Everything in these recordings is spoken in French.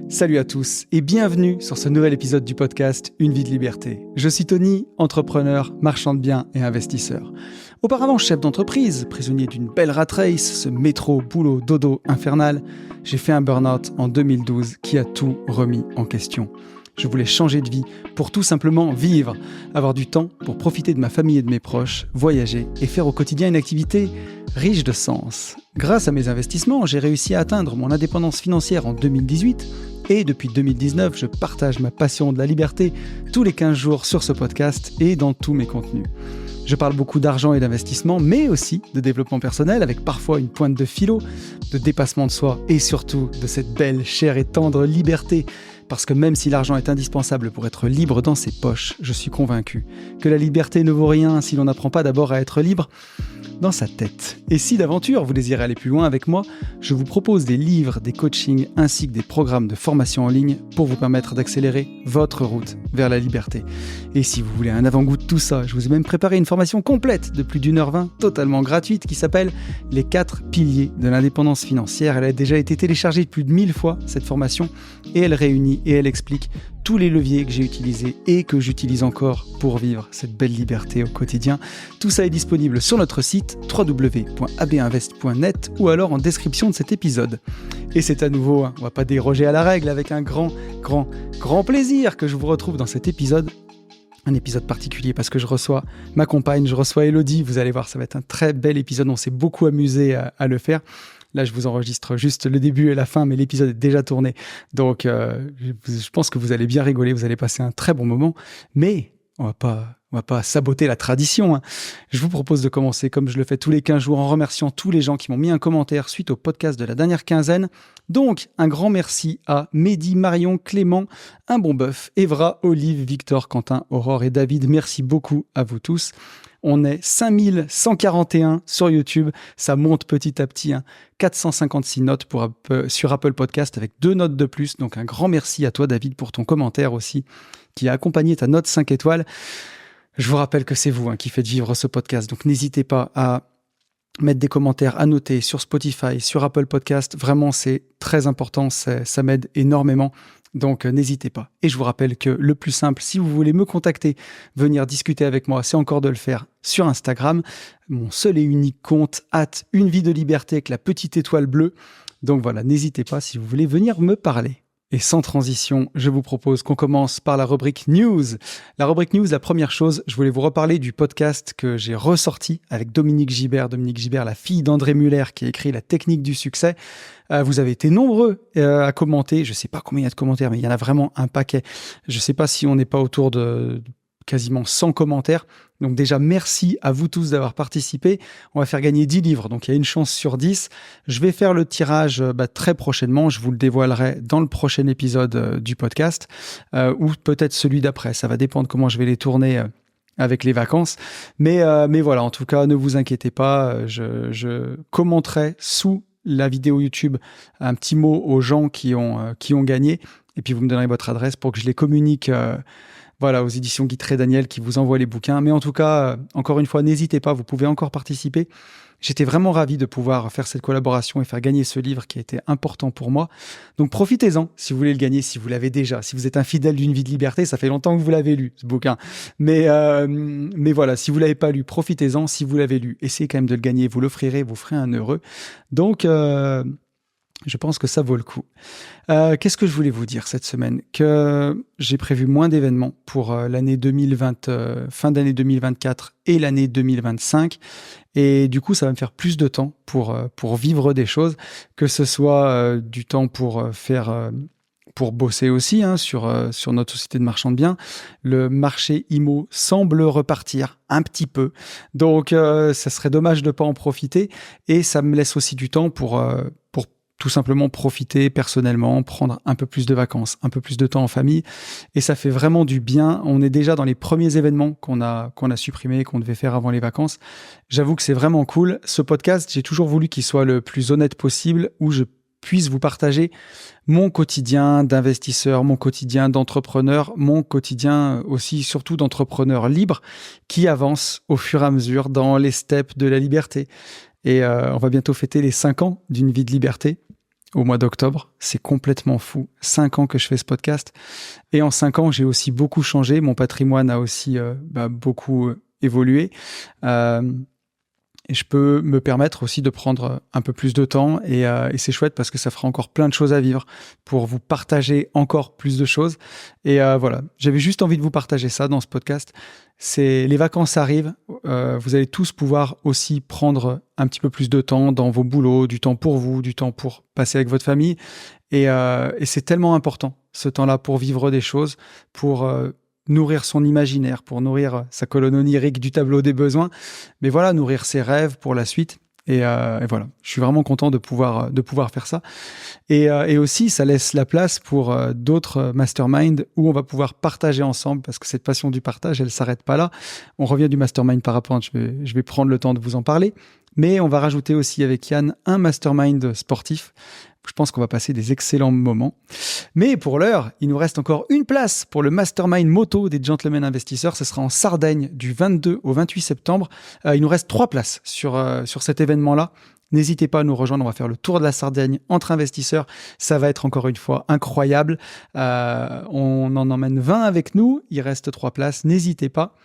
Salut à tous et bienvenue sur ce nouvel épisode du podcast Une vie de liberté. Je suis Tony, entrepreneur, marchand de biens et investisseur. Auparavant chef d'entreprise, prisonnier d'une belle rat race, ce métro, boulot, dodo infernal, j'ai fait un burn-out en 2012 qui a tout remis en question. Je voulais changer de vie pour tout simplement vivre, avoir du temps pour profiter de ma famille et de mes proches, voyager et faire au quotidien une activité riche de sens. Grâce à mes investissements, j'ai réussi à atteindre mon indépendance financière en 2018 et depuis 2019, je partage ma passion de la liberté tous les 15 jours sur ce podcast et dans tous mes contenus. Je parle beaucoup d'argent et d'investissement, mais aussi de développement personnel avec parfois une pointe de philo, de dépassement de soi et surtout de cette belle, chère et tendre liberté. Parce que même si l'argent est indispensable pour être libre dans ses poches, je suis convaincu que la liberté ne vaut rien si l'on n'apprend pas d'abord à être libre dans sa tête. Et si d'aventure vous désirez aller plus loin avec moi, je vous propose des livres, des coachings ainsi que des programmes de formation en ligne pour vous permettre d'accélérer votre route vers la liberté. Et si vous voulez un avant-goût de tout ça, je vous ai même préparé une formation complète de plus d'1h20, totalement gratuite, qui s'appelle « Les 4 piliers de l'indépendance financière ». Elle a déjà été téléchargée plus de 1000 fois, cette formation, et elle réunit et elle explique tous les leviers que j'ai utilisés et que j'utilise encore pour vivre cette belle liberté au quotidien. Tout ça est disponible sur notre site www.abinvest.net ou alors en description de cet épisode. Et c'est à nouveau, on va pas déroger à la règle, avec un grand plaisir que je vous retrouve dans cet épisode. Un épisode particulier parce que je reçois ma compagne, je reçois Elodie. Vous allez voir, ça va être un très bel épisode. On s'est beaucoup amusé à le faire. Là, je vous enregistre juste le début et la fin, mais l'épisode est déjà tourné. Donc, je pense que vous allez bien rigoler, vous allez passer un très bon moment. Mais on va pas saboter la tradition, hein. Je vous propose de commencer comme je le fais tous les 15 jours en remerciant tous les gens qui m'ont mis un commentaire suite au podcast de la dernière quinzaine. Donc, un grand merci à Mehdi, Marion, Clément, Un Bon Bœuf, Evra, Olive, Victor, Quentin, Aurore et David. Merci beaucoup à vous tous. On est 5141 sur YouTube, ça monte petit à petit, hein. 456 notes sur Apple Podcast avec 2 notes de plus. Donc un grand merci à toi David pour ton commentaire aussi qui a accompagné ta note 5 étoiles. Je vous rappelle que c'est vous, hein, qui faites vivre ce podcast, donc n'hésitez pas à mettre des commentaires, à noter sur Spotify, sur Apple Podcast. Vraiment, c'est très important, ça m'aide énormément. Donc, n'hésitez pas. Et je vous rappelle que le plus simple, si vous voulez me contacter, venir discuter avec moi, c'est encore de le faire sur Instagram. Mon seul et unique compte, @unevie-de-liberté avec la petite étoile bleue. Donc voilà, n'hésitez pas si vous voulez venir me parler. Et sans transition, je vous propose qu'on commence par la rubrique News. La rubrique News, la première chose, je voulais vous reparler du podcast que j'ai ressorti avec Dominique Gibert. Dominique Gibert, la fille d'André Muller, qui a écrit La technique du succès. Vous avez été nombreux à commenter. Je ne sais pas combien il y a de commentaires, mais il y en a vraiment un paquet. Je ne sais pas si on n'est pas autour de quasiment 100 commentaires. Donc déjà, merci à vous tous d'avoir participé. On va faire gagner 10 livres, donc il y a une chance sur 10. Je vais faire le tirage très prochainement. Je vous le dévoilerai dans le prochain épisode du podcast ou peut-être celui d'après. Ça va dépendre comment je vais les tourner avec les vacances. Mais voilà, en tout cas, ne vous inquiétez pas. Je commenterai sous la vidéo YouTube un petit mot aux gens qui ont gagné. Et puis, vous me donnerez votre adresse pour que je les communique aux éditions Guitry Daniel qui vous envoient les bouquins. Mais en tout cas, encore une fois, n'hésitez pas, vous pouvez encore participer. J'étais vraiment ravi de pouvoir faire cette collaboration et faire gagner ce livre qui a été important pour moi. Donc profitez-en si vous voulez le gagner, si vous l'avez déjà. Si vous êtes un fidèle d'une vie de liberté, ça fait longtemps que vous l'avez lu, ce bouquin. Mais voilà, si vous l'avez pas lu, profitez-en. Si vous l'avez lu, essayez quand même de le gagner, vous l'offrirez, vous ferez un heureux. Donc je pense que ça vaut le coup. Qu'est-ce que je voulais vous dire cette semaine? Que j'ai prévu moins d'événements pour l'année 2020, fin d'année 2024 et l'année 2025. Et du coup, ça va me faire plus de temps pour vivre des choses, que ce soit du temps pour bosser aussi sur notre société de marchand de biens. Le marché IMO semble repartir un petit peu. Donc, ça serait dommage de ne pas en profiter. Et ça me laisse aussi du temps pour tout simplement profiter personnellement, prendre un peu plus de vacances, un peu plus de temps en famille. Et ça fait vraiment du bien. On est déjà dans les premiers événements qu'on a supprimés, qu'on devait faire avant les vacances. J'avoue que c'est vraiment cool. Ce podcast, j'ai toujours voulu qu'il soit le plus honnête possible, où je puisse vous partager mon quotidien d'investisseur, mon quotidien d'entrepreneur, mon quotidien aussi surtout d'entrepreneur libre qui avance au fur et à mesure dans les steps de la liberté. Et on va bientôt fêter les 5 ans d'une vie de liberté. au mois d'octobre. C'est complètement fou. 5 ans que je fais ce podcast. Et en 5 ans, j'ai aussi beaucoup changé. Mon patrimoine a aussi beaucoup évolué. Et je peux me permettre aussi de prendre un peu plus de temps et c'est chouette parce que ça fera encore plein de choses à vivre pour vous partager encore plus de choses. Et voilà, j'avais juste envie de vous partager ça dans ce podcast. Les vacances arrivent, vous allez tous pouvoir aussi prendre un petit peu plus de temps dans vos boulots, du temps pour vous, du temps pour passer avec votre famille. Et c'est tellement important, ce temps-là, pour vivre des choses, pour nourrir son imaginaire, pour nourrir sa colonne onirique du tableau des besoins, mais voilà, nourrir ses rêves pour la suite. Et voilà, je suis vraiment content de pouvoir faire ça. Et aussi, ça laisse la place pour d'autres masterminds où on va pouvoir partager ensemble, parce que cette passion du partage, elle s'arrête pas là. On revient du mastermind parapente, je vais prendre le temps de vous en parler. Mais on va rajouter aussi avec Yann un mastermind sportif. Je pense qu'on va passer des excellents moments. Mais pour l'heure, il nous reste encore une place pour le mastermind moto des Gentlemen Investisseurs. Ce sera en Sardaigne du 22 au 28 septembre. Il nous reste 3 places sur cet événement-là. N'hésitez pas à nous rejoindre. On va faire le tour de la Sardaigne entre investisseurs. Ça va être encore une fois incroyable. On en emmène 20 avec nous. Il reste 3 places. N'hésitez pas.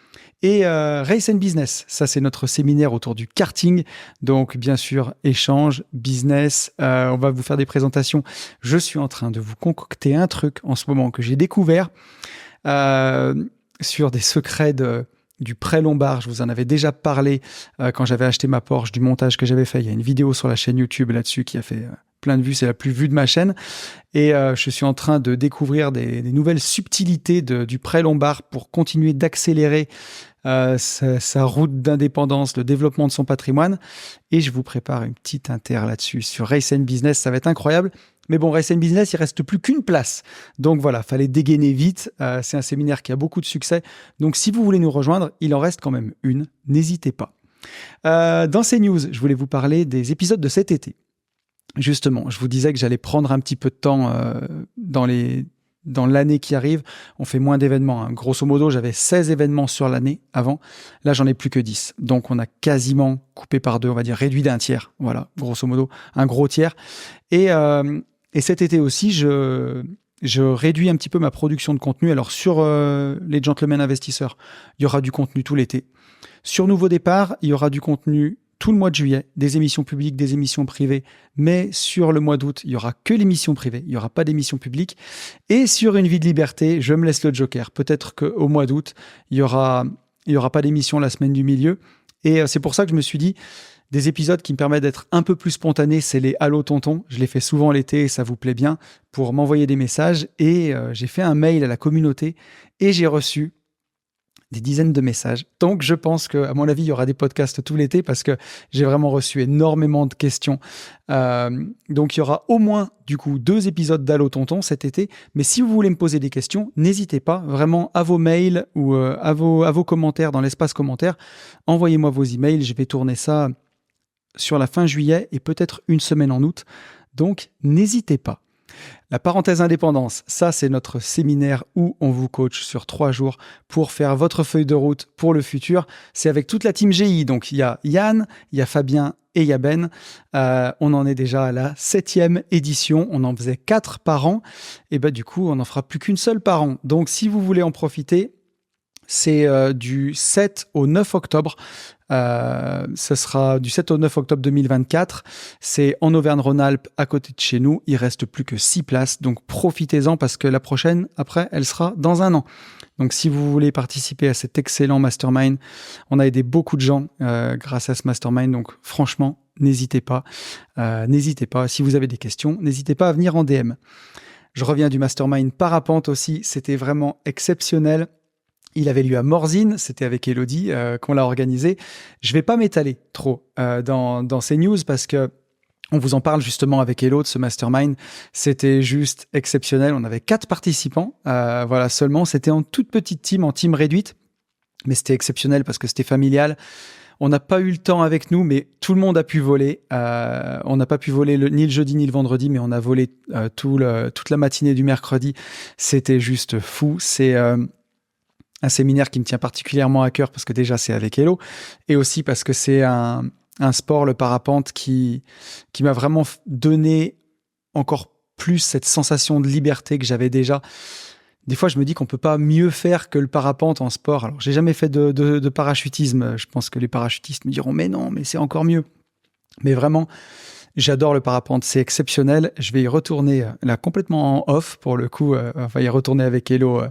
Et Race and Business, ça c'est notre séminaire autour du karting. Donc bien sûr, échange, business, on va vous faire des présentations. Je suis en train de vous concocter un truc en ce moment que j'ai découvert sur des secrets du prêt lombard. Je vous en avais déjà parlé quand j'avais acheté ma Porsche, du montage que j'avais fait. Il y a une vidéo sur la chaîne YouTube là-dessus qui a fait plein de vues. C'est la plus vue de ma chaîne. Et je suis en train de découvrir des nouvelles subtilités du prêt lombard pour continuer d'accélérer sa route d'indépendance, le développement de son patrimoine. Et je vous prépare une petite inter là-dessus sur Race and Business. Ça va être incroyable. Mais bon, Race and Business, il reste plus qu'une place. Donc voilà, fallait dégainer vite. C'est un séminaire qui a beaucoup de succès. Donc si vous voulez nous rejoindre, il en reste quand même une. N'hésitez pas. Dans ces news, je voulais vous parler des épisodes de cet été. Justement, je vous disais que j'allais prendre un petit peu de temps dans l'année qui arrive. On fait moins d'événements, hein. Grosso modo, j'avais 16 événements sur l'année avant. Là, j'en ai plus que 10. Donc, on a quasiment coupé par 2, on va dire réduit d'un tiers. Voilà, grosso modo, un gros tiers. Et cet été aussi, je réduis un petit peu ma production de contenu. Alors, sur les Gentlemen Investisseurs, il y aura du contenu tout l'été. Sur Nouveau Départ, il y aura du contenu tout le mois de juillet, des émissions publiques, des émissions privées, mais sur le mois d'août, il n'y aura que l'émission privée, il n'y aura pas d'émission publique. Et sur Une vie de liberté, je me laisse le joker. Peut-être qu'au mois d'août, il y aura pas d'émission la semaine du milieu. Et c'est pour ça que je me suis dit, des épisodes qui me permettent d'être un peu plus spontané, c'est les Allô Tonton. Je les fais souvent l'été et ça vous plaît bien, pour m'envoyer des messages. Et j'ai fait un mail à la communauté et j'ai reçu des dizaines de messages. Donc, je pense qu'à mon avis, il y aura des podcasts tout l'été parce que j'ai vraiment reçu énormément de questions. Donc, il y aura au moins, du coup, 2 épisodes d'Allô Tonton cet été. Mais si vous voulez me poser des questions, n'hésitez pas vraiment à vos mails ou à vos commentaires dans l'espace commentaire. Envoyez-moi vos emails. Je vais tourner ça sur la fin juillet et peut-être une semaine en août. Donc, n'hésitez pas. La parenthèse indépendance, ça c'est notre séminaire où on vous coach sur 3 jours pour faire votre feuille de route pour le futur. C'est avec toute la team GI, donc il y a Yann, il y a Fabien et il y a Ben. On en est déjà à la 7e édition, on en faisait 4 par an et du coup on n'en fera plus qu'une seule par an. Donc si vous voulez en profiter, c'est du 7 au 9 octobre. Ce sera du 7 au 9 octobre 2024. C'est en Auvergne-Rhône-Alpes, à côté de chez nous. Il reste plus que 6 places. Donc, profitez-en parce que la prochaine, après, elle sera dans un an. Donc, si vous voulez participer à cet excellent mastermind, on a aidé beaucoup de gens grâce à ce mastermind. Donc, franchement, n'hésitez pas. N'hésitez pas. Si vous avez des questions, n'hésitez pas à venir en DM. Je reviens du mastermind parapente aussi. C'était vraiment exceptionnel. Il avait lieu à Morzine, c'était avec Elodie qu'on l'a organisé. Je vais pas m'étaler trop dans ces news parce que on vous en parle justement avec Elo de ce mastermind. C'était juste exceptionnel. On avait 4 participants, voilà seulement. C'était en toute petite team, en team réduite, mais c'était exceptionnel parce que c'était familial. On n'a pas eu le temps avec nous, mais tout le monde a pu voler. On n'a pas pu voler ni le jeudi ni le vendredi, mais on a volé toute la matinée du mercredi. C'était juste fou. C'est un séminaire qui me tient particulièrement à cœur parce que déjà c'est avec Hello et aussi parce que c'est un sport, le parapente, qui m'a vraiment donné encore plus cette sensation de liberté que j'avais déjà. Des fois, je me dis qu'on peut pas mieux faire que le parapente en sport. Alors, j'ai jamais fait de parachutisme. Je pense que les parachutistes me diront, mais non, mais c'est encore mieux. Mais vraiment, j'adore le parapente, c'est exceptionnel. Je vais y retourner là complètement en off pour le coup. On va y retourner avec Hello.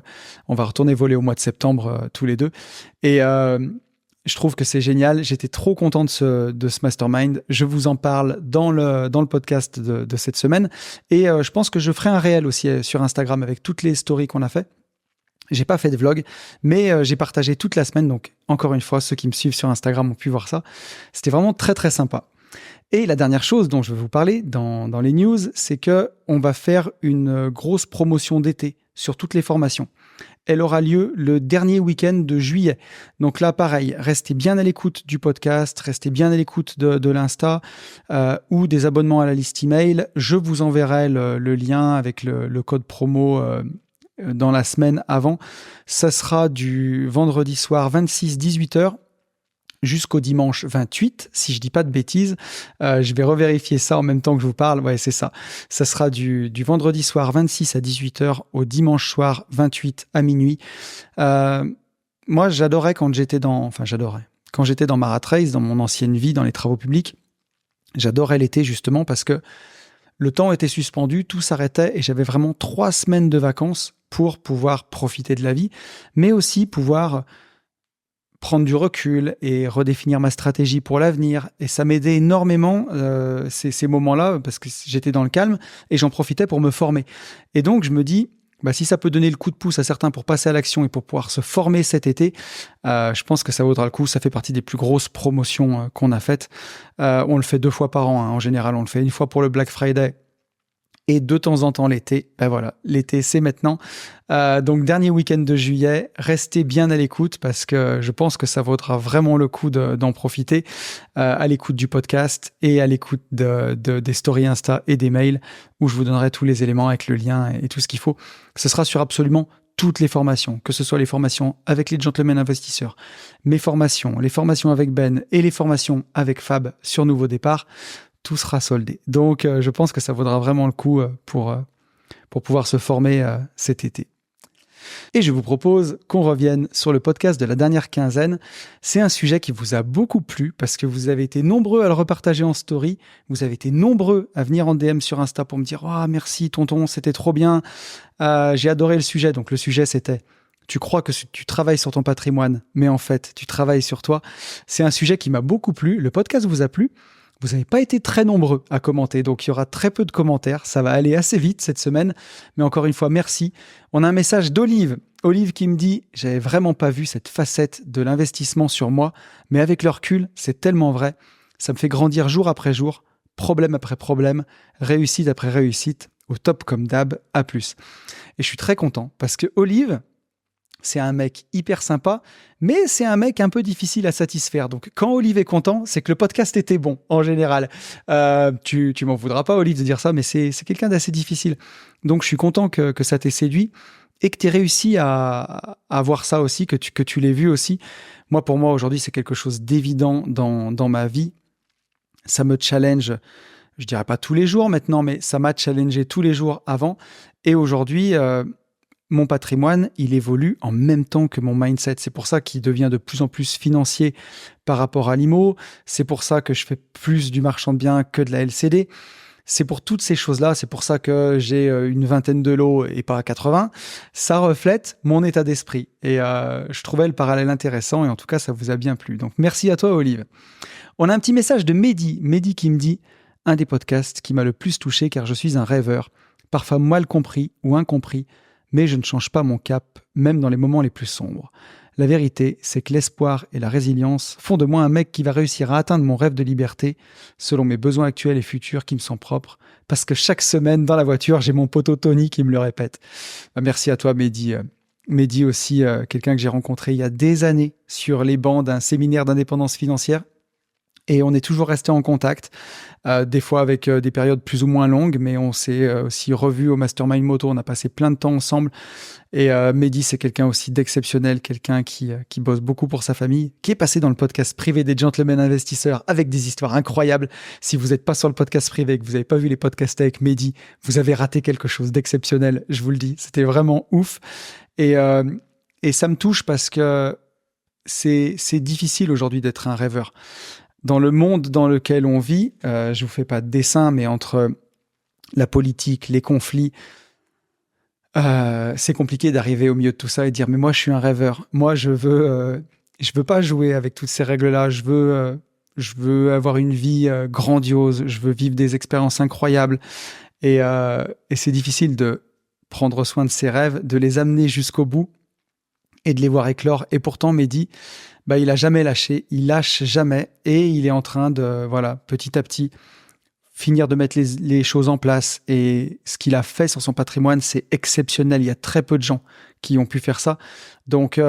On va retourner voler au mois de septembre tous les deux. Et je trouve que c'est génial. J'étais trop content de ce mastermind. Je vous en parle dans le podcast de cette semaine. Et je pense que je ferai un réel aussi sur Instagram avec toutes les stories qu'on a fait. J'ai pas fait de vlog, mais j'ai partagé toute la semaine. Donc, encore une fois, ceux qui me suivent sur Instagram ont pu voir ça. C'était vraiment très, très sympa. Et la dernière chose dont je vais vous parler dans les news, c'est que on va faire une grosse promotion d'été sur toutes les formations. Elle aura lieu le dernier week-end de juillet. Donc là, pareil, restez bien à l'écoute du podcast, restez bien à l'écoute de l'Insta ou des abonnements à la liste email. Je vous enverrai le lien avec le code promo dans la semaine avant. Ça sera du vendredi soir 26 18h jusqu'au dimanche 28, si je dis pas de bêtises. Je vais revérifier ça en même temps que je vous parle. Ouais, c'est ça. Ça sera du vendredi soir 26 à 18h au dimanche soir 28 à minuit. Moi, j'adorais quand j'étais dans Marat Race, dans mon ancienne vie, dans les travaux publics. J'adorais l'été justement parce que le temps était suspendu, tout s'arrêtait et j'avais vraiment 3 semaines de vacances pour pouvoir profiter de la vie, mais aussi pouvoir prendre du recul et redéfinir ma stratégie pour l'avenir. Et ça m'aidait énormément, ces moments-là, parce que j'étais dans le calme et j'en profitais pour me former. Et donc, je me dis, si ça peut donner le coup de pouce à certains pour passer à l'action et pour pouvoir se former cet été, je pense que ça vaudra le coup. Ça fait partie des plus grosses promotions qu'on a faites. On le fait 2 fois par an, hein. En général, on le fait une fois pour le Black Friday et de temps en temps l'été. Voilà, l'été c'est maintenant. Donc dernier week-end de juillet, restez bien à l'écoute parce que je pense que ça vaudra vraiment le coup d'en profiter, à l'écoute du podcast et à l'écoute des stories Insta et des mails où je vous donnerai tous les éléments avec le lien et tout ce qu'il faut. Ce sera sur absolument toutes les formations, que ce soit les formations avec les Gentlemen Investisseurs, mes formations, les formations avec Ben et les formations avec Fab sur Nouveau Départ. Tout sera soldé. Donc, je pense que ça vaudra vraiment le coup pour pouvoir se former cet été. Et je vous propose qu'on revienne sur le podcast de la dernière quinzaine. C'est un sujet qui vous a beaucoup plu parce que vous avez été nombreux à le repartager en story. Vous avez été nombreux à venir en DM sur Insta pour me dire « Oh, merci tonton, c'était trop bien. J'ai adoré le sujet. » Donc, le sujet, c'était « Tu crois que tu travailles sur ton patrimoine, mais en fait, tu travailles sur toi. » C'est un sujet qui m'a beaucoup plu. Le podcast vous a plu. Vous n'avez pas été très nombreux à commenter, donc il y aura très peu de commentaires. Ça va aller assez vite cette semaine, mais encore une fois, merci. On a un message d'Olive. Olive qui me dit « J'avais vraiment pas vu cette facette de l'investissement sur moi, mais avec le recul, c'est tellement vrai. Ça me fait grandir jour après jour, problème après problème, réussite après réussite, au top comme d'hab, à plus. » Et je suis très content parce que Olive, c'est un mec hyper sympa, mais c'est un mec un peu difficile à satisfaire. Donc, quand Olive est content, c'est que le podcast était bon, en général. Tu m'en voudras pas, Olive, de dire ça, mais c'est quelqu'un d'assez difficile. Donc, je suis content que ça t'ait séduit et que tu aies réussi à voir ça aussi, que tu l'aies vu aussi. Moi, pour moi, aujourd'hui, c'est quelque chose d'évident dans ma vie. Ça me challenge, je dirais pas tous les jours maintenant, mais ça m'a challengé tous les jours avant. Et aujourd'hui, mon patrimoine, il évolue en même temps que mon mindset. C'est pour ça qu'il devient de plus en plus financier par rapport à l'IMO. C'est pour ça que je fais plus du marchand de biens que de la LCD. C'est pour toutes ces choses-là. C'est pour ça que j'ai une 20aine de lots et pas 80. Ça reflète mon état d'esprit. Et je trouvais le parallèle intéressant et en tout cas, ça vous a bien plu. Donc, merci à toi, Olive. On a un petit message de Mehdi. Mehdi qui me dit « Un des podcasts qui m'a le plus touché car je suis un rêveur, parfois mal compris ou incompris, mais je ne change pas mon cap, même dans les moments les plus sombres. La vérité, c'est que l'espoir et la résilience font de moi un mec qui va réussir à atteindre mon rêve de liberté, selon mes besoins actuels et futurs qui me sont propres, parce que chaque semaine, dans la voiture, j'ai mon poteau Tony qui me le répète. » Merci à toi, Mehdi. Mehdi aussi, quelqu'un que j'ai rencontré il y a des années sur les bancs d'un séminaire d'indépendance financière. Et on est toujours resté en contact, des fois avec des périodes plus ou moins longues, mais on s'est aussi revus au Mastermind Moto. On a passé plein de temps ensemble. Et Mehdi, c'est quelqu'un aussi d'exceptionnel, quelqu'un qui bosse beaucoup pour sa famille, qui est passé dans le podcast privé des Gentlemen Investisseurs avec des histoires incroyables. Si vous n'êtes pas sur le podcast privé et que vous n'avez pas vu les podcasts avec Mehdi, vous avez raté quelque chose d'exceptionnel, je vous le dis. C'était vraiment ouf. Et ça me touche parce que c'est difficile aujourd'hui d'être un rêveur. Dans le monde dans lequel on vit, je vous fais pas de dessin, mais entre la politique, les conflits, c'est compliqué d'arriver au milieu de tout ça et de dire mais moi je suis un rêveur. Moi je veux pas jouer avec toutes ces règles-là. Je veux avoir une vie grandiose. Je veux vivre des expériences incroyables. Et c'est difficile de prendre soin de ses rêves, de les amener jusqu'au bout et de les voir éclore. Et pourtant Mehdi, il a jamais lâché, il lâche jamais et il est en train de, petit à petit, finir de mettre les choses en place. Et ce qu'il a fait sur son patrimoine, c'est exceptionnel. Il y a très peu de gens qui ont pu faire ça. Donc,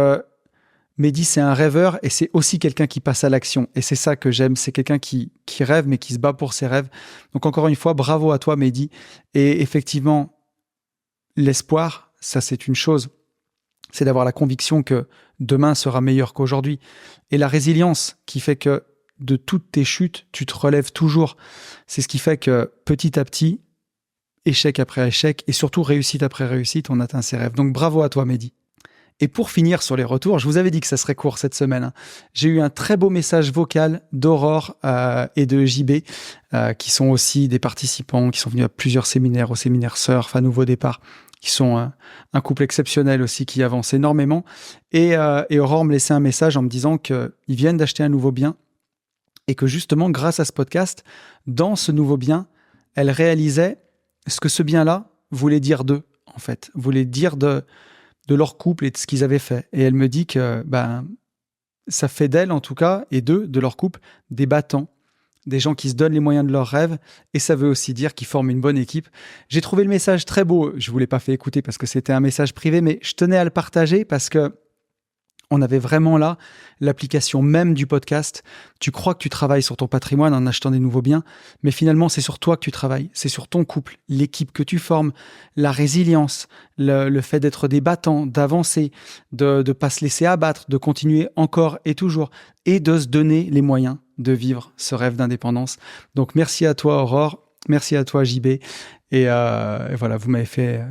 Mehdi, c'est un rêveur et c'est aussi quelqu'un qui passe à l'action. Et c'est ça que j'aime, c'est quelqu'un qui rêve mais qui se bat pour ses rêves. Donc encore une fois, bravo à toi Mehdi. Et effectivement, l'espoir, ça c'est une chose. C'est d'avoir la conviction que demain sera meilleur qu'aujourd'hui. Et la résilience qui fait que de toutes tes chutes, tu te relèves toujours. C'est ce qui fait que petit à petit, échec après échec et surtout réussite après réussite, on atteint ses rêves. Donc bravo à toi Mehdi. Et pour finir sur les retours, je vous avais dit que ça serait court cette semaine. J'ai eu un très beau message vocal d'Aurore et de JB, qui sont aussi des participants, qui sont venus à plusieurs séminaires, au séminaire Surf, à Nouveau Départ, qui sont un couple exceptionnel aussi, qui avance énormément. Et Aurore me laissait un message en me disant qu'ils viennent d'acheter un nouveau bien et que justement, grâce à ce podcast, dans ce nouveau bien, elle réalisait ce que ce bien-là voulait dire d'eux, en fait, voulait dire de leur couple et de ce qu'ils avaient fait. Et elle me dit que ça fait d'elle, en tout cas, et d'eux, de leur couple, des battants, des gens qui se donnent les moyens de leurs rêves, et ça veut aussi dire qu'ils forment une bonne équipe. J'ai trouvé le message très beau, je ne vous l'ai pas fait écouter parce que c'était un message privé, mais je tenais à le partager parce que on avait vraiment là l'application même du podcast. Tu crois que tu travailles sur ton patrimoine en achetant des nouveaux biens, mais finalement, c'est sur toi que tu travailles. C'est sur ton couple, l'équipe que tu formes, la résilience, le fait d'être des battants, d'avancer, de ne pas se laisser abattre, de continuer encore et toujours, et de se donner les moyens de vivre ce rêve d'indépendance. Donc, merci à toi, Aurore. Merci à toi, JB. Et voilà, vous m'avez fait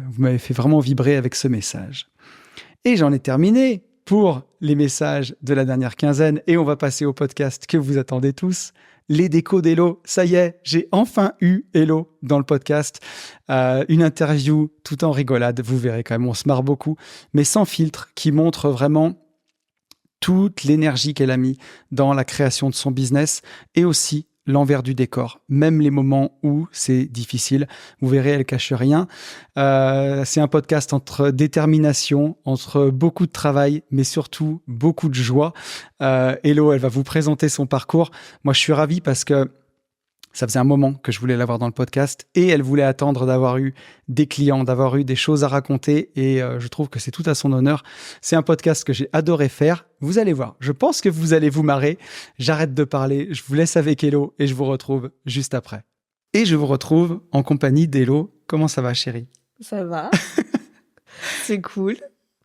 vraiment vibrer avec ce message. Et j'en ai terminé pour les messages de la dernière quinzaine et on va passer au podcast que vous attendez tous, les décos d'Hello. Ça y est, j'ai enfin eu Hello dans le podcast. Une interview tout en rigolade, vous verrez quand même, on se marre beaucoup, mais sans filtre, qui montre vraiment toute l'énergie qu'elle a mis dans la création de son business et aussi l'envers du décor, même les moments où c'est difficile. Vous verrez, elle cache rien. C'est un podcast entre détermination, entre beaucoup de travail, mais surtout beaucoup de joie. Hello, elle va vous présenter son parcours. Moi, je suis ravi parce que ça faisait un moment que je voulais l'avoir dans le podcast et elle voulait attendre d'avoir eu des clients, d'avoir eu des choses à raconter et je trouve que c'est tout à son honneur. C'est un podcast que j'ai adoré faire. Vous allez voir, je pense que vous allez vous marrer. J'arrête de parler, je vous laisse avec Hello et je vous retrouve juste après. Et je vous retrouve en compagnie d'Hello. Comment ça va, chérie ? Ça va. C'est cool.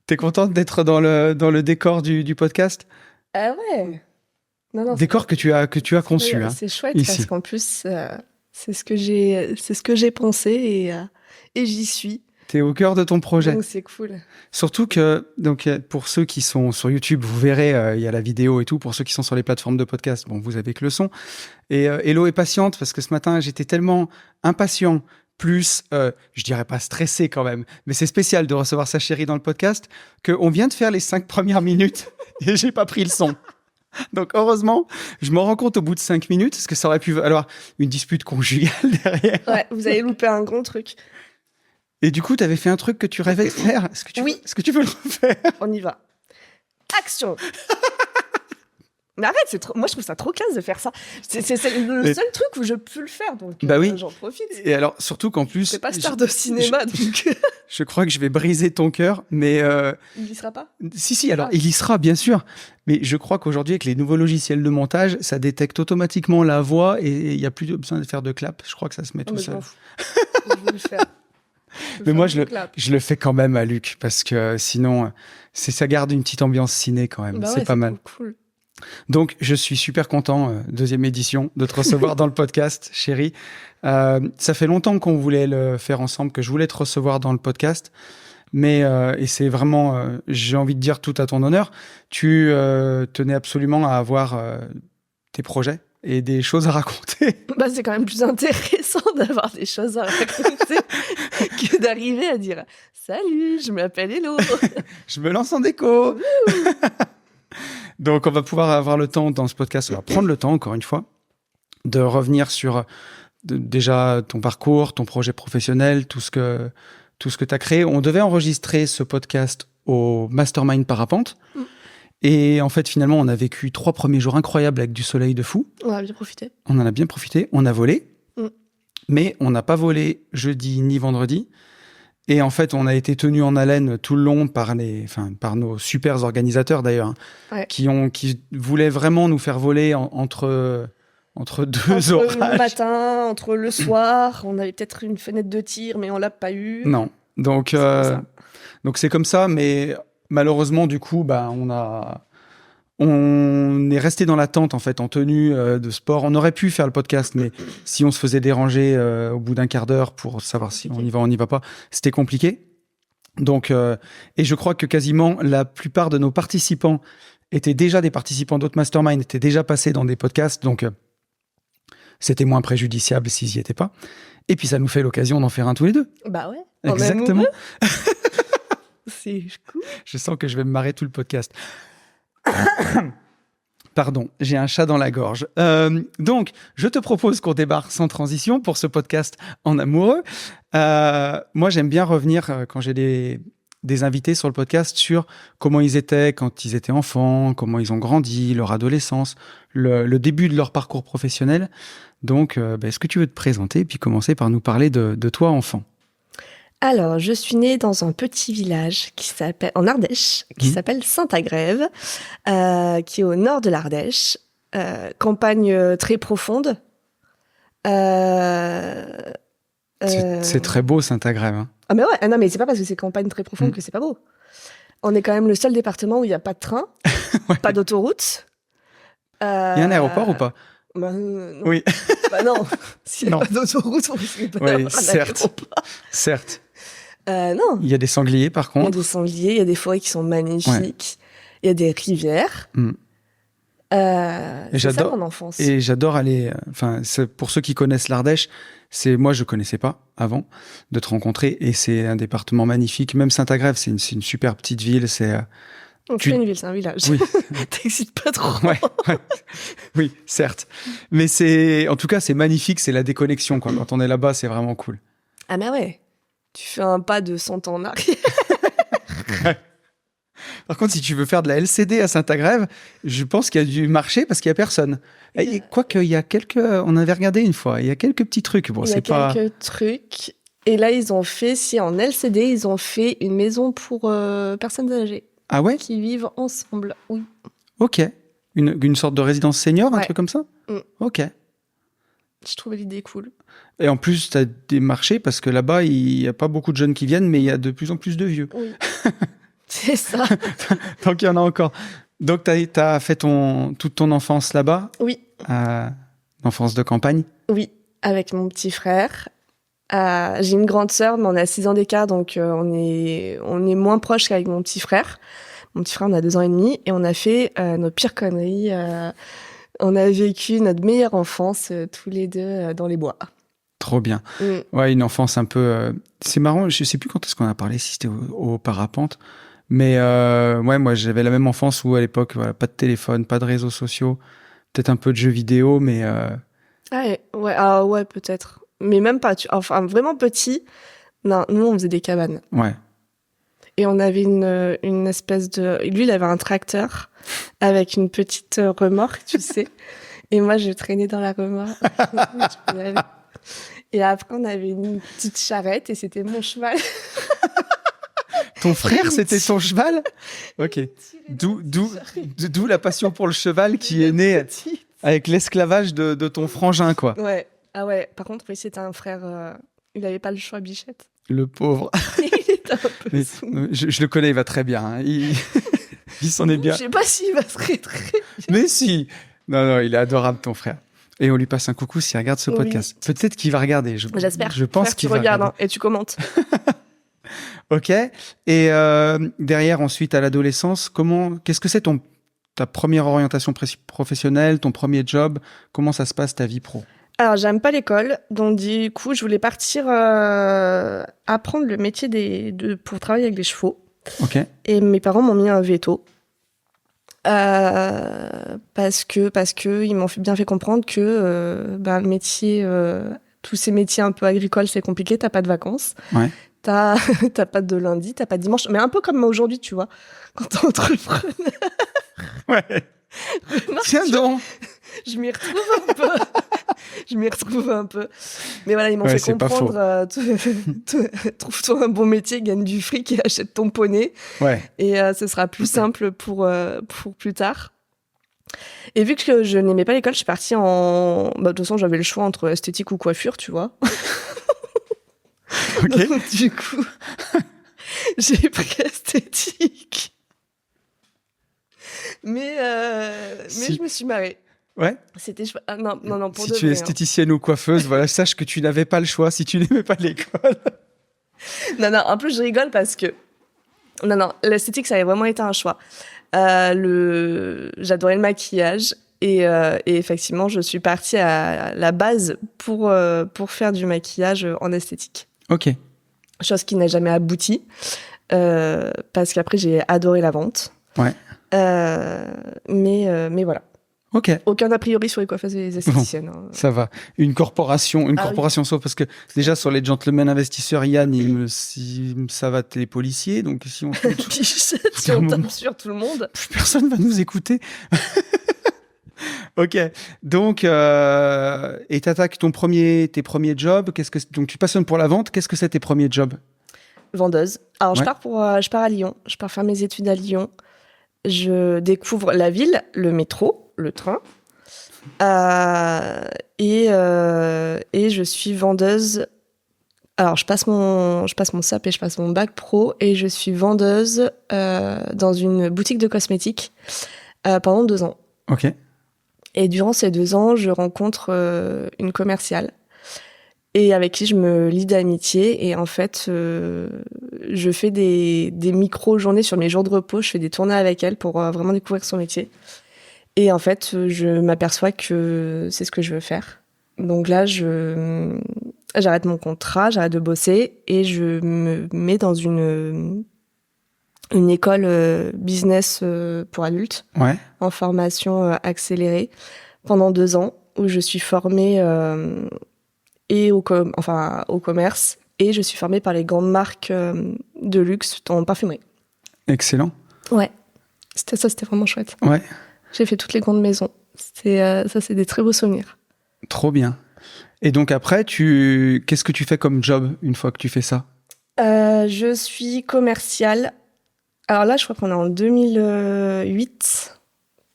T'es contente d'être dans le décor du podcast ? Ah ouais. Non, décor que tu as conçu. C'est chouette ici. parce qu'en plus, c'est ce que j'ai pensé et j'y suis. T'es au cœur de ton projet. Donc c'est cool. Surtout que, donc, pour ceux qui sont sur YouTube, vous verrez, il y a la vidéo et tout. Pour ceux qui sont sur les plateformes de podcast, bon, vous avez que le son. Et Hello est patiente parce que ce matin, j'étais tellement impatient, plus, je dirais pas stressé quand même, mais c'est spécial de recevoir sa chérie dans le podcast, qu'on vient de faire les 5 premières minutes et j'ai pas pris le son. Donc heureusement, je me rends compte au bout de 5 minutes, parce que ça aurait pu avoir une dispute conjugale derrière. Ouais, vous avez loupé un grand truc. Et du coup, tu avais fait un truc que tu rêvais de faire. Est-ce que tu veux le refaire ? On y va. Action. Mais arrête, moi je trouve ça trop classe de faire ça. C'est le seul truc où je peux le faire, donc oui. j'en profite. Et alors, surtout qu'en plus... Je suis pas star de cinéma, donc... Je crois que je vais briser ton cœur, mais... Il y sera pas ? Si, alors il y sera, bien sûr. Mais je crois qu'aujourd'hui, avec les nouveaux logiciels de montage, ça détecte automatiquement la voix et il n'y a plus besoin de faire de clap. Je crois que ça se met tout seul. Je veux le faire. Mais moi, je le fais quand même à Luc, parce que sinon, ça garde une petite ambiance ciné quand même. C'est pas mal. Cool. Donc, je suis super content, deuxième édition, de te recevoir dans le podcast, chérie. Ça fait longtemps qu'on voulait le faire ensemble, que je voulais te recevoir dans le podcast. Mais, et c'est vraiment, j'ai envie de dire tout à ton honneur, tu tenais absolument à avoir tes projets et des choses à raconter. C'est quand même plus intéressant d'avoir des choses à raconter que d'arriver à dire « Salut, je m'appelle Hello !» Je me lance en déco. Donc, on va pouvoir avoir le temps dans ce podcast, on va prendre le temps, encore une fois, de revenir sur déjà ton parcours, ton projet professionnel, tout ce que tu as créé. On devait enregistrer ce podcast au Mastermind Parapente. Et en fait, finalement, on a vécu 3 premiers jours incroyables avec du soleil de fou. On a bien profité. On en a bien profité. On a volé. Mais on n'a pas volé jeudi ni vendredi. Et en fait, on a été tenus en haleine tout le long par nos super organisateurs d'ailleurs, qui voulaient vraiment nous faire voler entre deux orages. Entre le matin, entre le soir, on avait peut-être une fenêtre de tir, mais on l'a pas eu. Non. Donc c'est comme ça, mais malheureusement, du coup, on est resté dans l'attente en fait, en tenue de sport. On aurait pu faire le podcast, mais si on se faisait déranger au bout d'un quart d'heure pour savoir si on y va, on n'y va pas, c'était compliqué. Donc, et je crois que quasiment la plupart de nos participants étaient déjà des participants d'autres masterminds, étaient déjà passés dans des podcasts, donc c'était moins préjudiciable s'ils y étaient pas. Et puis ça nous fait l'occasion d'en faire un tous les deux. Bah ouais. Exactement. C'est cool. Je sens que je vais me marrer tout le podcast. Pardon, j'ai un chat dans la gorge. Donc, je te propose qu'on débarque sans transition pour ce podcast en amoureux. Moi, j'aime bien revenir quand j'ai des invités sur le podcast sur comment ils étaient quand ils étaient enfants, comment ils ont grandi, leur adolescence, le début de leur parcours professionnel. Donc, est-ce que tu veux te présenter et puis commencer par nous parler de toi, enfant ? Alors, je suis née dans un petit village en Ardèche, qui s'appelle Saint-Agrève, qui est au nord de l'Ardèche. Campagne très profonde. C'est très beau, Saint-Agrève. Hein. Ah mais ouais, non mais c'est pas parce que c'est campagne très profonde que c'est pas beau. On est quand même le seul département où il n'y a pas de train, pas d'autoroute. Il y a un aéroport ou pas ? Non. Oui. Non. S'il n'y a pas d'autoroute, on risque pas d'avoir un aéroport. Certes. Non. Il y a des sangliers, par contre. Il y a des sangliers, il y a des forêts qui sont magnifiques. Il y a des rivières. C'est ça mon enfance. Et j'adore aller... pour ceux qui connaissent l'Ardèche, moi, je ne connaissais pas avant de te rencontrer. Et c'est un département magnifique. Même Saint-Agrève, c'est une super petite ville. C'est une ville, c'est un village. Oui. T'excites pas trop. Ouais. Oui, certes. Mais en tout cas, c'est magnifique. C'est la déconnexion, quoi. Quand on est là-bas, c'est vraiment cool. Ah mais ouais. Tu fais un pas de 100 ans en arrière. Par contre, si tu veux faire de la LCD à Saint-Agrève, je pense qu'il y a du marché parce qu'il n'y a personne. Quoique, il y a on avait regardé une fois, il y a quelques petits trucs. Bon, il y a quelques trucs. Et là, ils ont fait, en LCD, ils ont fait une maison pour personnes âgées. Ah ouais ? Qui vivent ensemble, oui. Ok. Une sorte de résidence senior, un truc comme ça ? Ok. Je trouvais l'idée cool. Et en plus, tu as des marchés parce que là-bas, il n'y a pas beaucoup de jeunes qui viennent, mais il y a de plus en plus de vieux. Oui. C'est ça. Donc, il y en a encore. Donc, tu as fait toute ton enfance là-bas ? Oui. Enfance de campagne ? Oui, avec mon petit frère. J'ai une grande sœur, mais on a 6 ans d'écart, donc on est moins proches qu'avec mon petit frère. Mon petit frère, on a 2 ans et demi, et on a fait nos pires conneries. On a vécu notre meilleure enfance tous les deux dans les bois. Trop bien. Ouais, une enfance un peu... c'est marrant, je sais plus quand est-ce qu'on a parlé, si c'était au parapente. Mais ouais, moi, j'avais la même enfance où, à l'époque, voilà, pas de téléphone, pas de réseaux sociaux, peut-être un peu de jeux vidéo, mais... ouais, peut-être. Mais même pas. Enfin, vraiment petit, non, nous, on faisait des cabanes. Ouais. Et on avait une espèce de... Lui, il avait un tracteur avec une petite remorque, tu sais. Et moi, je traînais dans la remorque. Et après, on avait une petite charrette et c'était mon cheval. Ton frère, c'était ton cheval? Ok. D'où la passion pour le cheval qui est née avec l'esclavage de ton frangin, quoi. Ouais. Ah ouais, par contre, oui, c'était un frère... il n'avait pas le choix, Bichette. Le pauvre. Il était un peu Mais, je le connais, il va très bien. Hein. Il s'en est bien. Je sais pas s'il va très bien. Mais si. Non, il est adorable, ton frère. Et on lui passe un coucou s'il regarde ce podcast. Peut-être qu'il va regarder. J'espère. Je pense frère, qu'il tu va regardes regarder. Et tu commentes. Ok. Et derrière, ensuite, à l'adolescence, qu'est-ce que c'est ta première orientation professionnelle, ton premier job? Comment ça se passe, ta vie pro? Alors, j'aime pas l'école, donc du coup, je voulais partir apprendre le métier pour travailler avec des chevaux. Ok. Et mes parents m'ont mis un veto. Parce que ils m'ont bien fait comprendre que le métier, tous ces métiers un peu agricoles, c'est compliqué, t'as pas de vacances. Ouais. T'as pas de lundi, t'as pas de dimanche, mais un peu comme aujourd'hui, tu vois, quand t'es entrepreneur. Ouais. Tiens donc. Je m'y retrouve un peu. Mais voilà, ils m'ont fait comprendre, trouve-toi un bon métier, gagne du fric et achète ton poney. Ouais. Et ce sera plus simple pour plus tard. Et vu que je n'aimais pas l'école, je suis partie de toute façon, j'avais le choix entre esthétique ou coiffure, tu vois. Ok. Donc, du coup, j'ai pris esthétique. Mais je me suis marrée. Ouais. C'était non pour si de tu es vrai, esthéticienne ou coiffeuse, voilà, sache que tu n'avais pas le choix si tu n'aimais pas l'école. Non, en plus je rigole parce que l'esthétique ça avait vraiment été un choix. J'adorais le maquillage et effectivement je suis partie à la base pour faire du maquillage en esthétique. Ok. Chose qui n'a jamais abouti parce qu'après j'ai adoré la vente. Ouais. Mais voilà. Ok. Aucun a priori sur les coiffeuses et les esthéticiennes. Bon, ça va. Une corporation sauf parce que déjà sur les gentlemen investisseurs, Yann, ça va être les policiers, donc si on si on tape sur tout le monde, plus personne va nous écouter. Ok. Donc et t'attaques tes premiers jobs. Donc tu passionnes pour la vente. Qu'est-ce que c'est tes premiers jobs? Vendeuse. Alors ouais. je pars à Lyon. Je pars faire mes études à Lyon. Je découvre la ville, le métro, le train, et je suis vendeuse. Alors je passe mon SAP et je passe mon bac pro et je suis vendeuse dans une boutique de cosmétiques pendant 2 ans. Ok. Et durant ces 2 ans, je rencontre une commerciale et avec qui je me lie d'amitié. Et en fait, je fais des micro-journées sur mes jours de repos. Je fais des tournées avec elle pour vraiment découvrir son métier. Et en fait, je m'aperçois que c'est ce que je veux faire. Donc là, j'arrête mon contrat, j'arrête de bosser et je me mets dans une école business pour adultes, ouais. En formation accélérée pendant 2 ans où je suis formée et au commerce et je suis formée par les grandes marques de luxe en parfumerie. Excellent. Ouais, c'était vraiment chouette. Ouais. J'ai fait toutes les grandes maisons. Ça, c'est des très beaux souvenirs. Trop bien. Et donc après, qu'est-ce que tu fais comme job une fois que tu fais ça? Je suis commerciale. Alors là, je crois qu'on est en 2008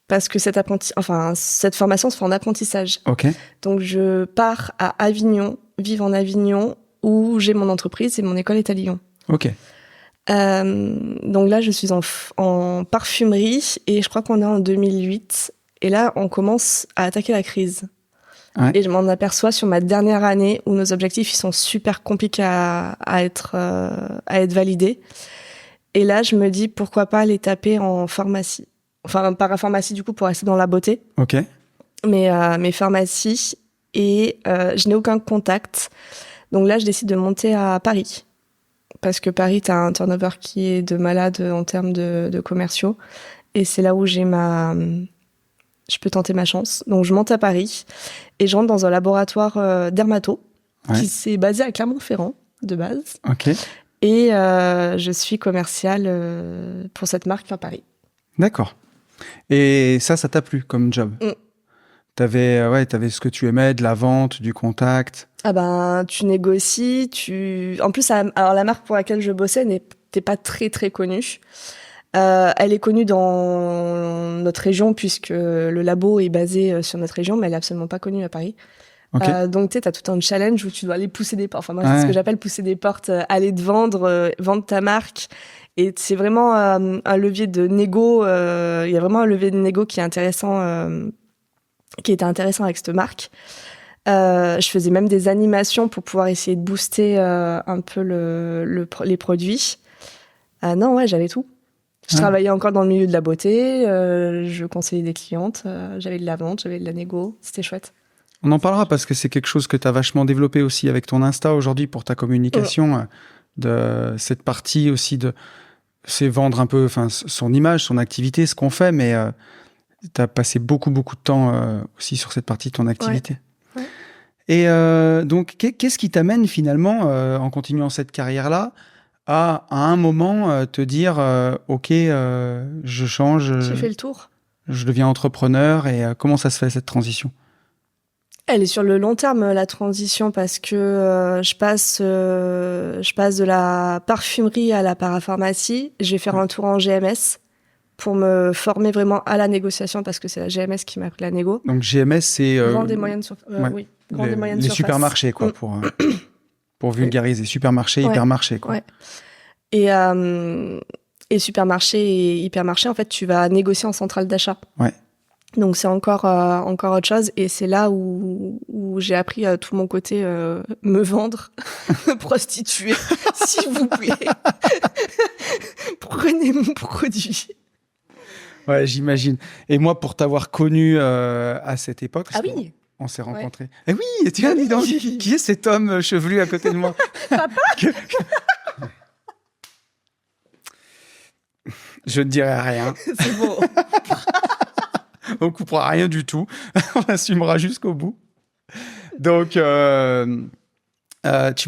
parce que cette formation se fait en apprentissage. Ok. Donc je pars à Avignon, vivre en Avignon, où j'ai mon entreprise et mon école est à Lyon. Ok. Donc là, je suis en parfumerie et je crois qu'on est en 2008. Et là, on commence à attaquer la crise. Ouais. Et je m'en aperçois sur ma dernière année où nos objectifs ils sont super compliqués à être validés. Et là, je me dis pourquoi pas aller taper en pharmacie. Enfin, parapharmacie du coup pour rester dans la beauté. Ok. Mais pharmacie et je n'ai aucun contact. Donc là, je décide de monter à Paris. Parce que Paris, t'as un turnover qui est de malade en termes de commerciaux. Et c'est là où je peux tenter ma chance. Donc je monte à Paris et je rentre dans un laboratoire dermato qui s'est basé à Clermont-Ferrand de base. Ok. Et je suis commerciale pour cette marque à Paris. D'accord. Et ça t'a plu comme job? T'avais ce que tu aimais, de la vente, du contact. Ah ben, tu négocies, En plus, alors la marque pour laquelle je bossais n'était pas très très connue. Elle est connue dans notre région puisque le labo est basé sur notre région, mais elle est absolument pas connue à Paris. Okay. Donc tu sais, t'as tout un challenge où tu dois aller pousser des portes. Enfin moi, c'est ce que j'appelle pousser des portes, aller te vendre, vendre ta marque. Et c'est vraiment un levier de négo. Il y a vraiment un levier de négo qui est intéressant, qui était intéressant avec cette marque. Je faisais même des animations pour pouvoir essayer de booster un peu les produits. Non, ouais, j'avais tout. Je travaillais encore dans le milieu de la beauté, je conseillais des clientes, j'avais de la vente, j'avais de la négo, c'était chouette. On en parlera parce que c'est quelque chose que tu as vachement développé aussi avec ton Insta aujourd'hui pour ta communication, de cette partie aussi c'est vendre un peu son image, son activité, ce qu'on fait, mais tu as passé beaucoup de temps aussi sur cette partie de ton activité. Ouais. Et donc, qu'est-ce qui t'amène finalement, en continuant cette carrière-là, à un moment te dire ok, je change, j'ai fait le tour, je deviens entrepreneur, et comment ça se fait cette transition? Elle est sur le long terme, la transition, parce que je passe de la parfumerie à la parapharmacie. Je vais faire un tour en GMS pour me former vraiment à la négociation, parce que c'est la GMS qui m'a appris la négo. Donc GMS, c'est grande et moyenne oui, grande et moyenne les surface. Supermarchés, quoi, pour vulgariser. Supermarché, hypermarché, quoi. Ouais. Et supermarché et hypermarché, en fait, tu vas négocier en centrale d'achat. Ouais. Donc c'est encore autre chose, et c'est là où j'ai appris tout mon côté me vendre, me prostituer, s'il vous plaît. Prenez mon produit. Ouais, j'imagine. Et moi, pour t'avoir connu à cette époque, oui, on s'est rencontrés. Eh oui, tiens, dis donc, qui est cet homme chevelu à côté de moi? Papa. Je ne dirai rien. C'est bon. On coupera rien du tout. On assumera jusqu'au bout. Donc, tu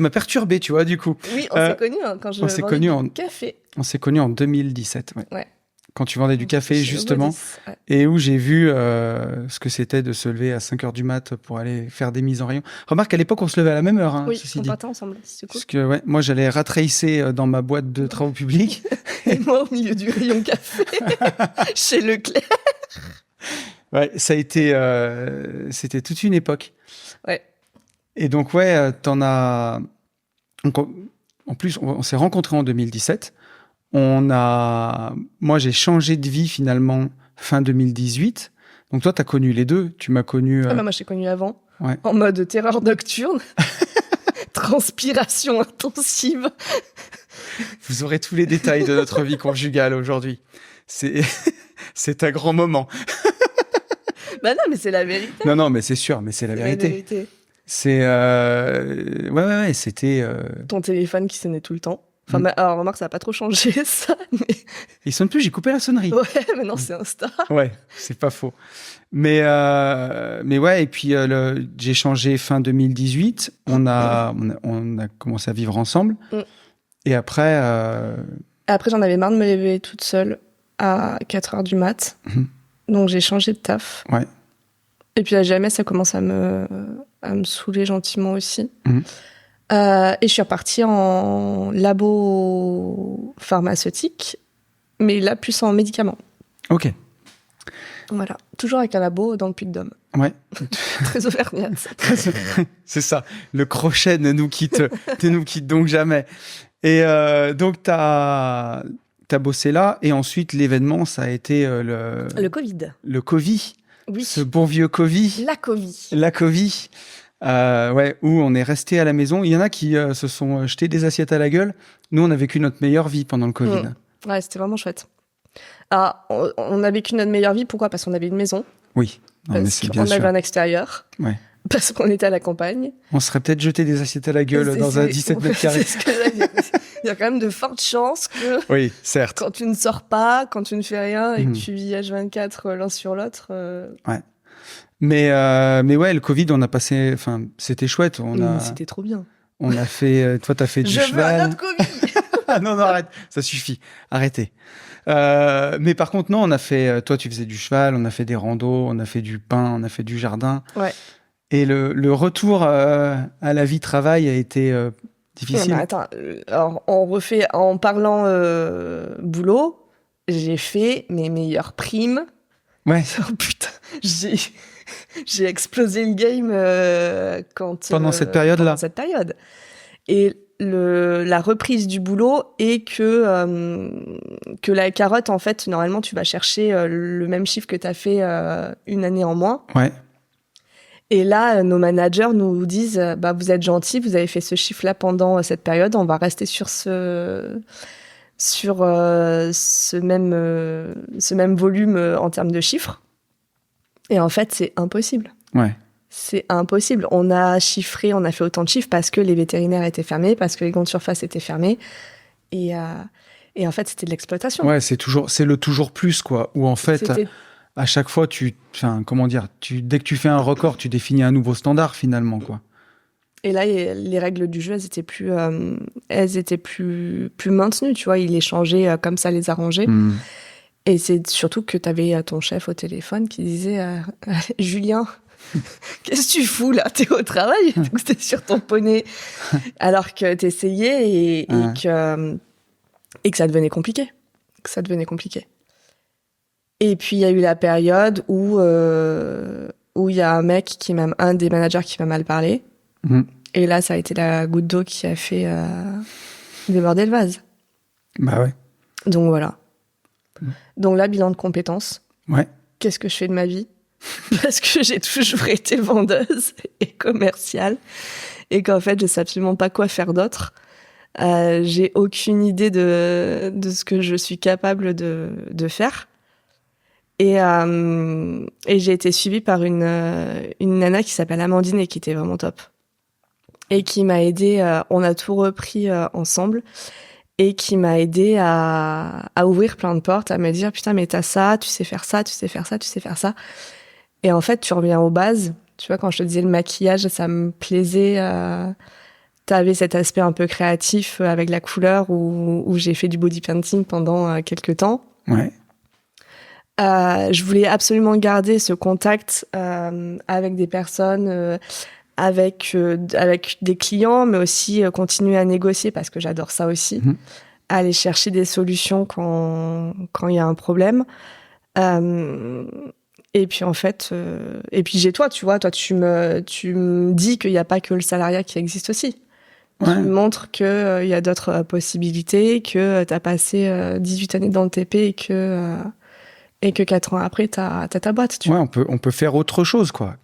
m'as perturbé, tu vois, du coup. Oui, on s'est connus quand je vendais du café. On s'est connus en 2017, ouais. Quand tu vendais du café, justement, et où j'ai vu ce que c'était de se lever à 5h du mat pour aller faire des mises en rayon. Remarque, à l'époque, on se levait à la même heure. Oui, on partait ensemble, c'est cool. Parce que moi, j'allais ratracer dans ma boîte de travaux publics. Et moi, au milieu du rayon café, chez Leclerc. Ouais, ça a été... c'était toute une époque. Ouais. Et donc, t'en as... En plus, on s'est rencontrés en 2017. Moi, j'ai changé de vie finalement fin 2018. Donc toi, t'as connu les deux. Tu m'as connu. Moi, j'ai connu avant, en mode terreur nocturne, transpiration intensive. Vous aurez tous les détails de notre vie conjugale aujourd'hui. C'est un grand moment. Bah non, mais c'est la vérité. Non, mais c'est sûr, mais c'est la vérité. C'est ouais, c'était. Ton téléphone qui sonnait tout le temps. Enfin, alors, remarque, ça n'a pas trop changé, ça. Mais... Il sonne plus, j'ai coupé la sonnerie. Ouais, maintenant, c'est Insta. Ouais, c'est pas faux. Mais ouais, et puis j'ai changé fin 2018. On a commencé à vivre ensemble. Et après... Après, j'en avais marre de me lever toute seule à 4h du mat. Donc, j'ai changé de taf. Ouais. Et puis, à jamais, ça commence à me saouler gentiment aussi. Et je suis repartie en labo pharmaceutique, mais là, plus en médicaments. Ok. Voilà. Toujours avec un labo dans le Puy-de-Dôme. Ouais. Très auvergnate. C'est ça. Le crochet ne nous quitte donc jamais. Et donc, t'as bossé là, et ensuite, l'événement, ça a été le Covid. Le Covid. Oui. Ce bon vieux Covid. La Covid. Où on est resté à la maison. Il y en a qui se sont jetés des assiettes à la gueule. Nous, on a vécu notre meilleure vie pendant le Covid. Ouais, c'était vraiment chouette. Alors, on a vécu notre meilleure vie. Pourquoi ? Parce qu'on avait une maison. Oui. Parce qu'on avait un extérieur. Ouais. Parce qu'on était à la campagne. On serait peut-être jeté des assiettes à la gueule dans un 17 mètres carrés. Il y a quand même de fortes chances que... Oui, certes. Quand tu ne sors pas, quand tu ne fais rien et que tu vis H24 l'un sur l'autre... Ouais. Mais ouais, le Covid, on a passé... Enfin, c'était chouette. C'était trop bien. On a fait... toi, t'as fait du cheval. Je veux un autre Covid. Ah non, arrête, ça suffit, arrêtez. Mais par contre, non, on a fait... Toi, tu faisais du cheval, on a fait des randos, on a fait du pain, on a fait du jardin. Ouais. Et le retour à la vie travail a été difficile. Non, mais attends, alors, on refait en parlant boulot, j'ai fait mes meilleures primes. Ouais. Oh putain, j'ai explosé le game Pendant cette période-là. Pendant cette période. Et la reprise du boulot est que la carotte, en fait, normalement, tu vas chercher le même chiffre que tu as fait une année en moins. Ouais. Et là, nos managers nous disent, bah, vous êtes gentils, vous avez fait ce chiffre-là pendant cette période, on va rester sur ce même volume en termes de chiffres. Et en fait, c'est impossible. Ouais. C'est impossible. On a chiffré, on a fait autant de chiffres parce que les vétérinaires étaient fermés, parce que les grandes surfaces étaient fermées. Et en fait, c'était de l'exploitation. Ouais, c'est le toujours plus, quoi. Où en fait, C'était... à chaque fois, dès que tu fais un record, tu définis un nouveau standard, finalement, quoi. Et là, les règles du jeu, elles étaient plus maintenues, tu vois. Il les changeait comme ça, les arrangeait. Mm. Et c'est surtout que tu avais ton chef au téléphone qui disait Julien, qu'est-ce que tu fous là? T'es au travail? Donc t'es sur ton poney. Alors que t'essayais et que ça devenait compliqué. Et puis il y a eu la période où il y a un des managers qui m'a mal parlé. Mm. Et là, ça a été la goutte d'eau qui a fait déborder le vase. Bah ouais. Donc voilà. Donc là, bilan de compétences. Ouais. Qu'est-ce que je fais de ma vie? Parce que j'ai toujours été vendeuse et commerciale. Et qu'en fait, je sais absolument pas quoi faire d'autre. J'ai aucune idée de ce que je suis capable de faire. Et j'ai été suivie par une nana qui s'appelle Amandine et qui était vraiment top. Et qui m'a aidée, on a tout repris ensemble. Et qui m'a aidée à ouvrir plein de portes, à me dire, putain, mais t'as ça, tu sais faire ça, tu sais faire ça, tu sais faire ça. Et en fait, tu reviens aux bases. Tu vois, quand je te disais le maquillage, ça me plaisait. T'avais cet aspect un peu créatif avec la couleur où j'ai fait du body painting pendant quelques temps. Ouais. Je voulais absolument garder ce contact avec des personnes, avec des clients, mais aussi continuer à négocier parce que j'adore ça aussi. Mmh. Aller chercher des solutions quand il y a un problème. Et puis en fait, j'ai toi, tu vois, tu me dis qu'il n'y a pas que le salariat qui existe aussi. Ouais. Tu me montres qu'il y a d'autres possibilités, que tu as passé 18 années dans le TP et que 4 ans après, t'as ta boîte. Tu vois. Ouais, on peut faire autre chose, quoi.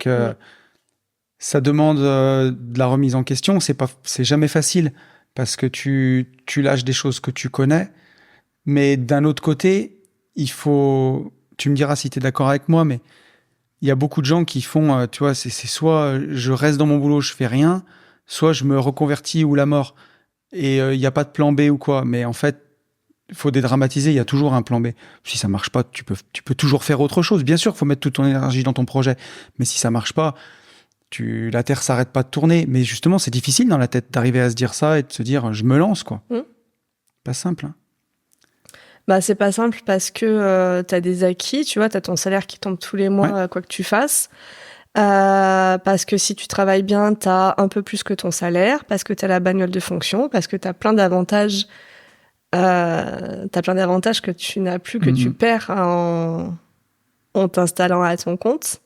Ça demande de la remise en question. C'est jamais facile parce que tu lâches des choses que tu connais. Mais d'un autre côté, tu me diras si tu es d'accord avec moi, mais il y a beaucoup de gens qui font, tu vois, c'est soit je reste dans mon boulot, je fais rien, soit je me reconvertis ou la mort. Et il n'y a pas de plan B ou quoi. Mais en fait, il faut dédramatiser, il y a toujours un plan B. Si ça marche pas, tu peux toujours faire autre chose. Bien sûr, il faut mettre toute ton énergie dans ton projet. Mais si ça marche pas, la Terre s'arrête pas de tourner. Mais justement, c'est difficile dans la tête d'arriver à se dire ça et de se dire, je me lance, quoi. Pas simple, hein. Bah, c'est pas simple parce que t'as des acquis, tu vois, t'as ton salaire qui tombe tous les mois, quoi que tu fasses. Parce que si tu travailles bien, t'as un peu plus que ton salaire, parce que t'as la bagnole de fonction, parce que t'as plein d'avantages. T'as plein d'avantages que tu n'as plus, que tu perds en t'installant à ton compte.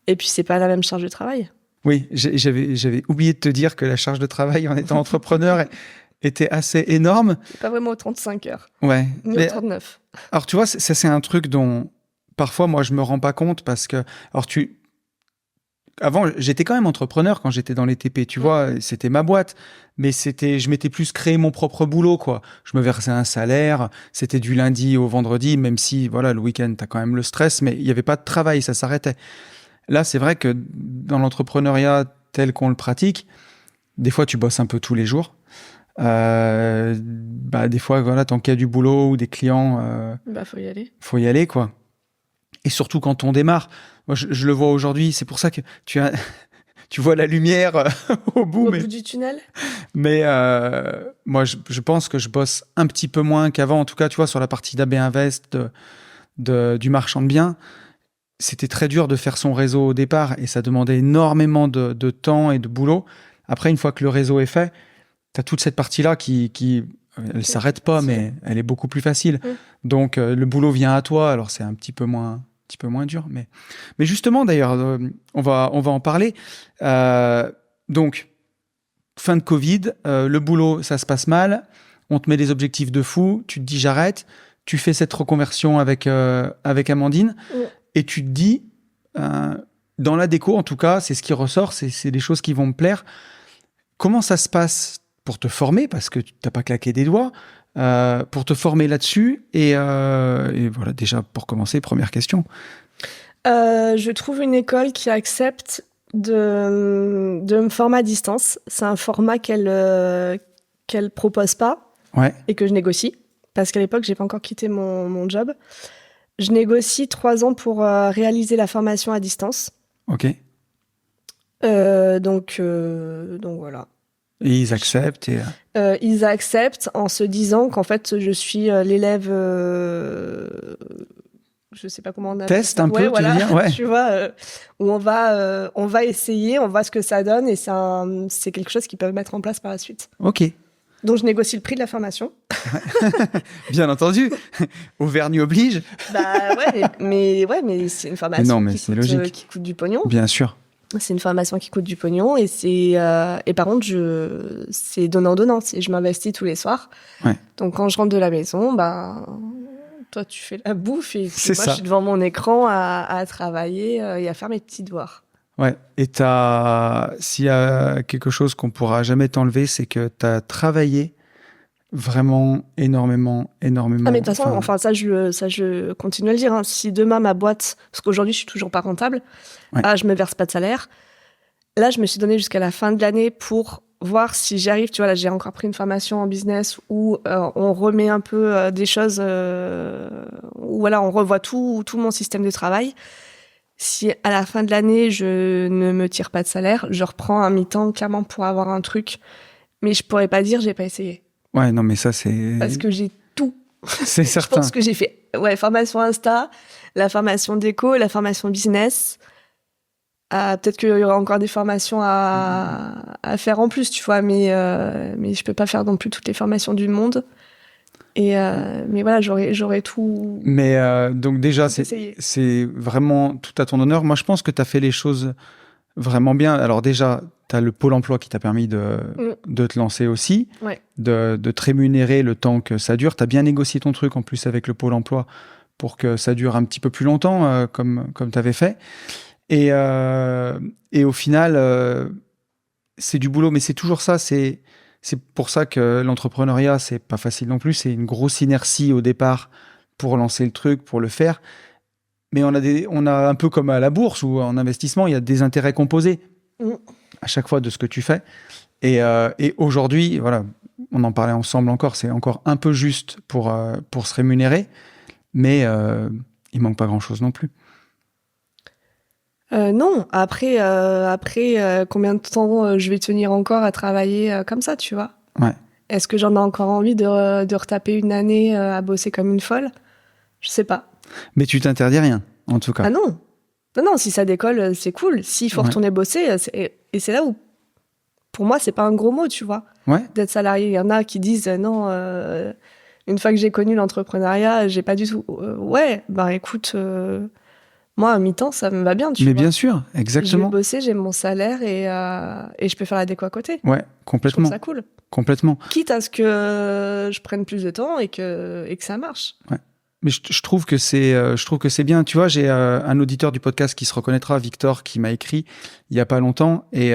Et puis, c'est pas la même charge de travail. Oui, j'avais oublié de te dire que la charge de travail en étant entrepreneur était assez énorme. Pas vraiment aux 35 heures. Ouais. Ni aux 39. Alors, tu vois, ça, c'est un truc dont parfois, moi, je me rends pas compte parce que... Alors, avant, j'étais quand même entrepreneur quand j'étais dans les TP, tu vois, c'était ma boîte, mais je m'étais plus créé mon propre boulot, quoi. Je me versais un salaire, c'était du lundi au vendredi, même si, voilà, le week-end, t'as quand même le stress, mais il y avait pas de travail, ça s'arrêtait. Là, c'est vrai que dans l'entrepreneuriat tel qu'on le pratique, des fois, tu bosses un peu tous les jours. Des fois, voilà, tant qu'il y a du boulot ou des clients... faut y aller. Faut y aller, quoi. Et surtout quand on démarre. Moi, je le vois aujourd'hui, c'est pour ça que tu tu vois la lumière au bout. Au bout du tunnel. Mais moi, je pense que je bosse un petit peu moins qu'avant. En tout cas, tu vois, sur la partie d'AB Invest, du marchand de biens, c'était très dur de faire son réseau au départ et ça demandait énormément de temps et de boulot. Après, une fois que le réseau est fait, tu as toute cette partie-là qui elle s'arrête pas, mais elle est beaucoup plus facile. Donc, le boulot vient à toi. Alors, c'est un petit peu moins dur. Mais justement, d'ailleurs, on va en parler. Donc, fin de Covid, le boulot, ça se passe mal. On te met des objectifs de fou. Tu te dis, j'arrête. Tu fais cette reconversion avec Amandine. Et tu te dis, dans la déco, en tout cas, c'est ce qui ressort. C'est des choses qui vont me plaire. Comment ça se passe pour te former, parce que tu n'as pas claqué des doigts, pour te former là-dessus et voilà, déjà, pour commencer, première question. Je trouve une école qui accepte de me former à distance. C'est un format qu'elle propose pas et que je négocie, parce qu'à l'époque, j'ai pas encore quitté mon job. Je négocie 3 ans pour réaliser la formation à distance. Ok. Donc voilà. Et ils acceptent Ils acceptent en se disant qu'en fait, je suis l'élève... je sais pas comment on appelle test ça. Un peu, voilà. Tu veux dire, ouais. Tu vois, où on va essayer, on voit ce que ça donne et c'est quelque chose qu'ils peuvent mettre en place par la suite. Ok. Donc je négocie le prix de la formation. Bien entendu, Auvergne oblige. Bah ouais, mais c'est une formation qui coûte du pognon. Bien sûr. C'est une formation qui coûte du pognon et par contre c'est donnant-donnant. Je m'investis tous les soirs. Ouais. Donc quand je rentre de la maison, toi tu fais la bouffe et moi ça. Je suis devant mon écran à travailler et à faire mes petits devoirs. Ouais. Et s'il y a quelque chose qu'on pourra jamais t'enlever, c'est que tu as travaillé vraiment énormément. Ah mais de toute façon, ça je continue à le dire. Hein. Si demain ma boîte, parce qu'aujourd'hui je suis toujours pas rentable, je me verse pas de salaire. Là, je me suis donné jusqu'à la fin de l'année pour voir si j'y arrive. Tu vois, là, j'ai encore pris une formation en business où on remet un peu des choses, où voilà, on revoit tout mon système de travail. Si à la fin de l'année, je ne me tire pas de salaire, je reprends un mi-temps clairement pour avoir un truc. Mais je pourrais pas dire, j'ai pas essayé. Ouais, non, mais ça, c'est... Parce que j'ai tout. C'est certain. Je pense que j'ai fait formation Insta, la formation déco, la formation business. Peut-être qu'il y aura encore des formations à faire en plus, tu vois, mais je peux pas faire non plus toutes les formations du monde. Mais voilà, j'aurais tout. Mais donc déjà, c'est vraiment tout à ton honneur. Moi, je pense que tu as fait les choses vraiment bien. Alors déjà, tu as le Pôle emploi qui t'a permis de te lancer aussi, de te rémunérer le temps que ça dure. Tu as bien négocié ton truc en plus avec le Pôle emploi pour que ça dure un petit peu plus longtemps, comme tu avais fait. Et au final, c'est du boulot, mais c'est toujours ça. C'est pour ça que l'entrepreneuriat, c'est pas facile non plus. C'est une grosse inertie au départ pour lancer le truc, pour le faire. Mais on a un peu comme à la bourse ou en investissement, il y a des intérêts composés à chaque fois de ce que tu fais. Et aujourd'hui, voilà, on en parlait ensemble encore, c'est encore un peu juste pour se rémunérer, mais il manque pas grand-chose non plus. Non, après combien de temps je vais tenir encore à travailler comme ça, tu vois? Ouais. Est-ce que j'en ai encore envie de retaper une année à bosser comme une folle? Je sais pas. Mais tu t'interdis rien, en tout cas. Ah non. Non, si ça décolle, c'est cool. S'il faut retourner bosser, et c'est là où, pour moi, c'est pas un gros mot, tu vois. Ouais. D'être salarié, il y en a qui disent non, une fois que j'ai connu l'entrepreneuriat, j'ai pas du tout... écoute... moi, à mi-temps, ça me va bien, tu vois. Mais bien sûr, exactement. Je vais bosser, j'ai mon salaire et je peux faire la déco à côté. Ouais, complètement. Je trouve ça cool. Complètement. Quitte à ce que je prenne plus de temps et que ça marche. Ouais. Mais je trouve que c'est bien. Tu vois, j'ai un auditeur du podcast qui se reconnaîtra, Victor, qui m'a écrit il y a pas longtemps. Et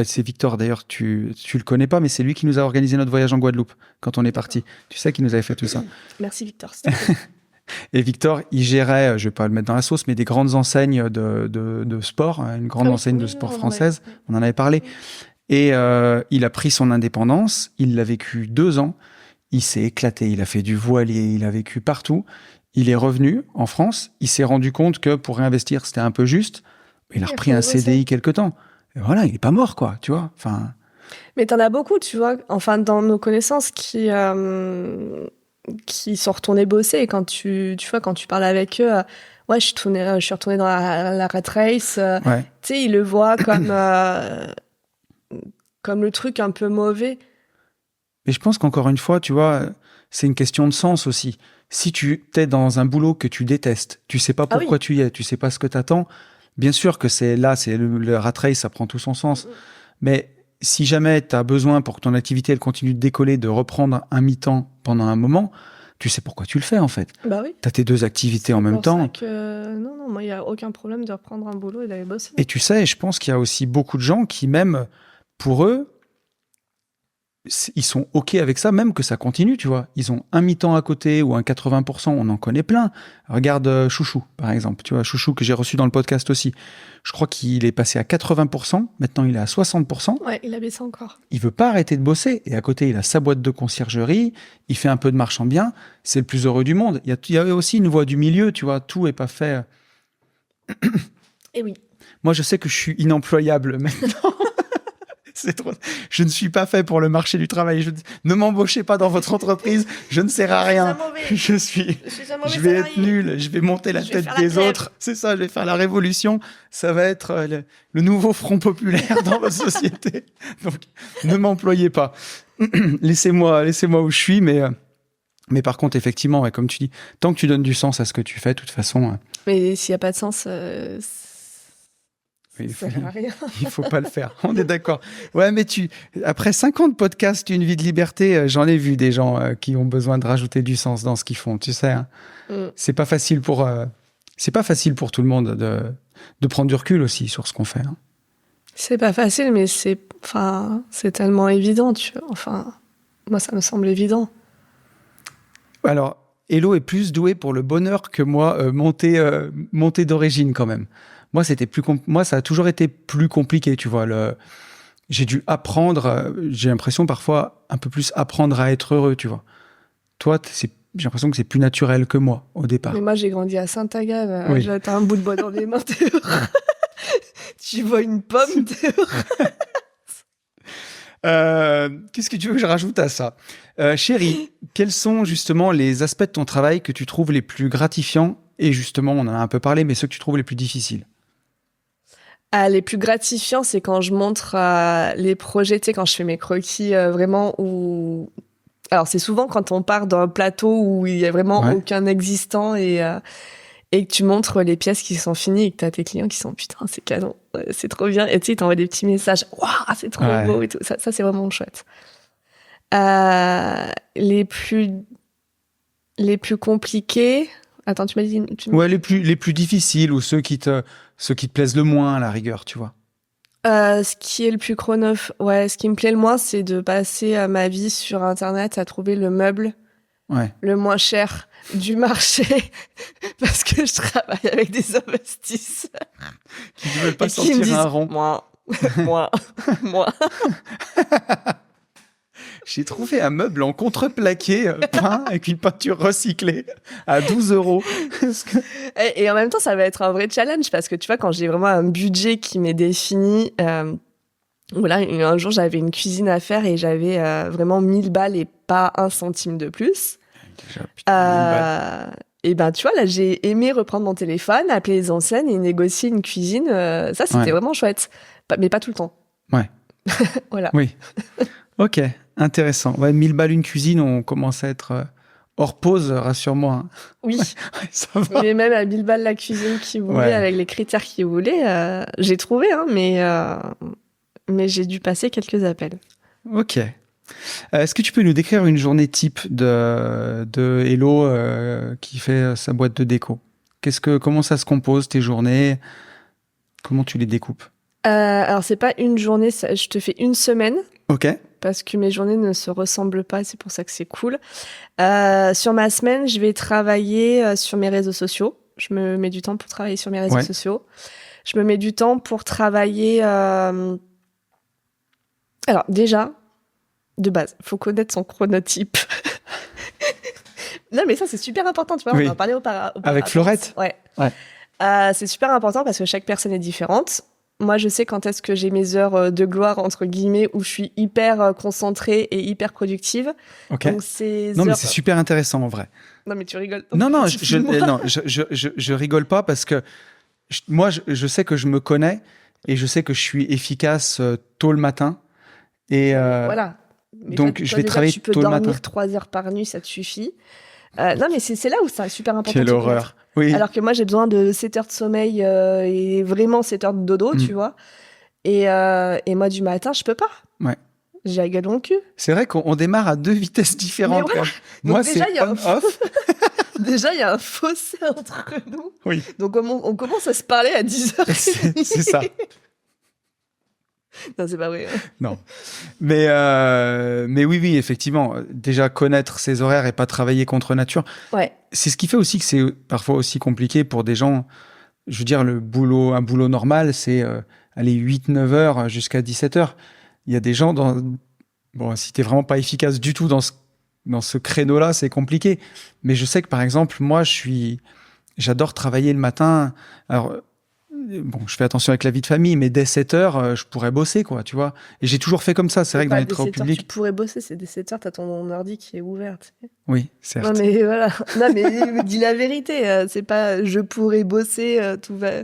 c'est Victor, d'ailleurs, tu le connais pas, mais c'est lui qui nous a organisé notre voyage en Guadeloupe quand on est parti. Tu sais, qui nous avait fait tout ça. Merci, Victor. Et Victor, il gérait, je vais pas le mettre dans la sauce, mais des grandes enseignes de sport, une grande enseigne de sport française. On en avait parlé. Et il a pris son indépendance. Il l'a vécu 2 ans. Il s'est éclaté. Il a fait du voilier. Il a vécu partout. Il est revenu en France. Il s'est rendu compte que pour réinvestir, c'était un peu juste. Il a repris un CDI quelque temps. Et voilà, il est pas mort, quoi, tu vois. Enfin, Mais t'en as beaucoup, tu vois, enfin, dans nos connaissances qui sont retournés bosser. Et quand tu vois, quand tu parles avec eux, ouais, je suis retournée dans la rat race. ouais. Tu sais, ils le voient comme le truc un peu mauvais. Mais je pense qu'encore une fois, tu vois, c'est une question de sens aussi. Si tu es dans un boulot que tu détestes, tu sais pas Ah pourquoi oui. tu y es, tu sais pas ce que t'attends, bien sûr que c'est le rat race, ça prend tout son sens. Mais si jamais tu as besoin pour que ton activité elle continue de décoller, de reprendre un mi-temps pendant un moment, tu sais pourquoi tu le fais en fait. Bah oui. Tu as tes deux activités en même C'est pour temps. ça que non, moi, il n'y a aucun problème de reprendre un boulot et d'aller bosser. Et tu sais, je pense qu'il y a aussi beaucoup de gens qui, même pour eux, ils sont OK avec ça, même que ça continue, tu vois. Ils ont un mi-temps à côté ou un 80%, on en connaît plein. Regarde Chouchou, par exemple. Tu vois, Chouchou que j'ai reçu dans le podcast aussi. Je crois qu'il est passé à 80%, maintenant il est à 60%. Ouais, il a baissé encore. Il veut pas arrêter de bosser. Et à côté, il a sa boîte de conciergerie, il fait un peu de marchand bien. C'est le plus heureux du monde. Il y a aussi une voie du milieu, tu vois. Tout est pas fait. Et oui. Moi, je sais que je suis inemployable maintenant. C'est trop. Je ne suis pas fait pour le marché du travail. Ne m'embauchez pas dans votre entreprise. Je ne sers à rien. Je vais être nul. Je vais monter la tête des autres. C'est ça. Je vais faire la révolution. Ça va être le nouveau front populaire dans votre société. Donc, ne m'employez pas. Laissez-moi où je suis. Mais par contre, effectivement, ouais, comme tu dis, tant que tu donnes du sens à ce que tu fais, de toute façon. Mais s'il n'y a pas de sens. Il Ça sert à rien. Il faut pas le faire. On est d'accord. Ouais, mais après 50 podcasts, une vie de liberté, j'en ai vu des gens qui ont besoin de rajouter du sens dans ce qu'ils font. Tu sais, hein. C'est pas facile pour tout le monde de prendre du recul aussi sur ce qu'on fait. Hein. C'est pas facile, mais c'est tellement évident, tu vois. Enfin, moi, ça me semble évident. Alors, Hello est plus doué pour le bonheur que moi, monté d'origine quand même. Moi, ça a toujours été plus compliqué, tu vois. J'ai dû apprendre, j'ai l'impression parfois un peu plus apprendre à être heureux, tu vois. Toi, j'ai l'impression que c'est plus naturel que moi au départ. Mais moi, j'ai grandi à Saint-Agave. Oui. T'as un bout de bois dans les mains, t'es heureux. Tu vois une pomme, t'es heureux. Qu'est-ce que tu veux que je rajoute à ça? Chérie, quels sont justement les aspects de ton travail que tu trouves les plus gratifiants? Et justement, on en a un peu parlé, mais ceux que tu trouves les plus difficiles? Les plus gratifiants, c'est quand je montre les projets, tu sais, quand je fais mes croquis vraiment où... Alors, c'est souvent quand on part d'un plateau où il y a vraiment aucun existant et que tu montres les pièces qui sont finies et que tu as tes clients qui sont « Putain, c'est canon, c'est trop bien ». Et tu sais, ils t'envoient des petits messages « Waouh, c'est trop beau » et tout. Ça, c'est vraiment chouette. Les plus compliqués... Attends, tu m'as dit... Ouais, les plus difficiles ou ceux qui te plaisent le moins à la rigueur, tu vois. Ce qui est le plus ce qui me plaît le moins, c'est de passer ma vie sur Internet à trouver le meuble le moins cher du marché parce que je travaille avec des investisseurs qui ne veulent pas sortir un rond. Moi. J'ai trouvé un meuble en contreplaqué peint avec une peinture recyclée à 12 €. Et en même temps, ça va être un vrai challenge parce que tu vois, quand j'ai vraiment un budget qui m'est défini, voilà, un jour j'avais une cuisine à faire et j'avais vraiment 1000 balles et pas un centime de plus. Et ben, tu vois, là, j'ai aimé reprendre mon téléphone, appeler les enseignes et négocier une cuisine. Ça, c'était vraiment chouette. Mais pas tout le temps. Ouais. Voilà. Oui. Ok. Intéressant. Ouais, 1000 balles une cuisine, on commence à être hors pause, rassure-moi. Hein. Oui. Ça va. Mais même à 1000 balles la cuisine qu'ils voulaient, avec les critères qu'ils voulaient, j'ai trouvé, hein, mais j'ai dû passer quelques appels. Ok. Est-ce que tu peux nous décrire une journée type de Hello qui fait sa boîte de déco? Comment ça se compose, tes journées? Comment tu les découpes? Alors, c'est pas une journée, je te fais une semaine. Ok. Parce que mes journées ne se ressemblent pas, c'est pour ça que c'est cool. Sur ma semaine, je vais travailler sur mes réseaux sociaux. Je me mets du temps pour travailler sur mes réseaux sociaux. Je me mets du temps pour travailler... Alors, déjà, de base, il faut connaître son chronotype. Non, mais ça, c'est super important. Tu vois, on en parlait auparavant. Avec Fleurette. Ouais. C'est super important parce que chaque personne est différente. moi, je sais quand est-ce que j'ai mes heures de gloire, entre guillemets, où je suis hyper concentrée et hyper productive. Ok. Donc, ces Non, mais heures... c'est super intéressant en vrai. Non, mais tu rigoles. Non, non, Excuse-moi. je rigole pas parce que moi, je sais que je me connais et je sais que je suis efficace tôt le matin. Et Voilà. Mais donc, toi, je vais déjà, travailler tu peux tôt le matin. dormir 3 heures par nuit, ça te suffit. Non, mais c'est là où c'est super important Quelle de se connaître. horreur. Oui. Alors que moi, j'ai besoin de 7 heures de sommeil et vraiment 7 heures de dodo, tu vois. Et moi, du matin, je peux pas. Ouais. J'ai la gueule dans le cul. C'est vrai qu'on démarre à 2 vitesses différentes. Mais voilà. Moi, Donc déjà, c'est il y a on-off. Déjà, il y a un fossé entre nous. Oui. Donc, on commence à se parler à 10h. C'est ça. Non, c'est pas vrai. Non. Mais oui, effectivement. Déjà, connaître ses horaires et pas travailler contre nature. Ouais. C'est ce qui fait aussi que c'est parfois aussi compliqué pour des gens. Je veux dire, un boulot normal, c'est aller 8-9 heures jusqu'à 17 heures. Il y a des gens bon, si t'es vraiment pas efficace du tout dans ce créneau-là, c'est compliqué. Mais je sais que, par exemple, moi, j'adore travailler le matin. Alors, bon, je fais attention avec la vie de famille, mais dès 7 heures, je pourrais bosser, quoi, tu vois. Et j'ai toujours fait comme ça. C'est vrai que dans les travaux publics. Tu pourrais bosser, c'est dès 7 heures, t'as ton ordi qui est ouvert. Tu sais. Oui, certes. Non, mais voilà. Non, mais dis la vérité. C'est pas je pourrais bosser, tout va.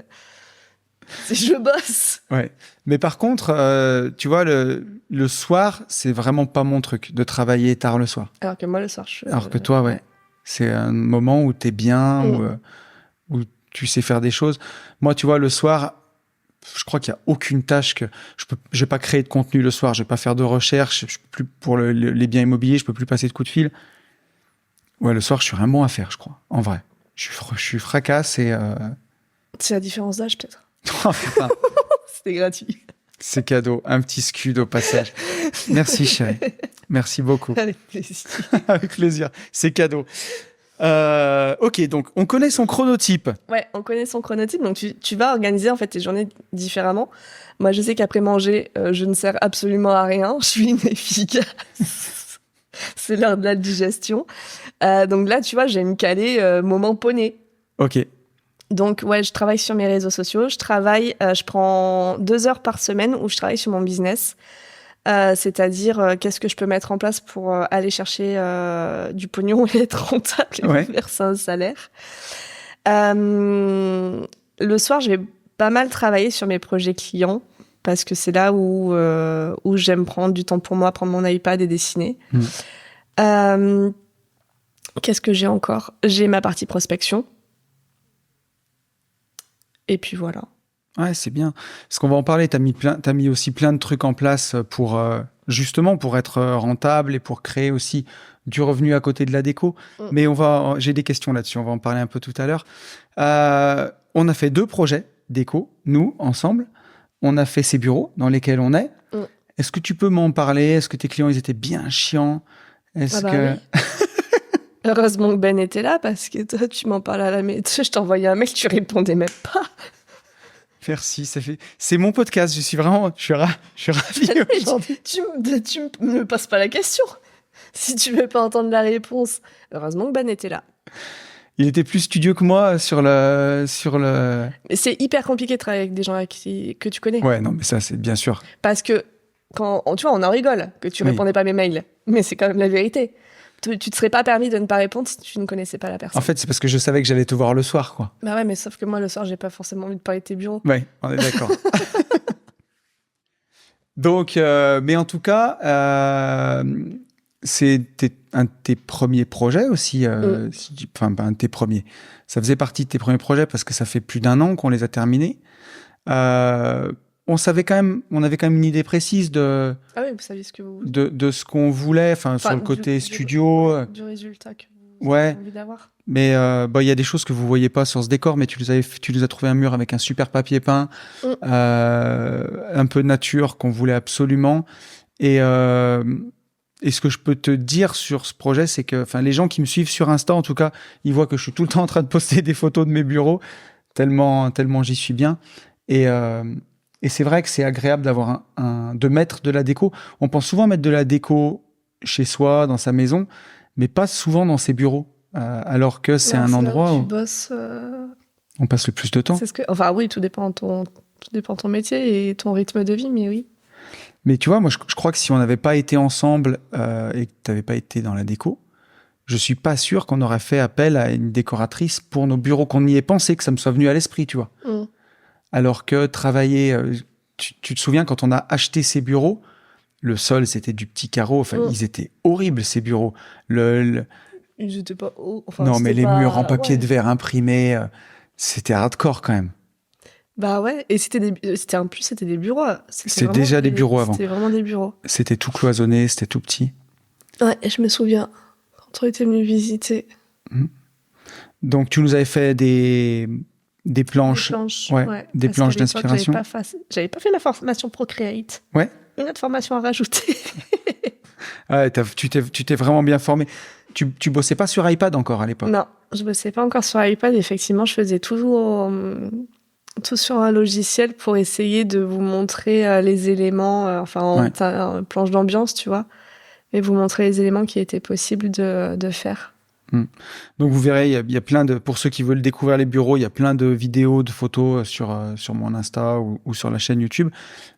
C'est je bosse. Ouais. Mais par contre, tu vois, le soir, c'est vraiment pas mon truc de travailler tard le soir. Alors que moi, le soir, Alors que toi, ouais. C'est un moment où t'es bien, où tu sais faire des choses. Moi, tu vois, le soir, je crois qu'il n'y a aucune tâche que je vais pas créer de contenu le soir. Je vais pas faire de recherche. Je peux plus pour les biens immobiliers, je peux plus passer de coups de fil. Ouais, le soir, je suis rien bon à faire, je crois. En vrai, je suis fracasse et. C'est la différence d'âge, peut-être. Oh, putain. C'était gratuit. C'est cadeau. Un petit scud au passage. Merci, chérie. Merci beaucoup. Avec plaisir. Avec plaisir. C'est cadeau. Ok, donc on connaît son chronotype. Ouais, on connaît son chronotype, donc tu vas organiser en fait tes journées différemment. Moi, je sais qu'après manger, je ne sers absolument à rien. Je suis inefficace. C'est l'heure de la digestion. Donc là, tu vois, je vais me caler moment poney. Ok. Donc ouais, je travaille sur mes réseaux sociaux. Je prends 2 heures par semaine où je travaille sur mon business. C'est-à-dire qu'est-ce que je peux mettre en place pour aller chercher du pognon et être rentable et verser un salaire. Le soir, je vais pas mal travailler sur mes projets clients parce que c'est là où j'aime prendre du temps pour moi, prendre mon iPad et dessiner. Qu'est-ce que j'ai encore ? J'ai ma partie prospection. Et puis voilà. Ouais, c'est bien. Parce qu'on va en parler. T'as mis aussi plein de trucs en place pour justement pour être rentable et pour créer aussi du revenu à côté de la déco. Mais j'ai des questions là-dessus. On va en parler un peu tout à l'heure. On a fait 2 projets déco, nous ensemble. On a fait ces bureaux dans lesquels on est. Est-ce que tu peux m'en parler ? Est-ce que tes clients ils étaient bien chiants ? Est-ce que oui. Heureusement que Ben était là parce que toi tu m'en parles à la je t'envoyais un mail, tu répondais même pas. Merci, c'est mon podcast, je suis ravi aujourd'hui. Tu me poses pas la question. Si tu veux pas entendre la réponse, heureusement que Ben était là. Il était plus studieux que moi sur le. Mais c'est hyper compliqué de travailler avec des gens que tu connais. Ouais, non, mais ça c'est bien sûr. Parce que quand tu vois, on en rigole que tu répondais pas à mes mails, mais c'est quand même la vérité. Tu te serais pas permis de ne pas répondre si tu ne connaissais pas la personne. En fait, c'est parce que je savais que j'allais te voir le soir, quoi. Bah ouais, mais sauf que moi, le soir, j'ai pas forcément envie de parler de tes bureaux. Ouais, on est d'accord. Donc, mais en tout cas, c'était un de tes premiers projets aussi. Enfin, pas un de tes premiers. Ça faisait partie de tes premiers projets parce que ça fait plus d'1 an qu'on les a terminés. On avait quand même une idée précise de. Ah oui, vous saviez ce que vous voulez. De ce qu'on voulait, enfin sur le côté studio. Du résultat que vous avez envie d'avoir. Mais il y a des choses que vous voyez pas sur ce décor, mais tu nous as trouvé un mur avec un super papier peint, un peu de nature qu'on voulait absolument. Et ce que je peux te dire sur ce projet, c'est que, enfin, les gens qui me suivent sur Insta, en tout cas, ils voient que je suis tout le temps en train de poster des photos de mes bureaux, tellement j'y suis bien. Et c'est vrai que c'est agréable d'avoir de mettre de la déco. On pense souvent mettre de la déco chez soi, dans sa maison, mais pas souvent dans ses bureaux. Alors que c'est un endroit où tu bosses. On passe le plus de temps. Enfin oui, tout dépend de Ça dépend de ton métier et ton rythme de vie, mais oui. Mais tu vois, moi, je crois que si on n'avait pas été ensemble et que tu n'avais pas été dans la déco, je suis pas sûr qu'on aurait fait appel à une décoratrice pour nos bureaux, qu'on y ait pensé, que ça me soit venu à l'esprit, tu vois. Alors que travailler... tu te souviens, quand on a acheté ces bureaux, le sol, c'était du petit carreau. Enfin, ils étaient horribles, ces bureaux. Ils étaient pas hauts. Enfin, non, mais les murs en papier ouais. de verre imprimé, c'était hardcore quand même. Bah ouais, et c'était des bureaux. C'était déjà des bureaux avant. C'était vraiment des bureaux. C'était tout cloisonné, c'était tout petit. Ouais, je me souviens. Quand on était venu visiter. Donc, tu nous avais fait des planches. Ouais, des planches d'inspiration. J'avais pas fait ma formation Procreate. Ouais. Une autre formation à rajouter. Ouais, tu t'es vraiment bien formé. Tu bossais pas sur iPad encore à l'époque? Non, je bossais pas encore sur iPad. Effectivement, je faisais toujours tout sur un logiciel pour essayer de vous montrer les éléments, en planche d'ambiance, tu vois, mais vous montrer les éléments qui étaient possibles de faire. Donc vous verrez, il y a plein de, pour ceux qui veulent découvrir les bureaux, il y a plein de vidéos, de photos sur mon Insta ou sur la chaîne YouTube.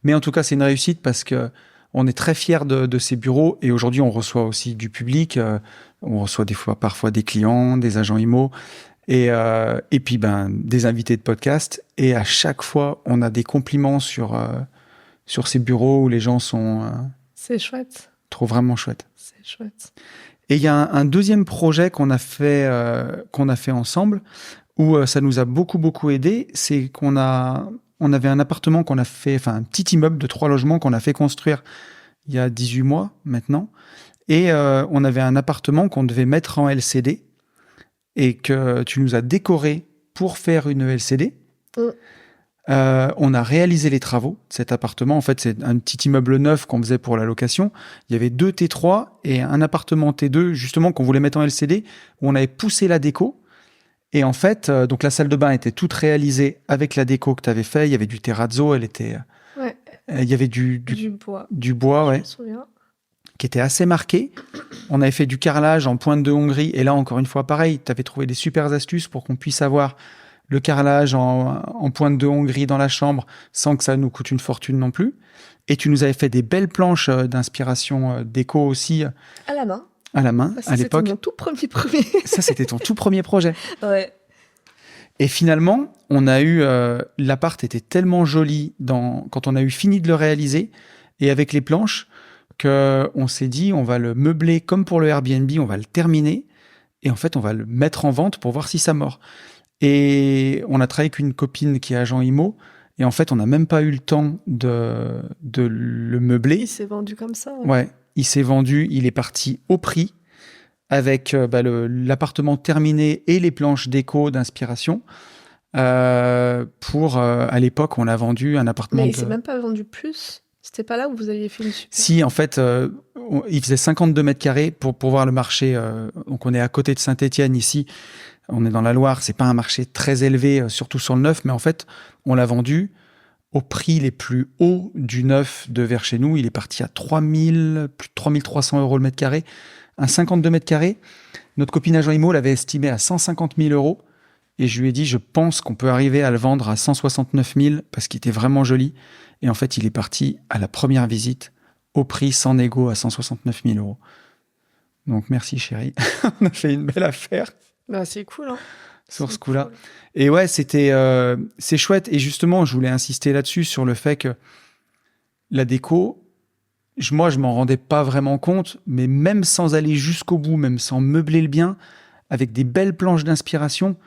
Mais en tout cas, c'est une réussite parce que on est très fiers de ces bureaux et aujourd'hui, on reçoit aussi du public. On reçoit parfois des clients, des agents IMO et puis des invités de podcast. Et à chaque fois, on a des compliments sur ces bureaux où les gens sont... c'est chouette. Trouvent vraiment chouette. C'est chouette. Et il y a un deuxième projet qu'on a fait ensemble où ça nous a beaucoup aidé. C'est on avait un appartement qu'on a fait, enfin un petit immeuble de 3 logements qu'on a fait construire il y a 18 mois maintenant. Et on avait un appartement qu'on devait mettre en LCD et que tu nous as décoré pour faire une LCD. On a réalisé les travaux de cet appartement. En fait, c'est un petit immeuble neuf qu'on faisait pour la location. Il y avait 2 T3 et un appartement T2, justement, qu'on voulait mettre en LCD, où on avait poussé la déco. Et en fait, donc la salle de bain était toute réalisée avec la déco que tu avais fait. Il y avait du terrazzo, il y avait du bois. Du bois, ouais. Je me souviens. Qui était assez marqué. On avait fait du carrelage en pointe de Hongrie. Et là, encore une fois, pareil, tu avais trouvé des super astuces pour qu'on puisse avoir le carrelage en pointe de Hongrie dans la chambre sans que ça nous coûte une fortune non plus. Et tu nous avais fait des belles planches d'inspiration déco aussi. À la main, à l'époque. C'était mon tout premier. Ça, c'était ton tout premier projet. Ouais. Et finalement, on a eu... l'appart était tellement joli quand on a eu fini de le réaliser et avec les planches qu'on s'est dit, on va le meubler comme pour le Airbnb, on va le terminer et en fait, on va le mettre en vente pour voir si ça mord. Et on a travaillé avec une copine qui est agent IMO. Et en fait, on n'a même pas eu le temps de le meubler. Il s'est vendu comme ça. Ouais, il s'est vendu. Il est parti au prix avec l'appartement terminé et les planches déco d'inspiration. À l'époque, on a vendu un appartement. Mais il s'est même pas vendu plus. C'était pas là où vous aviez fait une super... Si, en fait, il faisait 52 mètres carrés pour voir le marché. Donc, on est à côté de Saint-Étienne ici. On est dans la Loire, c'est pas un marché très élevé, surtout sur le neuf, mais en fait, on l'a vendu au prix les plus hauts du neuf de vers chez nous. Il est parti à plus de 3300 € le mètre carré. Un 52 mètres carrés. Notre copine agent IMO l'avait estimé à 150 000 €. Et je lui ai dit, je pense qu'on peut arriver à le vendre à 169 000 parce qu'il était vraiment joli. Et en fait, il est parti à la première visite au prix sans négo à 169 000 €. Donc, merci chérie. On a fait une belle affaire. Bah, c'est cool, hein. Sur ce coup-là. Cool. Et ouais, c'est chouette. Et justement, je voulais insister là-dessus, sur le fait que la déco, moi, je m'en rendais pas vraiment compte, mais même sans aller jusqu'au bout, même sans meubler le bien, avec des belles planches d'inspiration,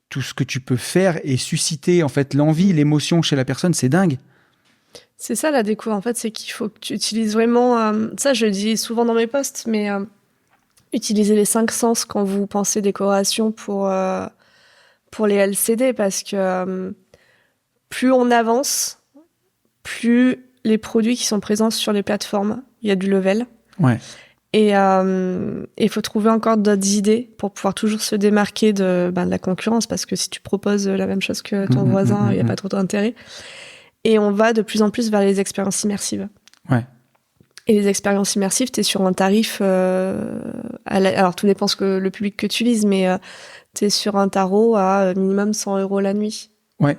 tout ce que tu peux faire et susciter, en fait, l'envie, l'émotion chez la personne, c'est dingue. C'est ça, la déco, en fait, c'est qu'il faut que tu utilises vraiment... ça, je le dis souvent dans mes posts, mais... utilisez les 5 sens quand vous pensez décoration pour les LCD, parce que plus on avance, plus les produits qui sont présents sur les plateformes, il y a du level. Ouais. Et il faut trouver encore d'autres idées pour pouvoir toujours se démarquer de la concurrence, parce que si tu proposes la même chose que ton voisin, il n'y a pas trop d'intérêt. Et on va de plus en plus vers les expériences immersives. Ouais. Et les expériences immersives, tu es sur un tarif... alors, tout dépend le public que tu vises, mais tu es sur un tarot à minimum 100 € la nuit. Ouais.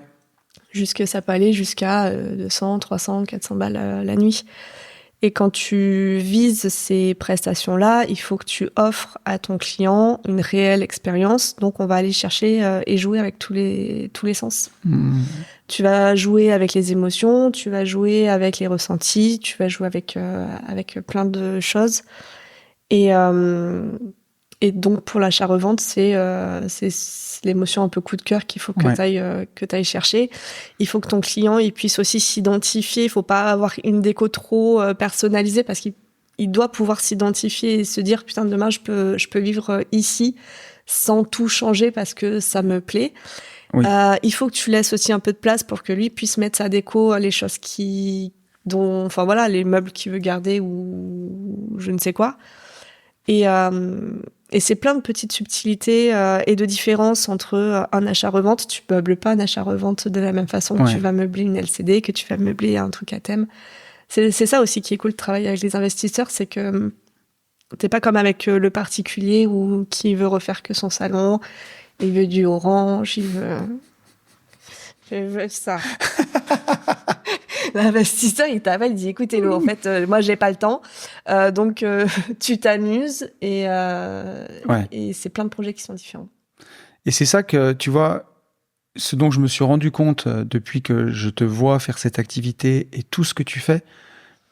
Ça peut aller jusqu'à 200, 300, 400 balles la nuit. Et quand tu vises ces prestations-là, il faut que tu offres à ton client une réelle expérience. Donc, on va aller chercher et jouer avec tous les sens. Tu vas jouer avec les émotions, tu vas jouer avec les ressentis, tu vas jouer avec plein de choses. Et donc, pour l'achat-revente, c'est l'émotion un peu coup de cœur qu'il faut que tu ailles chercher. Il faut que ton client il puisse aussi s'identifier. Il faut pas avoir une déco trop personnalisée parce qu'il doit pouvoir s'identifier et se dire putain, demain, je peux vivre ici sans tout changer parce que ça me plaît. Oui. Il faut que tu laisses aussi un peu de place pour que lui puisse mettre sa déco, les choses les meubles qu'il veut garder ou je ne sais quoi. Et c'est plein de petites subtilités et de différences entre un achat-revente. Tu meubles pas un achat-revente de la même façon que tu vas meubler une LCD, que tu vas meubler un truc à thème. C'est ça aussi qui est cool de travailler avec les investisseurs, c'est que t'es pas comme avec le particulier ou qui veut refaire que son salon, il veut du orange, il veut ça. L'investisseur, il t'appelle, il dit écoutez, en fait, moi, j'ai pas le temps, donc tu t'amuses et c'est plein de projets qui sont différents. Et c'est ça que, tu vois, ce dont je me suis rendu compte depuis que je te vois faire cette activité et tout ce que tu fais.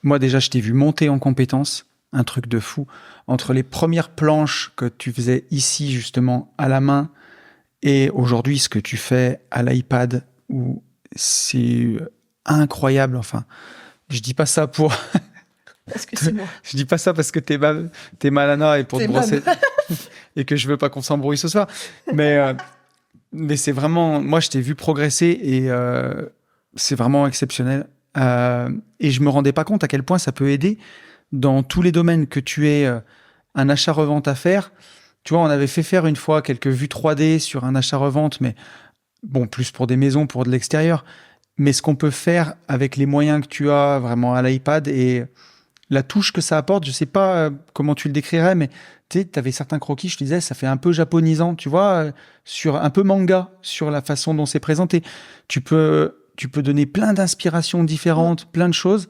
Moi, déjà, je t'ai vu monter en compétences, un truc de fou. Entre les premières planches que tu faisais ici, justement, à la main, et aujourd'hui, ce que tu fais à l'iPad, où c'est incroyable. Enfin, je dis pas ça pour... Parce que c'est moi. Je dis pas ça parce que t'es Malana et pour te brosser et que je veux pas qu'on s'embrouille ce soir. Mais c'est vraiment... Moi, je t'ai vu progresser et c'est vraiment exceptionnel. Et je me rendais pas compte à quel point ça peut aider dans tous les domaines que tu aies un achat-revente à faire. Tu vois, on avait fait faire une fois quelques vues 3D sur un achat-revente, mais bon, plus pour des maisons, pour de l'extérieur. Mais ce qu'on peut faire avec les moyens que tu as vraiment à l'iPad et la touche que ça apporte, je sais pas comment tu le décrirais, mais tu sais, t'avais certains croquis, je te disais, ça fait un peu japonisant, tu vois, sur un peu manga, sur la façon dont c'est présenté. Tu peux donner plein d'inspirations différentes, plein de choses,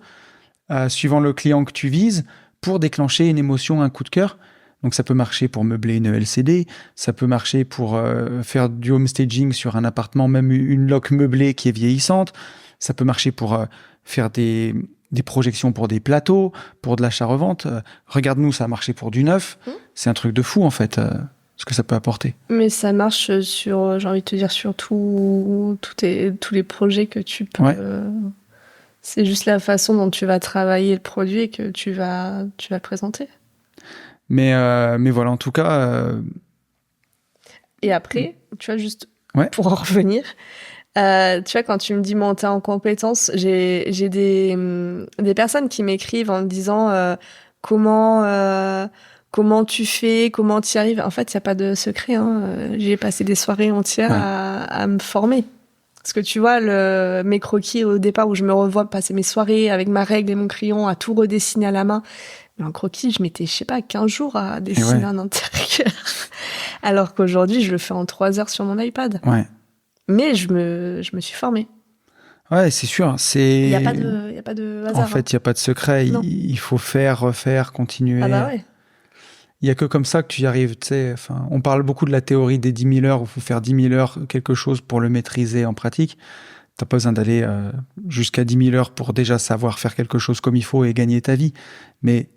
suivant le client que tu vises, pour déclencher une émotion, un coup de cœur. Donc ça peut marcher pour meubler une LCD, ça peut marcher pour faire du home staging sur un appartement, même une loque meublée qui est vieillissante. Ça peut marcher pour faire des projections pour des plateaux, pour de l'achat-revente. Regarde-nous, ça a marché pour du neuf. C'est un truc de fou en fait, ce que ça peut apporter. Mais ça marche sur, j'ai envie de te dire, sur tous les projets que tu peux... Ouais. C'est juste la façon dont tu vas travailler le produit et que tu vas le présenter. Mais voilà, en tout cas... Et après, tu vois, juste pour en revenir, tu vois, quand tu me dis monter en compétences, j'ai des personnes qui m'écrivent en me disant comment tu fais, comment tu y arrives. En fait, il n'y a pas de secret. J'ai passé des soirées entières à me former. Parce que tu vois, mes croquis au départ où je me revois passer mes soirées avec ma règle et mon crayon à tout redessiner à la main. Mais en croquis, je mettais, 15 jours à dessiner un intérieur. Alors qu'aujourd'hui, je le fais en 3 heures sur mon iPad. Ouais. Mais je me suis formée. Ouais, c'est sûr. Il n'y a pas de hasard. En fait, il n'y a pas de secret. Il faut faire, refaire, continuer. Ah bah ouais. Il n'y a que comme ça que tu y arrives. Tu sais, enfin, on parle beaucoup de la théorie des 10 000 heures, où il faut faire 10 000 heures quelque chose pour le maîtriser en pratique. Tu n'as pas besoin d'aller jusqu'à 10 000 heures pour déjà savoir faire quelque chose comme il faut et gagner ta vie. Mais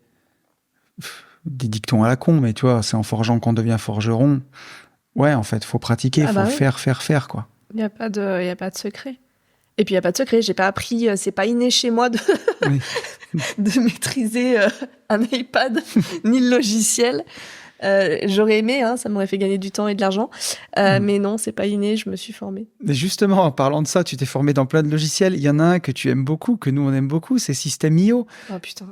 des dictons à la con, mais tu vois, c'est en forgeant qu'on devient forgeron. Ouais, en fait, il faut pratiquer, il faut faire, quoi. Il n'y a pas de secret. Et puis, il n'y a pas de secret. J'ai pas appris, c'est pas inné chez moi de maîtriser un iPad, ni le logiciel. J'aurais aimé, ça m'aurait fait gagner du temps et de l'argent. Mais non, c'est pas inné, je me suis formée. Mais justement, en parlant de ça, tu t'es formée dans plein de logiciels. Il y en a un que tu aimes beaucoup, que nous, on aime beaucoup, c'est System.io. Oh putain.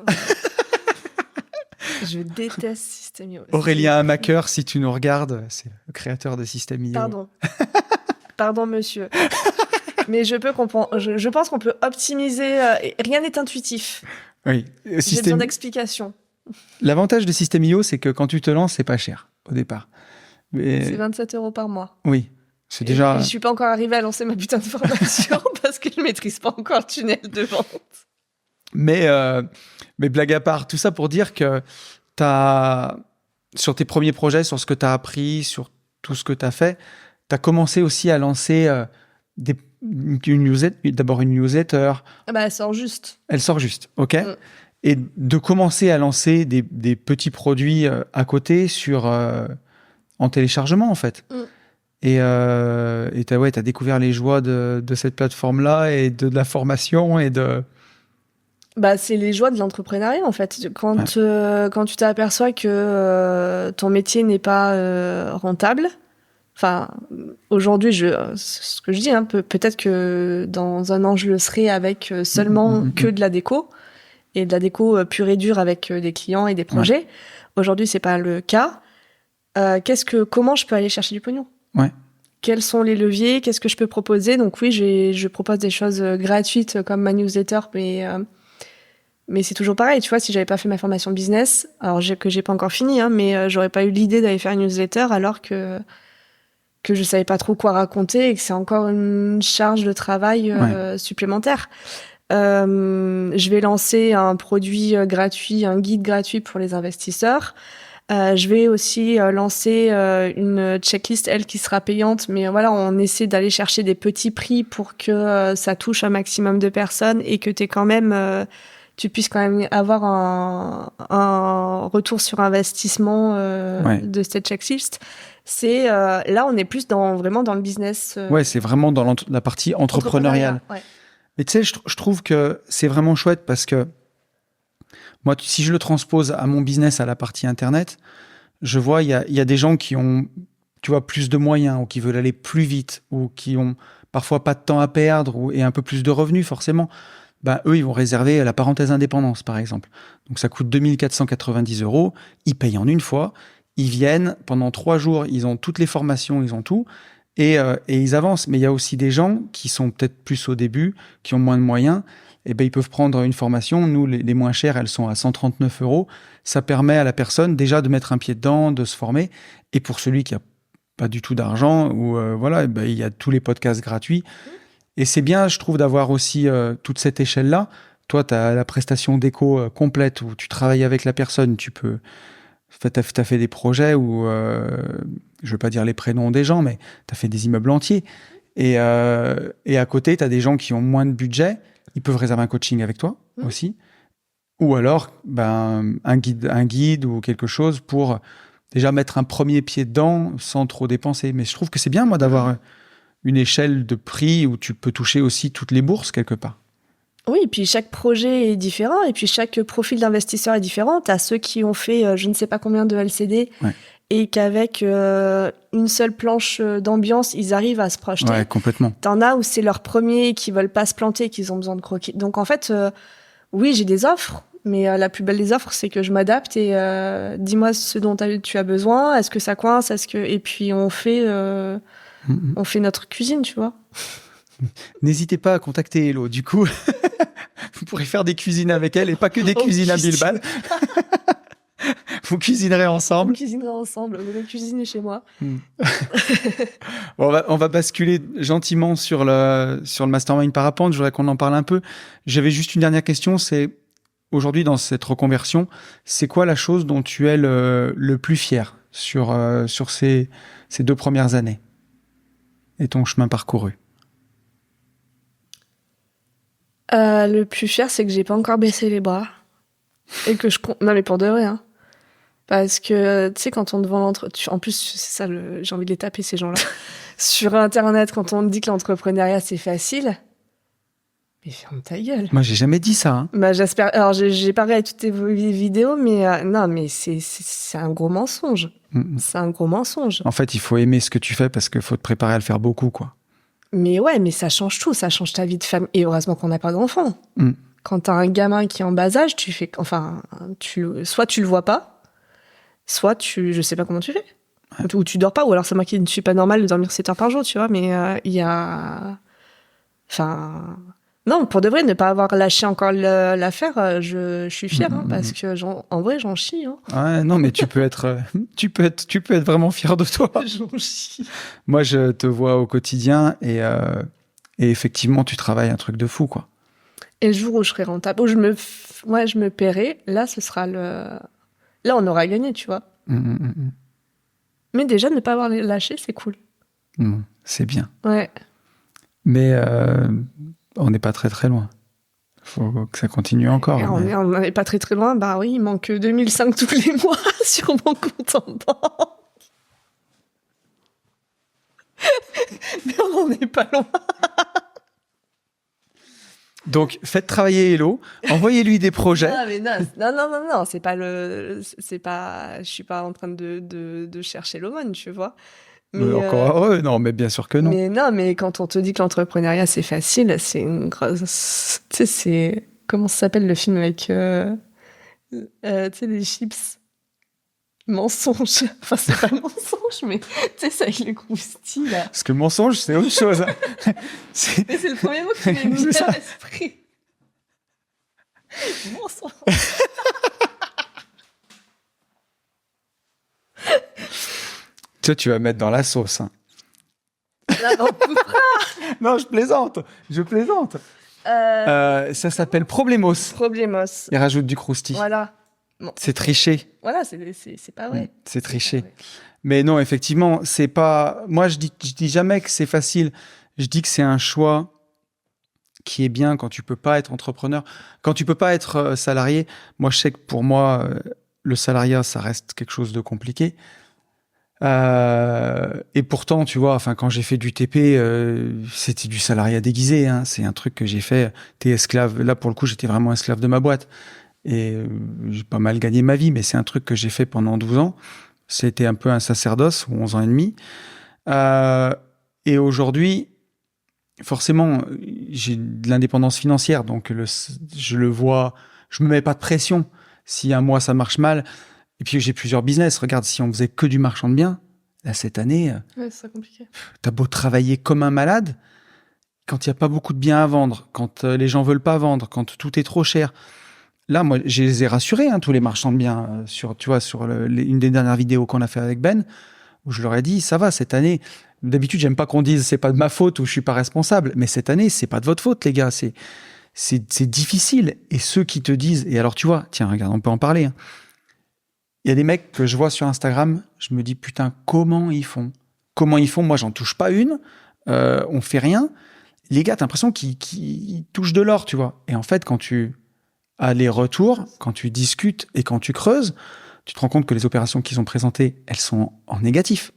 Je déteste System.io. Aurélien Hamaker, si tu nous regardes, c'est le créateur de System.io. Pardon, monsieur. Mais je pense qu'on peut optimiser. Rien n'est intuitif. Oui. J'ai besoin d'explications. L'avantage de System.io, c'est que quand tu te lances, c'est pas cher au départ. C'est 27 € par mois. Oui. C'est déjà... Je suis pas encore arrivée à lancer ma putain de formation parce que je maîtrise pas encore le tunnel de vente. Mais blague à part, tout ça pour dire que sur tes premiers projets, sur ce que tu as appris, sur tout ce que tu as fait, tu as commencé aussi à lancer d'abord une newsletter. Elle sort juste. Elle sort juste, ok. Et de commencer à lancer des petits produits à côté en téléchargement, en fait. Et t'as découvert les joies de cette plateforme-là et de la formation et de... C'est les joies de l'entrepreneuriat, en fait. Quand tu t'aperçois que ton métier n'est pas rentable, enfin, aujourd'hui, ce que je dis, hein, peut-être que dans un an, je le serai avec seulement que de la déco, et de la déco pure et dure avec des clients et des projets. Ouais. Aujourd'hui, c'est pas le cas. Comment je peux aller chercher du pognon ? Ouais. Quels sont les leviers ? Qu'est-ce que je peux proposer ? Donc oui, je propose des choses gratuites comme ma newsletter, mais c'est toujours pareil, tu vois, si j'avais pas fait ma formation business, alors que j'ai pas encore fini, hein, mais j'aurais pas eu l'idée d'aller faire une newsletter alors que je savais pas trop quoi raconter et que c'est encore une charge de travail supplémentaire. Je vais lancer un produit gratuit, un guide gratuit pour les investisseurs. Je vais aussi lancer une checklist, elle, qui sera payante, mais voilà, on essaie d'aller chercher des petits prix pour que ça touche un maximum de personnes et que tu puisses quand même avoir un retour sur investissement de cette checklist. C'est là, on est plus vraiment dans le business. Ouais, c'est vraiment dans la partie entrepreneuriale. Ouais. Mais tu sais, je trouve que c'est vraiment chouette parce que moi, si je le transpose à mon business, à la partie Internet, je vois, il y a des gens qui ont, tu vois, plus de moyens ou qui veulent aller plus vite ou qui ont parfois pas de temps à perdre et un peu plus de revenus, forcément. Eux, ils vont réserver la parenthèse indépendance, par exemple. Donc, ça coûte 2490 €. Ils payent en une fois. Ils viennent pendant 3 jours. Ils ont toutes les formations, ils ont tout. Et ils avancent. Mais il y a aussi des gens qui sont peut-être plus au début, qui ont moins de moyens. Ils peuvent prendre une formation. Nous, les moins chères, elles sont à 139 €. Ça permet à la personne déjà de mettre un pied dedans, de se former. Et pour celui qui a pas du tout d'argent, il y a tous les podcasts gratuits. Et c'est bien, je trouve, d'avoir aussi toute cette échelle-là. Toi, tu as la prestation déco complète où tu travailles avec la personne. Tu as fait des projets où, je ne veux pas dire les prénoms des gens, mais tu as fait des immeubles entiers. Et à côté, tu as des gens qui ont moins de budget. Ils peuvent réserver un coaching avec toi aussi. Ou alors, un guide ou quelque chose pour déjà mettre un premier pied dedans sans trop dépenser. Mais je trouve que c'est bien, moi, d'avoir une échelle de prix où tu peux toucher aussi toutes les bourses quelque part. Oui, et puis chaque projet est différent, et puis chaque profil d'investisseur est différent. Tu as ceux qui ont fait je ne sais pas combien de LCD, et qu'avec une seule planche d'ambiance, ils arrivent à se projeter. Ouais, complètement. T'en as où c'est leur premier, qui veulent pas se planter, qu'ils ont besoin de croquer. Donc en fait, oui, j'ai des offres, mais la plus belle des offres, c'est que je m'adapte et dis-moi ce dont tu as besoin, est-ce que ça coince, et puis on fait notre cuisine, tu vois. N'hésitez pas à contacter Hello, du coup, vous pourrez faire des cuisines avec elle et pas que des cuisines à Bilbao. Vous cuisinerez ensemble. Vous allez cuisiner chez moi. Bon, on va basculer gentiment sur le mastermind Parapente. Je voudrais qu'on en parle un peu. J'avais juste une dernière question, c'est aujourd'hui dans cette reconversion, c'est quoi la chose dont tu es le plus fier sur ces 2 premières années et ton chemin parcouru? Le plus fier, c'est que j'ai pas encore baissé les bras et que non, mais pour de vrai, hein. Parce que tu sais, quand on te vend en plus c'est ça, j'ai envie de les taper ces gens-là sur Internet, quand on te dit que l'entrepreneuriat c'est facile, mais ferme ta gueule. Moi, j'ai jamais dit ça. Hein. J'espère. Alors, j'ai pas regardé toutes tes vidéos, mais non, mais c'est un gros mensonge. C'est un gros mensonge. En fait, il faut aimer ce que tu fais parce qu'il faut te préparer à le faire beaucoup, quoi. Mais ouais, mais ça change tout, ça change ta vie de femme. Et heureusement qu'on n'a pas d'enfant. Quand t'as un gamin qui est en bas âge, soit tu le vois pas, soit je sais pas comment tu fais. Ouais. Ou tu dors pas, ou alors c'est moi qui ne suis pas normale de dormir 7 heures par jour, tu vois, mais il y a... Enfin... Non, pour de vrai, ne pas avoir lâché encore l'affaire, je suis fière, parce que en vrai, j'en chie. Hein. Ouais, non, mais tu peux être vraiment fier de toi. J'en chie. Moi, je te vois au quotidien et effectivement, tu travailles un truc de fou, quoi. Et le jour où je serai rentable, où je me paierai, là, ce sera Là, on aura gagné, tu vois. Mais déjà, ne pas avoir lâché, c'est cool. C'est bien. Ouais. Mais on n'est pas très très loin. Faut que ça continue encore. Et on n'est pas très très loin. Bah oui, il manque 2005 tous les mois sur mon compte en banque. Mais on n'en est pas loin. Donc, faites travailler Hello, envoyez-lui des projets. Ah, mais non, c'est pas je suis pas en train de chercher l'aumône, tu vois. Mais encore heureux, non, mais bien sûr que non. Mais quand on te dit que l'entrepreneuriat c'est facile, c'est une grosse. Tu sais, c'est. Comment ça s'appelle le film avec. Tu sais, les chips. Mensonge. Enfin, c'est pas mensonge, mais tu sais, c'est avec le croustille, là. Parce que mensonge, c'est autre chose. Mais c'est le premier mot qui m'est venu à l'esprit. Mensonge. Toi, tu vas mettre dans la sauce. Hein. Non, je plaisante. Ça s'appelle Problemos. Problemos. Il rajoute du croustille. Voilà. Bon. C'est tricher. Voilà, c'est pas vrai. C'est tricher. Mais non, effectivement, c'est pas. Moi, je dis jamais que c'est facile. Je dis que c'est un choix qui est bien quand tu peux pas être entrepreneur, quand tu peux pas être salarié. Moi, je sais que pour moi, le salariat, ça reste quelque chose de compliqué. Et pourtant, tu vois, enfin, quand j'ai fait du TP, c'était du salariat déguisé. Hein. C'est un truc que j'ai fait. T'es esclave. Là, pour le coup, j'étais vraiment esclave de ma boîte. Et j'ai pas mal gagné ma vie, mais c'est un truc que j'ai fait pendant 12 ans. C'était un peu un sacerdoce, ou 11 ans et demi. Et aujourd'hui, forcément, j'ai de l'indépendance financière, donc je le vois, je me mets pas de pression. Si un mois ça marche mal, et puis j'ai plusieurs business. Regarde, si on faisait que du marchand de biens, là cette année, ouais, c'est compliqué. T'as beau travailler comme un malade, quand il y a pas beaucoup de biens à vendre, quand les gens veulent pas vendre, quand tout est trop cher. Là, moi, je les ai rassurés, hein, tous les marchands de biens, sur une des dernières vidéos qu'on a fait avec Ben, où je leur ai dit, ça va, cette année. D'habitude, j'aime pas qu'on dise c'est pas de ma faute ou je suis pas responsable, mais cette année, c'est pas de votre faute, les gars. C'est difficile. Et ceux qui te disent, et alors tu vois, tiens, regarde, on peut en parler. Hein. Il y a des mecs que je vois sur Instagram, je me dis, putain, comment ils font? Moi, j'en touche pas une, on fait rien. Les gars, t'as l'impression qu'ils touchent de l'or, tu vois. Et en fait, quand tu as les retours, quand tu discutes et quand tu creuses, tu te rends compte que les opérations qu'ils ont présentées, elles sont en négatif.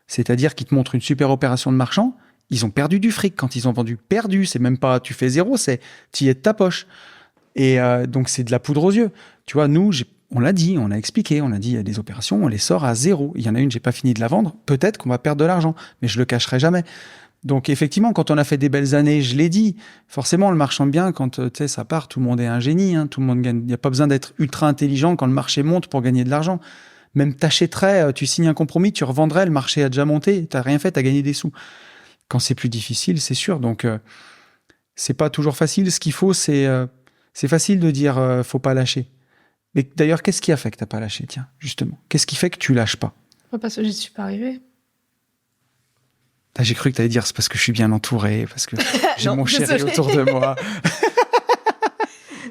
C'est-à-dire qu'ils te montrent une super opération de marchand, ils ont perdu du fric. Quand ils ont vendu, perdu, c'est même pas tu fais zéro, c'est tu y es de ta poche. Et donc, c'est de la poudre aux yeux. Tu vois, nous, on l'a dit, on l'a expliqué, on a dit, il y a des opérations, on les sort à zéro. Il y en a une, j'ai pas fini de la vendre. Peut-être qu'on va perdre de l'argent, mais je le cacherai jamais. Donc, effectivement, quand on a fait des belles années, je l'ai dit, forcément, le marchand de biens, quand tu sais, ça part, tout le monde est un génie, hein, tout le monde gagne. Il n'y a pas besoin d'être ultra intelligent quand le marché monte pour gagner de l'argent. Même t'achèterais, tu signes un compromis, tu revendrais, le marché a déjà monté, t'as rien fait, t'as gagné des sous. Quand c'est plus difficile, c'est sûr. Donc, c'est pas toujours facile. Ce qu'il faut, c'est facile de dire, faut pas lâcher. Mais d'ailleurs, qu'est-ce qui a fait que t'as pas lâché, tiens, justement? Qu'est-ce qui fait que tu lâches pas? Parce que j'y suis pas arrivée. Là, j'ai cru que t'allais dire, c'est parce que je suis bien entourée, parce que j'ai mon chéri autour de moi.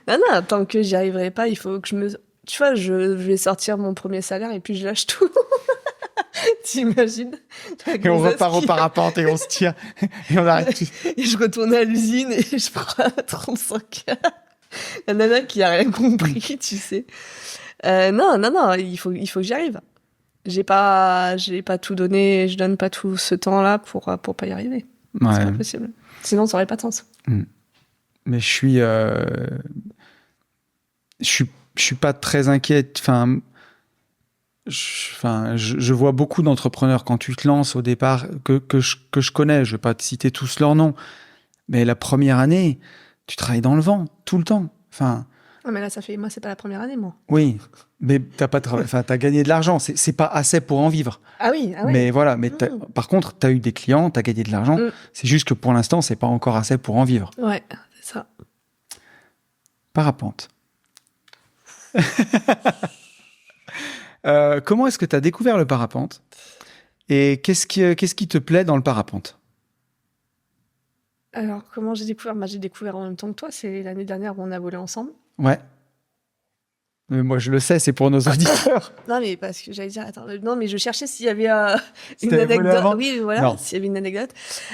Non, tant que j'y arriverai pas, il faut que je me... Tu vois, je vais sortir mon premier salaire et puis je lâche tout. T'imagines? Et on repart au parapente et on se tire. Et on arrête. Et je retourne à l'usine et je prends 35 heures. La nana qui a rien compris, tu sais. Non, il faut que j'y arrive. J'ai pas tout donné, je donne pas tout ce temps-là pour pas y arriver. Ouais. C'est impossible. Sinon, ça aurait pas de sens. Mais je suis pas très inquiète. Je vois beaucoup d'entrepreneurs quand tu te lances au départ que je connais. Je vais pas te citer tous leurs noms, mais la première année, tu travailles dans le vent tout le temps. Non, mais là, moi, c'est pas la première année, moi. Oui, mais t'as gagné de l'argent. C'est pas assez pour en vivre. Ah oui. Mais voilà. Mais par contre, t'as eu des clients, t'as gagné de l'argent. C'est juste que pour l'instant, c'est pas encore assez pour en vivre. Ouais, c'est ça. Parapente. Comment est-ce que tu as découvert le parapente? Et qu'est-ce qui te plaît dans le parapente? Alors, comment j'ai découvert? J'ai découvert en même temps que toi. C'est l'année dernière où on a volé ensemble. Ouais. Mais moi, je le sais, c'est pour nos auditeurs. Non, mais parce que j'allais dire, attends, non, mais je cherchais s'il y avait Si une t'avais volé anecdote. avant? Oui, voilà, Non. s'il y avait une anecdote.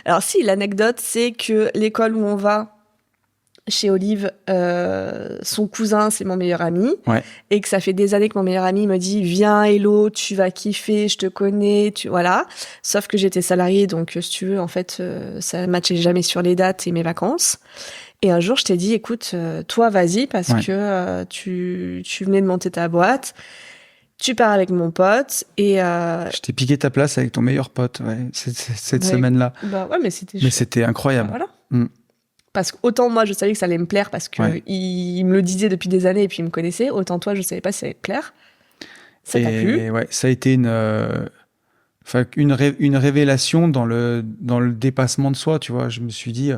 Alors, si, l'anecdote, c'est que l'école où on va, chez Olive, son cousin, c'est mon meilleur ami. Ouais. Et que ça fait des années que mon meilleur ami me dit, viens, Hello, tu vas kiffer, je te connais, voilà. Sauf que j'étais salariée, donc, si tu veux, en fait, ça matchait jamais sur les dates et mes vacances. Et un jour, je t'ai dit, écoute, toi, vas-y, parce que tu venais de monter ta boîte, tu pars avec mon pote, et... Je t'ai piqué ta place avec ton meilleur pote, cette semaine-là. Bah ouais, mais c'était Mais c'était incroyable. Bah, voilà. Parce qu'autant moi, je savais que ça allait me plaire, parce qu'il me le disait depuis des années, et puis il me connaissait, autant toi, je savais pas si ça allait te plaire. Ça t'a plu? Ouais, ça a été une révélation dans le dépassement de soi, tu vois. Je me suis dit...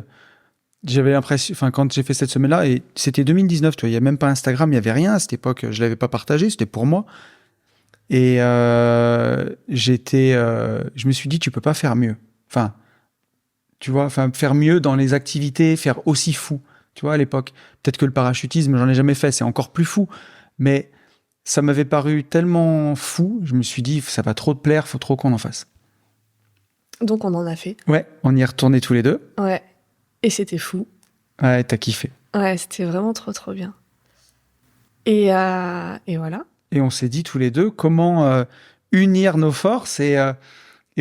J'avais l'impression, quand j'ai fait cette semaine-là, et c'était 2019, tu vois, il n'y a même pas Instagram, il n'y avait rien à cette époque, je ne l'avais pas partagé, c'était pour moi. Et je me suis dit, tu peux pas faire mieux. Faire mieux dans les activités, faire aussi fou, tu vois, à l'époque. Peut-être que le parachutisme, j'en ai jamais fait, c'est encore plus fou. Mais ça m'avait paru tellement fou, je me suis dit, ça va trop te plaire, faut trop qu'on en fasse. Donc on en a fait. Ouais, on y est retournés tous les deux. Ouais. Et c'était fou. Ouais, t'as kiffé. Ouais, c'était vraiment trop, trop bien. Et voilà. Et on s'est dit tous les deux comment unir nos forces et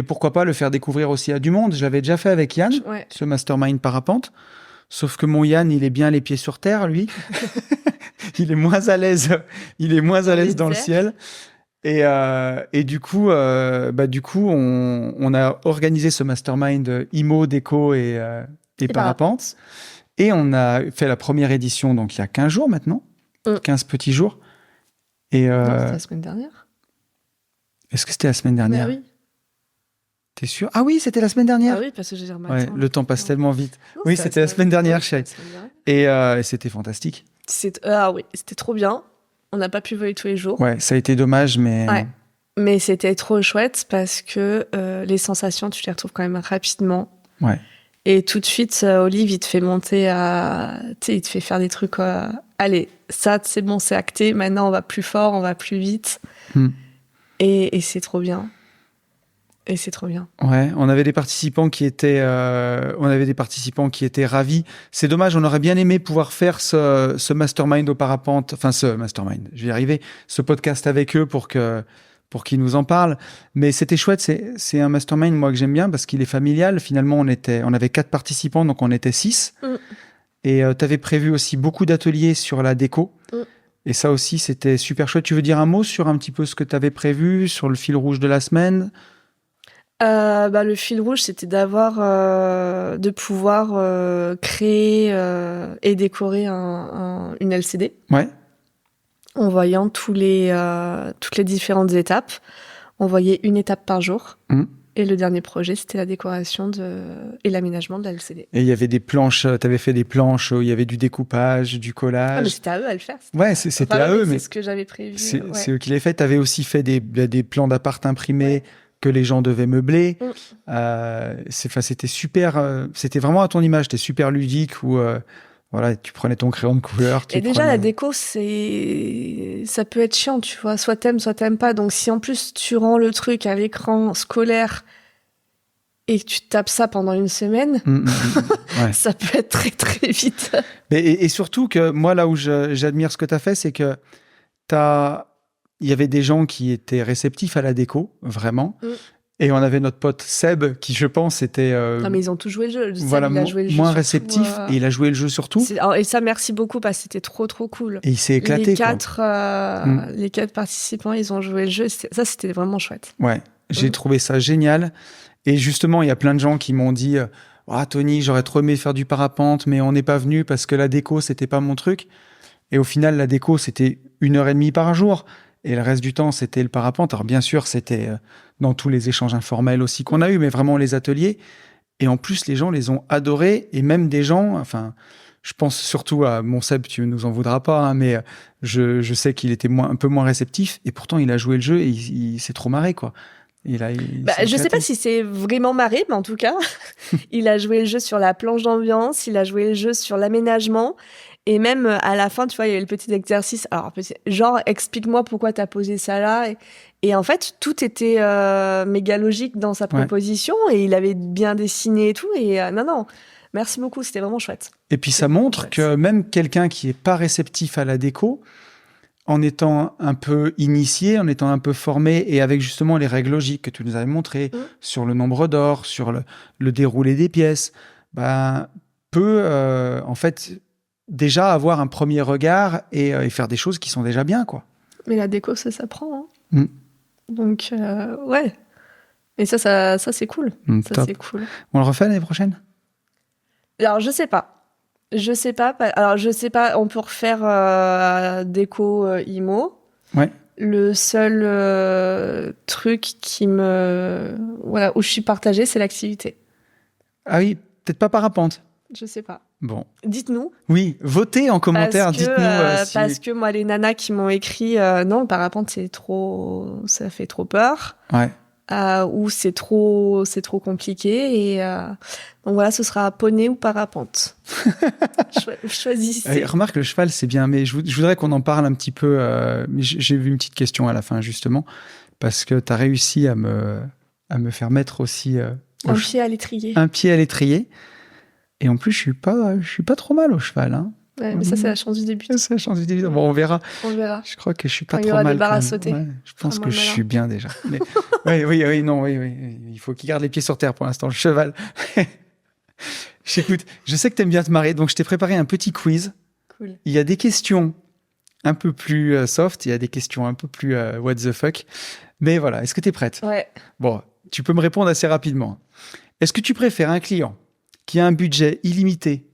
pourquoi pas le faire découvrir aussi à du monde. Je l'avais déjà fait avec Yann, ce mastermind parapente. Sauf que mon Yann, il est bien les pieds sur terre, lui. Il est moins à l'aise dans le ciel. Et du coup, on a organisé ce mastermind IMO, déco et parapente. Et on a fait la première édition, donc il y a 15 jours maintenant. 15 petits jours. Et non, c'était la semaine dernière. Est-ce que c'était la semaine dernière? Oui. T'es sûr? Ah oui, c'était la semaine dernière. Ah oui, parce que j'ai remarqué. Ouais, le temps passe tellement vite. Non, oui, c'était la semaine dernière, chérie. Et c'était fantastique. Oui, c'était trop bien. On n'a pas pu voler tous les jours. Ouais, ça a été dommage, mais... Ouais. Mais c'était trop chouette parce que les sensations, tu les retrouves quand même rapidement. Ouais. Et tout de suite, Olive, il te fait monter il te fait faire des trucs... allez, ça, c'est bon, c'est acté. Maintenant, on va plus fort, on va plus vite. Et c'est trop bien. Et c'est trop bien. Ouais, on avait des participants qui étaient ravis. C'est dommage, on aurait bien aimé pouvoir faire ce mastermind au parapente, je vais y arriver, ce podcast avec eux pour qu'ils nous en parlent. Mais c'était chouette, c'est un mastermind, moi, que j'aime bien parce qu'il est familial. Finalement, on avait 4 participants, donc on était 6. Et tu avais prévu aussi beaucoup d'ateliers sur la déco. Et ça aussi, c'était super chouette. Tu veux dire un mot sur un petit peu ce que tu avais prévu, sur le fil rouge de la semaine? Le fil rouge, c'était de pouvoir créer et décorer une LCD. Ouais. En voyant toutes les différentes étapes. On voyait une étape par jour. Et le dernier projet, c'était la décoration et l'aménagement de la LCD. Et il y avait des planches, tu avais fait des planches où il y avait du découpage, du collage. Ah, mais c'était à eux à le faire. Ouais, c'était à eux. Mais c'est ce que j'avais prévu. C'est eux qui l'avaient fait. Tu avais aussi fait des plans d'appart imprimés que les gens devaient meubler. C'était super. C'était vraiment à ton image. C'était super ludique où tu prenais ton crayon de couleur. La déco, ça peut être chiant, tu vois. Soit t'aimes pas. Donc, si en plus tu rends le truc à l'écran scolaire et que tu tapes ça pendant une semaine, ça peut être très, très vite. Et surtout que moi, là où j'admire ce que tu as fait, c'est que il y avait des gens qui étaient réceptifs à la déco, vraiment. Et on avait notre pote Seb, qui, je pense, était... Non, mais ils ont tous joué le jeu. Seb, voilà, il a joué le jeu moins surtout, réceptif, et il a joué le jeu surtout. Et ça, merci beaucoup, parce que c'était trop, trop cool. Et il s'est éclaté, les 4 participants, ils ont joué le jeu. Ça, c'était vraiment chouette. Ouais, j'ai trouvé ça génial. Et justement, il y a plein de gens qui m'ont dit « Tony, j'aurais trop aimé faire du parapente, mais on n'est pas venu parce que la déco, c'était pas mon truc. » Et au final, la déco, c'était 1h30 par jour. Et le reste du temps, c'était le parapente. Alors bien sûr, c'était dans tous les échanges informels aussi qu'on a eu, mais vraiment les ateliers. Et en plus, les gens les ont adorés. Et même des gens, Je pense surtout à mon Seb, tu nous en voudras pas, hein, mais je sais qu'il était un peu moins réceptif et pourtant il a joué le jeu et il s'est trop marré, quoi. Je sais pas si c'est vraiment marré, mais en tout cas, il a joué le jeu sur la planche d'ambiance, il a joué le jeu sur l'aménagement. Et même à la fin, tu vois, il y avait le petit exercice. Alors, genre, explique-moi pourquoi t'as posé ça là. Et en fait, tout était méga logique dans sa proposition et il avait bien dessiné et tout. Et non, merci beaucoup, c'était vraiment chouette. Et puis ça montre que même quelqu'un qui est pas réceptif à la déco, en étant un peu initié, en étant un peu formé et avec justement les règles logiques que tu nous avais montrées sur le nombre d'or, sur le déroulé des pièces, peut en fait déjà avoir un premier regard et faire des choses qui sont déjà bien, quoi. Mais la déco, ça s'apprend. Hein. Donc, ouais. Et ça c'est cool. Ça, c'est cool. On le refait l'année prochaine ? Alors, je sais pas. Alors, je sais pas, on peut refaire déco IMO. Ouais. Le seul truc où je suis partagée, c'est l'activité. Ah oui, peut-être pas parapente. Je sais pas. Bon. Dites-nous. Oui, votez en commentaire, dites-nous. Parce que moi, les nanas qui m'ont écrit non, le parapente, ça fait trop peur. Ouais. Ou c'est trop compliqué. Et donc voilà, ce sera poney ou parapente. Choisissez. Remarque, le cheval, c'est bien, mais je voudrais qu'on en parle un petit peu. Mais j'ai vu une petite question à la fin, justement, parce que tu as réussi à me faire mettre aussi un pied à l'étrier. Un pied à l'étrier. Et en plus, je suis pas trop mal au cheval. Hein. Ouais, mais ça, c'est la chance du début. C'est la chance du début. Bon, on verra. Je crois que je suis pas trop mal. Il y aura des barres à sauter. Ouais, je pense que je suis bien déjà. Mais, oui. Il faut qu'il garde les pieds sur terre pour l'instant, le cheval. Écoute, je sais que tu aimes bien te marrer, donc je t'ai préparé un petit quiz. Cool. Il y a des questions un peu plus soft, il y a des questions un peu plus what the fuck. Mais voilà, est-ce que tu es prête ? Ouais. Bon, tu peux me répondre assez rapidement. Est-ce que tu préfères un client qui a un budget illimité,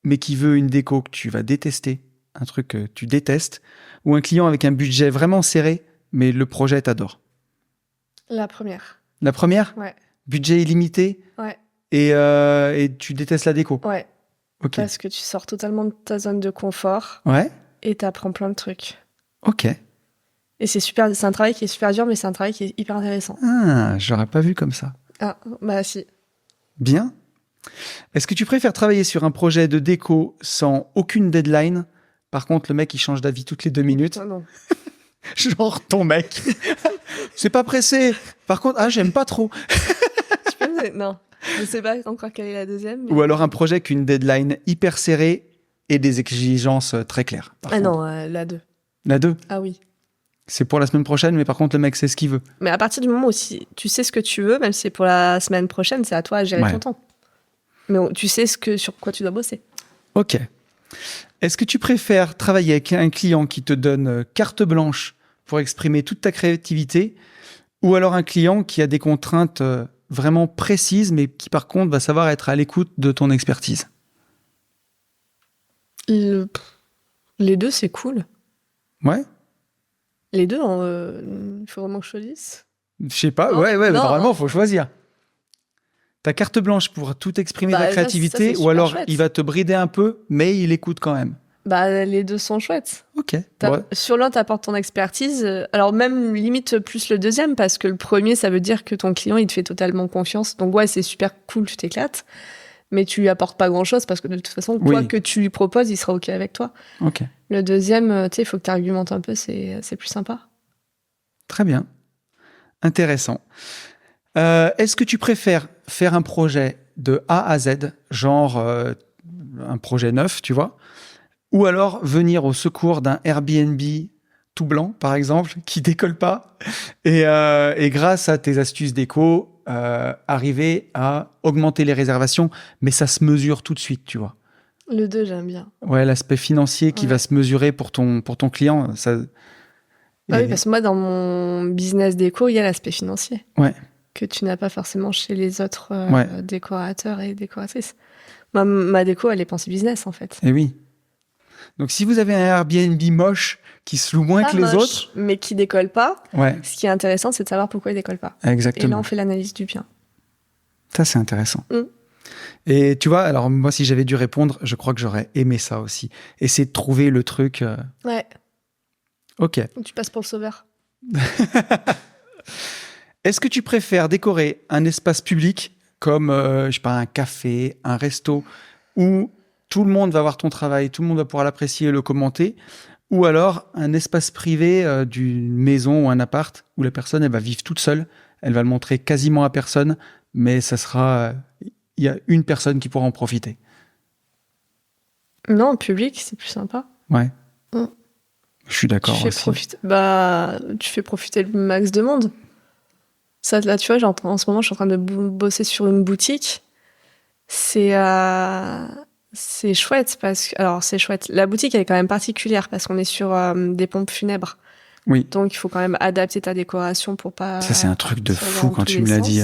mais qui veut une déco que tu vas détester, un truc que tu détestes, ou un client avec un budget vraiment serré, mais le projet t'adore ? La première. La première ? Ouais. Budget illimité ? Ouais. Et tu détestes la déco ? Ouais. Ok. Parce que tu sors totalement de ta zone de confort. Ouais. Et t'apprends plein de trucs. Ok. Et c'est un travail qui est super dur, mais c'est un travail qui est hyper intéressant. Ah, j'aurais pas vu comme ça. Ah, bah si. Bien. Est-ce que tu préfères travailler sur un projet de déco sans aucune deadline ? Par contre, le mec, il change d'avis toutes les 2 minutes. Non. Genre ton mec. C'est pas pressé. Par contre, j'aime pas trop. Non. Je sais pas encore quelle est la deuxième. Mais... Ou alors un projet qu'une deadline hyper serrée et des exigences très claires. Non, la 2. La 2 ? Ah oui. C'est pour la semaine prochaine, mais par contre, le mec sait ce qu'il veut. Mais à partir du moment où tu sais ce que tu veux, même si c'est pour la semaine prochaine, c'est à toi à gérer ton temps. Mais tu sais sur quoi tu dois bosser. Ok. Est-ce que tu préfères travailler avec un client qui te donne carte blanche pour exprimer toute ta créativité, ou alors un client qui a des contraintes vraiment précises, mais qui par contre va savoir être à l'écoute de ton expertise ? Les deux, c'est cool. Ouais. Les deux, il faut vraiment que je choisisse. Je sais pas. Ouais, mais normalement, il faut choisir. Ta carte blanche pour tout exprimer ta créativité, ou alors chouette. Il va te brider un peu, mais il écoute quand même. Les deux sont chouettes. Ok. Sur l'un, tu apportes ton expertise. Alors même limite plus le deuxième, parce que le premier, ça veut dire que ton client, il te fait totalement confiance. Donc ouais, c'est super cool, tu t'éclates. Mais tu lui apportes pas grand-chose, parce que de toute façon, quoi que tu lui proposes, il sera OK avec toi. Ok. Le deuxième, il faut que tu argumentes un peu, c'est plus sympa. Très bien. Intéressant. Est-ce que tu préfères faire un projet de A à Z, genre un projet neuf, tu vois, ou alors venir au secours d'un Airbnb tout blanc, par exemple, qui décolle pas, et grâce à tes astuces déco, arriver à augmenter les réservations, mais ça se mesure tout de suite, tu vois. Le 2, j'aime bien. Ouais, l'aspect financier qui va se mesurer pour ton client. Ça... Oui, parce que moi, dans mon business déco, il y a l'aspect financier. Ouais. Que tu n'as pas forcément chez les autres décorateurs et décoratrices. Ma déco, elle est pensée business, en fait. Et oui. Donc, si vous avez un Airbnb moche qui se loue moins que les autres... mais qui décolle pas, ce qui est intéressant, c'est de savoir pourquoi il décolle pas. Exactement. Et là, on fait l'analyse du bien. Ça, c'est intéressant. Et tu vois, alors moi, si j'avais dû répondre, je crois que j'aurais aimé ça aussi. Essayer de trouver le truc. Ouais. Ok. Tu passes pour le sauveur. Est-ce que tu préfères décorer un espace public comme, je sais pas, un café, un resto, où tout le monde va voir ton travail, tout le monde va pouvoir l'apprécier et le commenter, ou alors un espace privé d'une maison ou un appart où la personne, elle va vivre toute seule, elle va le montrer quasiment à personne, mais ça sera, il y a une personne qui pourra en profiter. Non, en public, c'est plus sympa. Ouais. Mm. Je suis d'accord Tu aussi. tu fais profiter le max de monde. Ça, là, tu vois, en ce moment, je suis en train de bosser sur une boutique. C'est chouette c'est chouette. La boutique, elle est quand même particulière parce qu'on est sur des pompes funèbres. Oui. Donc, il faut quand même adapter ta décoration pour pas. Ça, c'est un truc de fou quand tu me l'as dit.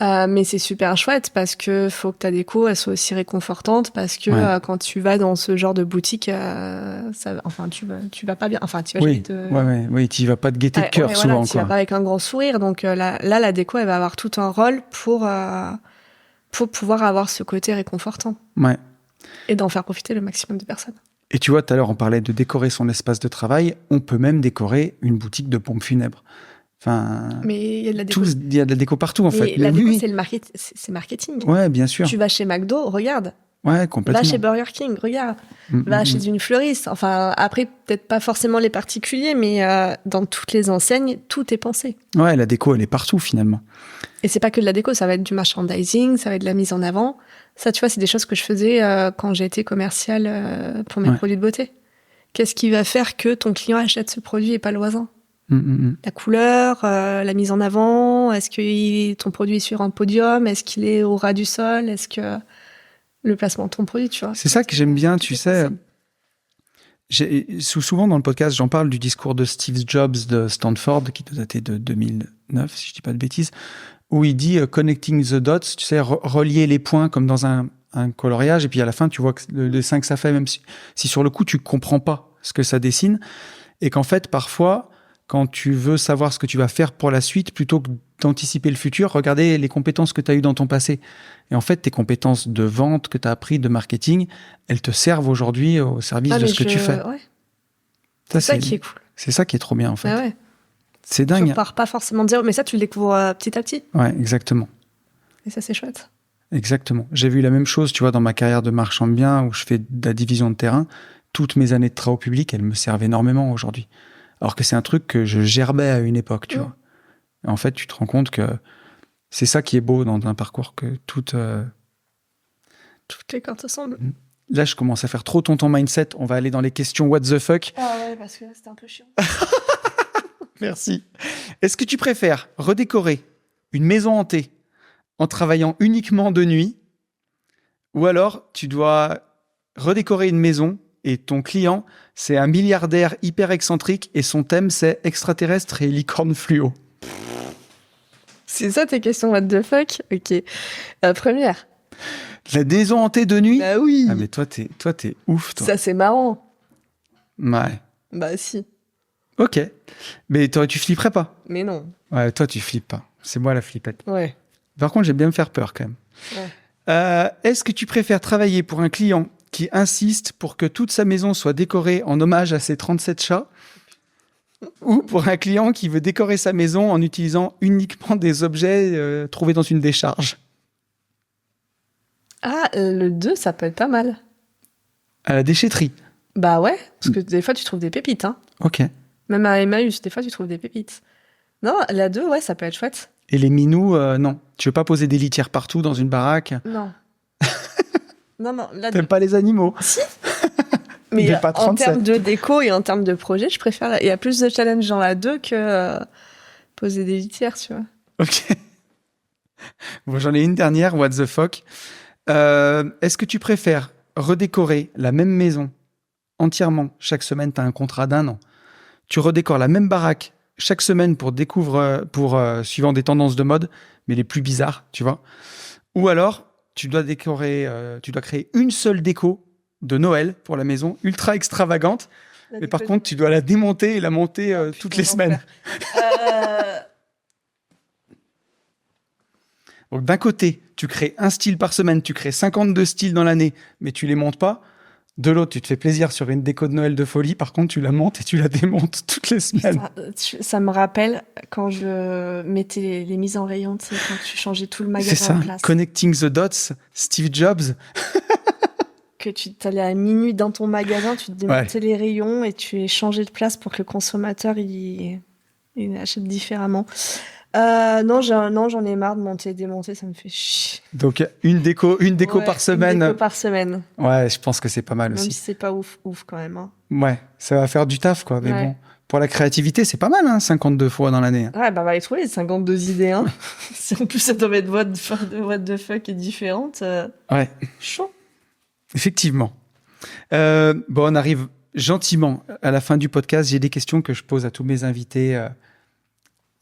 Mais c'est super chouette parce que faut que ta déco elle soit aussi réconfortante parce que quand tu vas dans ce genre de boutique, tu vas pas bien. Enfin, tu vas oui, tu vas pas de gaieté de cœur souvent. Voilà, tu vas pas avec un grand sourire. Donc là, la déco, elle va avoir tout un rôle pour pouvoir avoir ce côté réconfortant. Ouais. Et d'en faire profiter le maximum de personnes. Et tu vois, tout à l'heure, on parlait de décorer son espace de travail. On peut même décorer une boutique de pompes funèbres. Enfin, mais il y a de la déco. Il y a de la déco partout, en fait. La déco, c'est marketing. Ouais, bien sûr. Tu vas chez McDo, regarde. Ouais, complètement. Va chez Burger King, regarde. Va chez une fleuriste. Enfin, après, peut-être pas forcément les particuliers, mais dans toutes les enseignes, tout est pensé. Ouais, la déco, elle est partout, finalement. Et c'est pas que de la déco, ça va être du merchandising, ça va être de la mise en avant. Ça, tu vois, c'est des choses que je faisais quand j'ai été commerciale pour mes produits de beauté. Qu'est-ce qui va faire que ton client achète ce produit et pas le voisin ? La couleur, la mise en avant, est-ce que ton produit est sur un podium, est-ce qu'il est au ras du sol, est-ce que le placement de ton produit, tu vois. C'est ça que j'aime bien, tu sais. Souvent dans le podcast, j'en parle du discours de Steve Jobs de Stanford, qui doit dater de 2009, si je dis pas de bêtises, où il dit connecting the dots, tu sais, relier les points comme dans un coloriage, et puis à la fin, tu vois que le dessin que ça fait, même si sur le coup, tu comprends pas ce que ça dessine, et qu'en fait, parfois, quand tu veux savoir ce que tu vas faire pour la suite, plutôt que d'anticiper le futur, regardez les compétences que tu as eues dans ton passé. Et en fait, tes compétences de vente que tu as appris, de marketing, elles te servent aujourd'hui au service de ce que tu fais. Ouais. C'est ça qui est cool. C'est ça qui est trop bien, en fait. Ah ouais. C'est dingue. Tu repars pas forcément de zéro, mais ça, tu le découvres petit à petit. Ouais, exactement. Et ça, c'est chouette. Exactement. J'ai vu la même chose, tu vois, dans ma carrière de marchand de biens, où je fais de la division de terrain. Toutes mes années de travaux publics, elles me servent énormément aujourd'hui. Alors que c'est un truc que je gerbais à une époque, tu vois. Et en fait, tu te rends compte que c'est ça qui est beau dans un parcours, que toutes les cartes semblent. Là, je commence à faire trop tonton mindset. On va aller dans les questions what the fuck. Ah ouais, parce que là, c'était un peu chiant. Merci. Est-ce que tu préfères redécorer une maison hantée en travaillant uniquement de nuit, ou alors tu dois redécorer une maison et ton client, c'est un milliardaire hyper excentrique et son thème, c'est extraterrestre et licorne fluo. C'est ça tes questions what the fuck? Ok. Première. La maison hantée de nuit? Bah oui. Ah mais toi, t'es ouf, toi. Ça, c'est marrant. Ouais. Bah si. Ok. Mais tu flipperais pas? Mais non. Ouais, toi, tu flippes pas. C'est moi la flippette. Ouais. Par contre, j'aime bien me faire peur quand même. Ouais. Est-ce que tu préfères travailler pour un client qui insiste pour que toute sa maison soit décorée en hommage à ses 37 chats, ou pour un client qui veut décorer sa maison en utilisant uniquement des objets trouvés dans une décharge? Ah, le 2, ça peut être pas mal. À la déchetterie? Bah ouais, parce que des fois, tu trouves des pépites. Hein. Ok. Même à Emmaüs, des fois, tu trouves des pépites. Non, la 2, ouais, ça peut être chouette. Et les minous, non. Tu veux pas poser des litières partout dans une baraque? Non. non, T'aimes pas les animaux? Si. Mais en termes de déco et en termes de projet, je préfère... Il y a plus de challenge dans la 2 que poser des litières, tu vois. Ok. Bon, j'en ai une dernière, what the fuck. Est-ce que tu préfères redécorer la même maison entièrement chaque semaine? T'as un contrat d'1 an. Tu redécores la même baraque chaque semaine pour suivant des tendances de mode, mais les plus bizarres, tu vois. Ou alors, tu dois créer une seule déco de Noël pour la maison, ultra extravagante, mais par contre, tu dois la démonter et la monter toutes les semaines. Donc, d'un côté, tu crées un style par semaine, tu crées 52 styles dans l'année, mais tu les montes pas. De l'autre, tu te fais plaisir sur une déco de Noël de folie. Par contre, tu la montes et tu la démontes toutes les semaines. Ça me rappelle quand je mettais les mises en rayon, tu sais, quand tu changeais tout le magasin C'est ça, en place. Connecting the Dots, Steve Jobs. Que tu allais à minuit dans ton magasin, tu te démontais les rayons et tu changeais de place pour que le consommateur il achète différemment. Non, j'en ai marre de monter et démonter, ça me fait chier. Donc, une déco par semaine. Une déco par semaine. Ouais, je pense que c'est pas mal Même aussi. si c'est pas ouf quand même. Hein. Ouais, ça va faire du taf, quoi. Mais bon, pour la créativité, c'est pas mal, hein, 52 fois dans l'année. Ouais, bah, on va les trouver, les 52 idées. Hein. Si en plus, ça doit être what the fuck est différente. Ouais. Chaud. Effectivement. Bon, on arrive gentiment à la fin du podcast. J'ai des questions que je pose à tous mes invités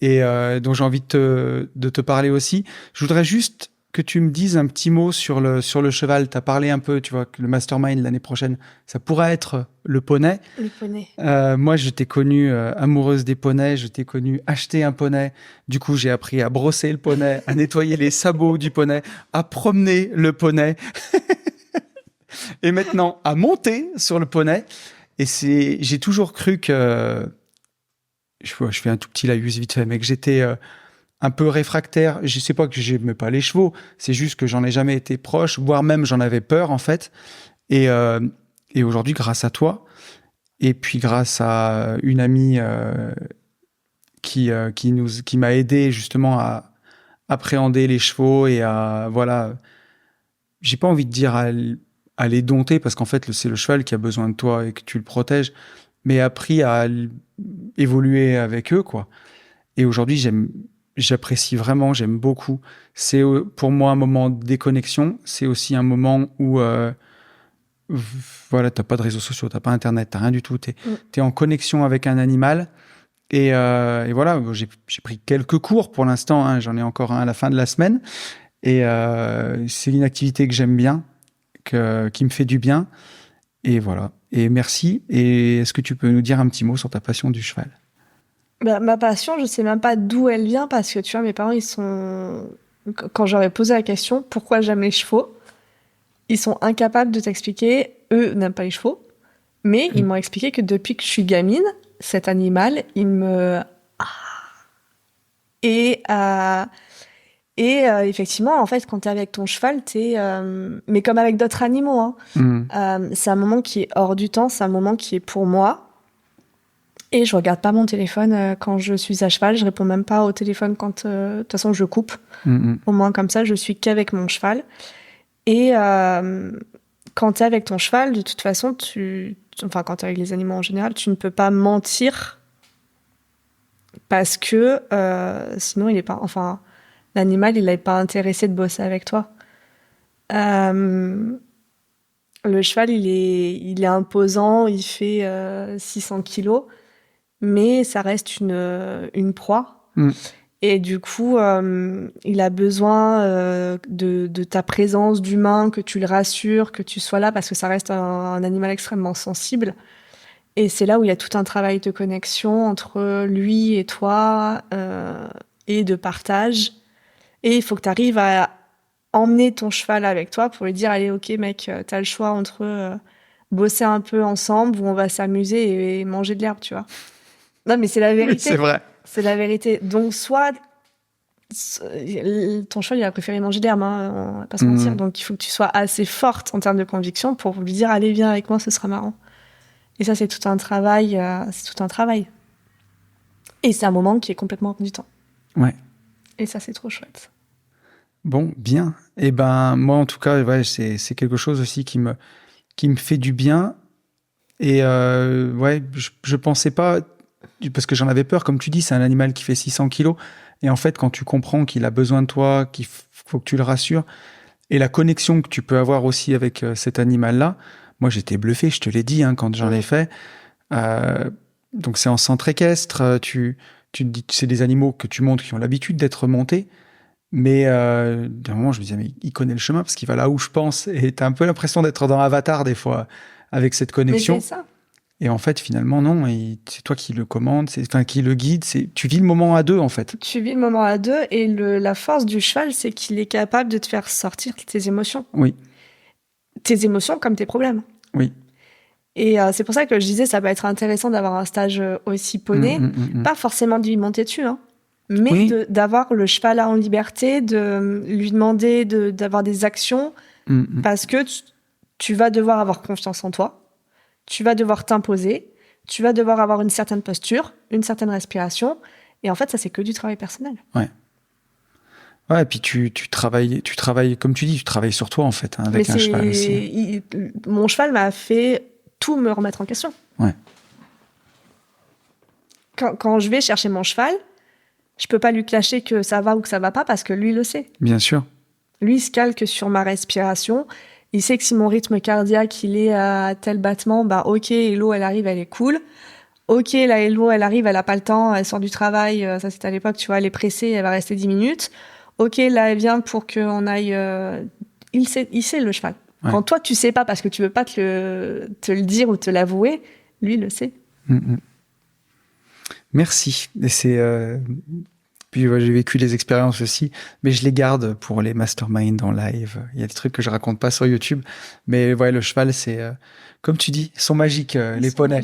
et dont j'ai envie de te parler aussi. Je voudrais juste que tu me dises un petit mot sur le cheval. Tu as parlé un peu, tu vois, que le mastermind l'année prochaine, ça pourrait être le poney. Le poney. Moi, je t'ai connue amoureuse des poneys. Je t'ai connue acheter un poney. Du coup, j'ai appris à brosser le poney, à nettoyer les sabots du poney, à promener le poney. Et maintenant, à monter sur le poney. Et j'ai toujours cru que, je fais un tout petit laïus vite fait, mais que j'étais un peu réfractaire. Je sais pas que j'aimais pas les chevaux, c'est juste que j'en ai jamais été proche, voire même j'en avais peur en fait. Et aujourd'hui, grâce à toi, et puis grâce à une amie qui m'a aidé justement à appréhender les chevaux et à, voilà, j'ai pas envie de dire à les dompter, parce qu'en fait, c'est le cheval qui a besoin de toi et que tu le protèges, mais appris à évoluer avec eux, quoi. Et aujourd'hui, j'apprécie vraiment, j'aime beaucoup. C'est pour moi un moment de déconnexion. C'est aussi un moment où, voilà, t'as pas de réseaux sociaux, t'as pas Internet, t'as rien du tout. T'es en connexion avec un animal. Et voilà, j'ai pris quelques cours pour l'instant. Hein, j'en ai encore un à la fin de la semaine. Et c'est une activité que j'aime bien, qui me fait du bien. Et voilà. Et merci. Et est-ce que tu peux nous dire un petit mot sur ta passion du cheval ? Bah, ma passion, je sais même pas d'où elle vient, parce que tu vois, mes parents, quand j'aurais posé la question pourquoi j'aime les chevaux, ils sont incapables de t'expliquer. Eux n'aiment pas les chevaux, mais ils m'ont expliqué que depuis que je suis gamine, cet animal, il me... Et effectivement, en fait, quand t'es avec ton cheval, mais comme avec d'autres animaux, hein, c'est un moment qui est hors du temps, c'est un moment qui est pour moi. Et je regarde pas mon téléphone quand je suis à cheval, je réponds même pas au téléphone quand, de toute façon, je coupe. Au moins, comme ça, je suis qu'avec mon cheval. Et quand t'es avec ton cheval, de toute façon, quand t'es avec les animaux en général, tu ne peux pas mentir, parce que sinon, il est pas... Enfin, l'animal, il n'est pas intéressé de bosser avec toi. Le cheval, il est imposant, il fait 600 kilos, mais ça reste une proie. Et du coup, il a besoin de ta présence d'humain, que tu le rassures, que tu sois là, parce que ça reste un animal extrêmement sensible. Et c'est là où il y a tout un travail de connexion entre lui et toi, et de partage. Et il faut que tu arrives à emmener ton cheval avec toi pour lui dire, allez, ok mec, t'as le choix entre bosser un peu ensemble ou on va s'amuser et manger de l'herbe, tu vois. Non, mais c'est la vérité. Oui, c'est vrai. C'est la vérité. Donc, soit ton cheval, il a préféré manger de l'herbe, hein, on va pas se mentir. Donc, il faut que tu sois assez forte en termes de conviction pour lui dire, allez, viens avec moi, ce sera marrant. Et ça, c'est tout un travail. Et c'est un moment qui est complètement hors du temps. Ouais. Et ça, c'est trop chouette. Bon, bien. Et ben, moi, en tout cas, ouais, c'est quelque chose aussi qui me fait du bien. Et ouais, je pensais pas, parce que j'en avais peur, comme tu dis, c'est un animal qui fait 600 kilos. Et en fait, quand tu comprends qu'il a besoin de toi, qu'il faut que tu le rassures, et la connexion que tu peux avoir aussi avec cet animal-là, moi, j'étais bluffé, je te l'ai dit, hein, quand j'en ai fait. Donc, c'est en centre équestre, tu te dis, c'est des animaux que tu montes qui ont l'habitude d'être montés. Mais d'un moment, je me disais, mais il connaît le chemin parce qu'il va là où je pense. Et t'as un peu l'impression d'être dans Avatar des fois, avec cette connexion. Mais c'est ça. Et en fait, finalement, non, c'est toi qui le commande, qui le guide. Tu vis le moment à deux, en fait. Tu vis le moment à deux et la force du cheval, c'est qu'il est capable de te faire sortir tes émotions. Oui. Tes émotions comme tes problèmes. Oui. Et c'est pour ça que je disais, ça peut être intéressant d'avoir un stage aussi poney. Pas forcément de lui monter dessus, hein, mais d'avoir le cheval en liberté, de lui demander d'avoir des actions parce que tu vas devoir avoir confiance en toi. Tu vas devoir t'imposer, tu vas devoir avoir une certaine posture, une certaine respiration. Et en fait, ça, c'est que du travail personnel. Ouais. Ouais, et puis tu travailles, comme tu dis, tu travailles sur toi, en fait, hein, avec un cheval aussi. Mon cheval m'a fait tout me remettre en question. Ouais. Quand je vais chercher mon cheval, je peux pas lui clasher que ça va ou que ça va pas parce que lui le sait. Bien sûr. Lui, il se calque sur ma respiration. Il sait que si mon rythme cardiaque, il est à tel battement, bah, ok, Hello, elle arrive, elle est cool. Ok, la Hello, elle arrive, elle a pas le temps, elle sort du travail, ça c'était à l'époque, tu vois, elle est pressée, elle va rester 10 minutes. Ok, là, elle vient pour qu'on aille... Il sait le cheval. Ouais. Quand toi, tu sais pas parce que tu veux pas te le dire ou te l'avouer, lui, il le sait. Merci. Et puis j'ai vécu les expériences aussi, mais je les garde pour les masterminds en live. Il y a des trucs que je raconte pas sur YouTube, mais ouais, le cheval, c'est comme tu dis, ils sont magiques, les poneys.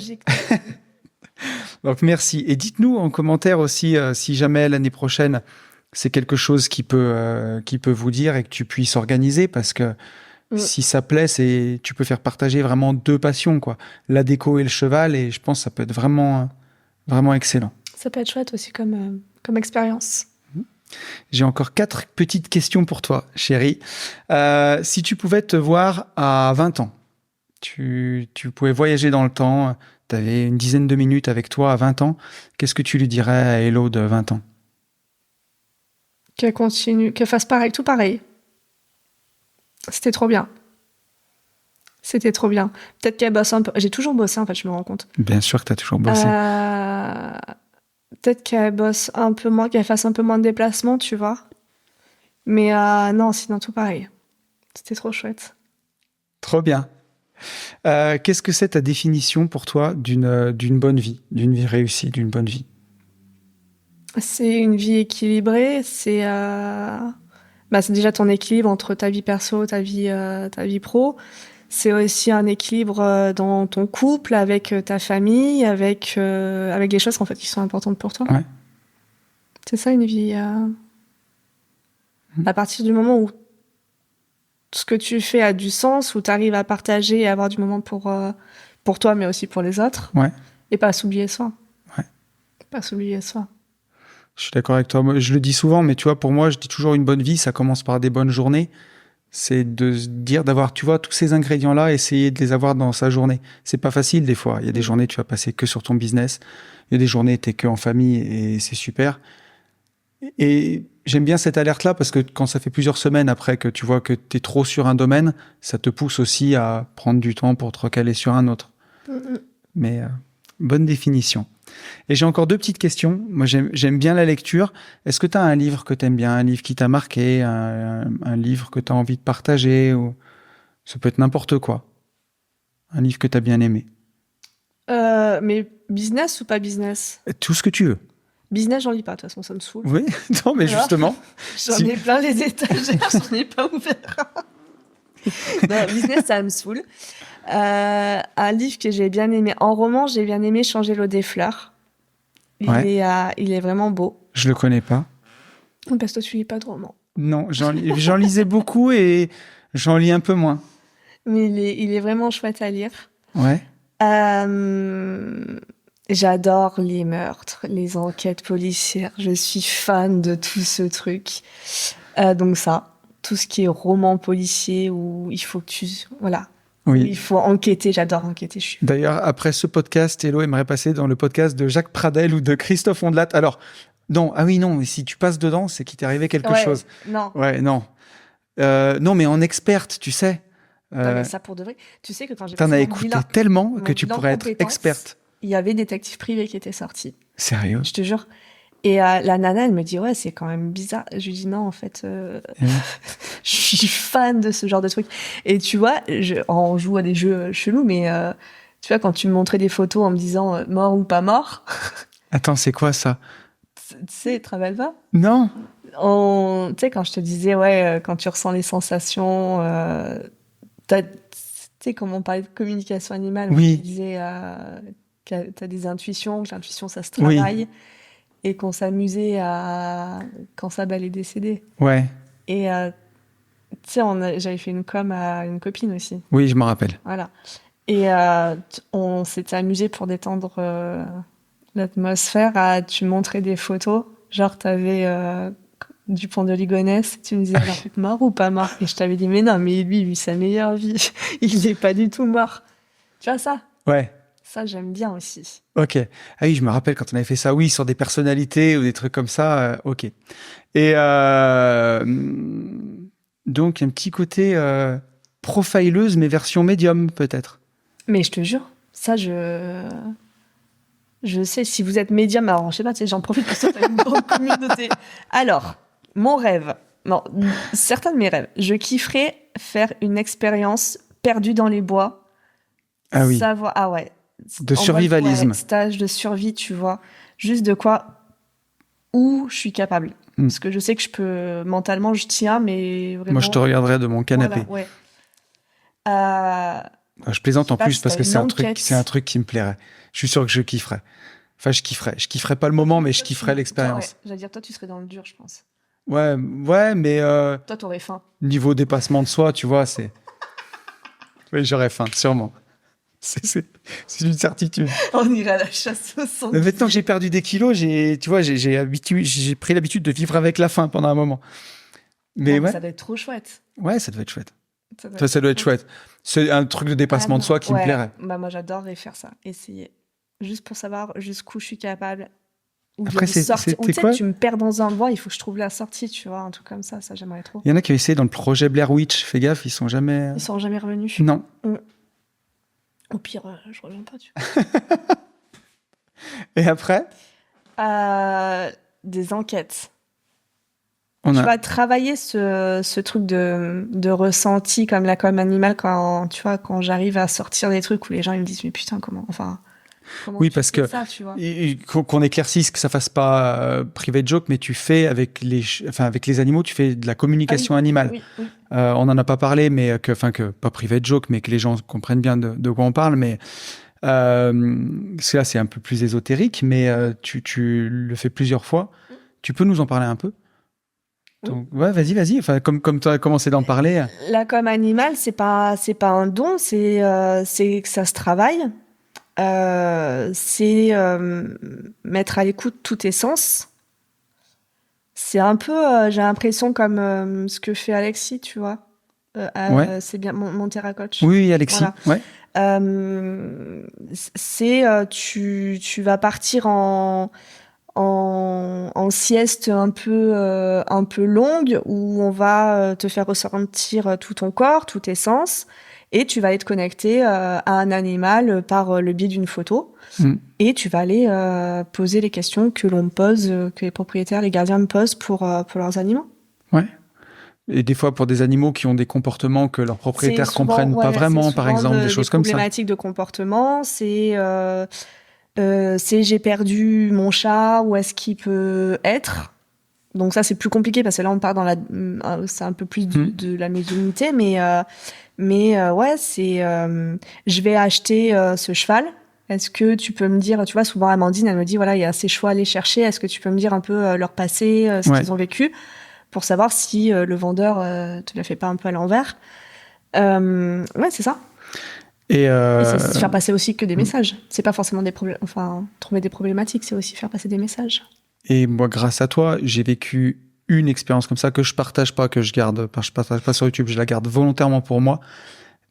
Donc merci. Et dites-nous en commentaire aussi si jamais l'année prochaine c'est quelque chose qui peut vous dire et que tu puisses organiser, parce que si ça plaît, tu peux faire partager vraiment deux passions, quoi, la déco et le cheval, et je pense que ça peut être vraiment excellent. Ça peut être chouette aussi comme expérience. J'ai encore 4 petites questions pour toi, chérie. Si tu pouvais te voir à 20 ans, tu pouvais voyager dans le temps, tu avais une dizaine de minutes avec toi à 20 ans, qu'est-ce que tu lui dirais à Hello de 20 ans ? Qu'elle continue, qu'elle fasse pareil, tout pareil. C'était trop bien. C'était trop bien. Peut-être qu'elle bosse un peu. J'ai toujours bossé, en fait, je me rends compte. Bien sûr que tu as toujours bossé. Peut-être qu'elle bosse un peu moins, qu'elle fasse un peu moins de déplacements, tu vois. Mais non, sinon tout pareil. C'était trop chouette. Trop bien. Qu'est-ce que c'est ta définition pour toi d'une bonne vie, d'une vie réussie, d'une bonne vie ? C'est une vie équilibrée. C'est déjà ton équilibre entre ta vie perso, ta vie pro. C'est aussi un équilibre dans ton couple, avec ta famille, avec les choses en fait, qui sont importantes pour toi. Ouais. C'est ça, une vie. À partir du moment où ce que tu fais a du sens, où tu arrives à partager et à avoir du moment pour toi, mais aussi pour les autres. Ouais. Et pas s'oublier soi. Ouais. Pas s'oublier soi. Je suis d'accord avec toi. Je le dis souvent, mais tu vois, pour moi, je dis toujours une bonne vie, ça commence par des bonnes journées. C'est de se dire d'avoir, tu vois, tous ces ingrédients-là, essayer de les avoir dans sa journée. C'est pas facile des fois. Il y a des journées, tu vas passer que sur ton business. Il y a des journées, t'es que en famille et c'est super. Et j'aime bien cette alerte-là parce que quand ça fait plusieurs semaines après que tu vois que t'es trop sur un domaine, ça te pousse aussi à prendre du temps pour te recaler sur un autre. Mais bonne définition. Et j'ai encore 2 petites questions. Moi, j'aime bien la lecture. Est-ce que tu as un livre que tu aimes bien, un livre qui t'a marqué, un livre que tu as envie de partager, ou ça peut être n'importe quoi. Un livre que tu as bien aimé. Mais business ou pas business ? Tout ce que tu veux. Business, j'en lis pas, de toute façon, ça me saoule. Oui, non, mais alors, justement. J'en ai plein les étagères, j'en ai pas ouvert. Non, business, ça me saoule. Un livre que j'ai bien aimé. En roman, j'ai bien aimé Changer l'eau des fleurs. Il est vraiment beau. Je le connais pas. Parce que toi, tu lis pas de romans. Non, j'en lisais beaucoup et j'en lis un peu moins. Mais il est vraiment chouette à lire. Ouais. J'adore les meurtres, les enquêtes policières. Je suis fan de tout ce truc. Donc ça, tout ce qui est roman policier où il faut que voilà. Oui. Il faut enquêter, j'adore enquêter. D'ailleurs, après ce podcast, Hello aimerait passer dans le podcast de Jacques Pradel ou de Christophe Ondelat. Alors, non, si tu passes dedans, c'est qu'il t'est arrivé quelque chose. Non. Ouais, non. Non, mais en experte, tu sais. Non, mais ça pour de vrai. Tu sais que quand j'ai t'en as écouté tellement que tu pourrais être experte. Il y avait Détective Privé qui était sorti. Sérieux ? Je te jure. Et la nana, elle me dit, ouais, c'est quand même bizarre. Je lui dis, non, en fait, je suis fan de ce genre de truc. Et tu vois, on joue à des jeux chelous, mais Tu vois, quand tu me montrais des photos en me disant mort ou pas mort. Attends, c'est quoi ça? Tu sais, Travel pas? Non. Tu sais, quand je te disais, quand tu ressens les sensations, tu sais, comme on parlait de communication animale, moi, je Oui. te disais que t'as des intuitions, que l'intuition, ça se Oui. travaille, et qu'on s'amusait quand Sab, elle est décédée. Ouais. Et tu sais, j'avais fait une com à une copine aussi. Oui, je me rappelle. Voilà. Et on s'était amusé pour détendre l'atmosphère à tu montrais des photos. Genre, t'avais du pont de Ligonnès. Tu me disais, alors, mort ou pas mort? Et je t'avais dit, mais non, mais lui, il vit sa meilleure vie. Il n'est pas du tout mort. Tu vois ça? Ouais. Ça, j'aime bien aussi. Ok. Ah oui, je me rappelle quand on avait fait ça. Oui, sur des personnalités ou des trucs comme ça. Ok. Et donc, un petit côté profileuse, mais version médium, peut-être. Mais je te jure, ça, je sais, si vous êtes médium, alors je sais pas, tu sais, j'en profite pour ça, t'as une grande communauté. Alors, mon rêve, non, certains de mes rêves, je kifferais faire une expérience perdue dans les bois. Ah oui. Savoir, ah ouais. De survivalisme. Ouais, stage de survie, tu vois. Juste de quoi, où je suis capable. Parce que je sais que je peux, mentalement, je tiens, mais vraiment. Moi, je te regarderai de mon canapé. Voilà, ouais. Je plaisante en plus parce que c'est un truc qui me plairait. Je suis sûr que je kifferais. Enfin, je kifferais pas le moment, mais je kifferais l'expérience. Ouais. J'allais dire, toi, tu serais dans le dur, je pense. Ouais, mais toi, t'aurais faim. Niveau dépassement de soi, tu vois, c'est. Oui, j'aurais faim, sûrement. C'est une certitude. On irait à la chasse au sang. Mais maintenant que j'ai perdu des kilos, j'ai pris l'habitude de vivre avec la faim pendant un moment. Mais ouais. Ça doit être trop chouette. Ouais, ça doit être chouette. Ça doit être chouette. C'est un truc de dépassement de soi qui me plairait. Bah moi, j'adorerais faire ça. Essayer. Juste pour savoir jusqu'où je suis capable. Après, c'était quoi? Tu me perds dans un bois, il faut que je trouve la sortie, tu vois, un truc comme ça j'aimerais trop. Il y en a qui ont essayé dans le projet Blair Witch. Fais gaffe, ils sont jamais revenus. Non. Au pire, je reviens pas, tu vois. Et après des enquêtes. Tu vas travailler ce truc de ressenti comme la com animale quand j'arrive à sortir des trucs où les gens ils me disent mais putain comment oui, parce que ça, tu vois. Qu'on éclaircisse, que ça fasse pas private joke, mais tu fais avec les animaux, tu fais de la communication animale. Oui. On en a pas parlé, mais que pas private joke, mais que les gens comprennent bien de quoi on parle. Mais là, c'est un peu plus ésotérique, mais tu le fais plusieurs fois. Tu peux nous en parler un peu? Donc, ouais, vas-y. Enfin, comme tu as commencé d'en parler. La com animale, c'est pas un don, c'est que ça se travaille. C'est mettre à l'écoute tous tes sens. C'est un peu, j'ai l'impression comme ce que fait Alexis, tu vois. C'est bien mon Terra Coach. Oui, Alexis. Voilà. Ouais. C'est tu vas partir en sieste un peu longue où on va te faire ressentir tout ton corps, tous tes sens. Et tu vas être connecté à un animal par le biais d'une photo. Et tu vas aller poser les questions que l'on pose, que les propriétaires, les gardiens me posent pour leurs animaux. Ouais. Et des fois pour des animaux qui ont des comportements que leurs propriétaires comprennent pas vraiment, par exemple, des choses comme ça. C'est problématiques de comportement, c'est j'ai perdu mon chat, où est-ce qu'il peut être? Donc ça, c'est plus compliqué parce que là, on part c'est un peu plus de la médiumnité, mais ouais, c'est je vais acheter ce cheval. Est-ce que tu peux me dire, tu vois, souvent Amandine, elle me dit, voilà, il y a ces chevaux à aller chercher. Est-ce que tu peux me dire un peu leur passé, ce qu'ils ont vécu, pour savoir si le vendeur te la fait pas un peu à l'envers. Ouais, c'est ça. Et c'est faire passer aussi que des messages. C'est pas forcément trouver des problématiques, c'est aussi faire passer des messages. Et moi, grâce à toi, j'ai vécu une expérience comme ça que je partage pas, je partage pas sur YouTube, je la garde volontairement pour moi.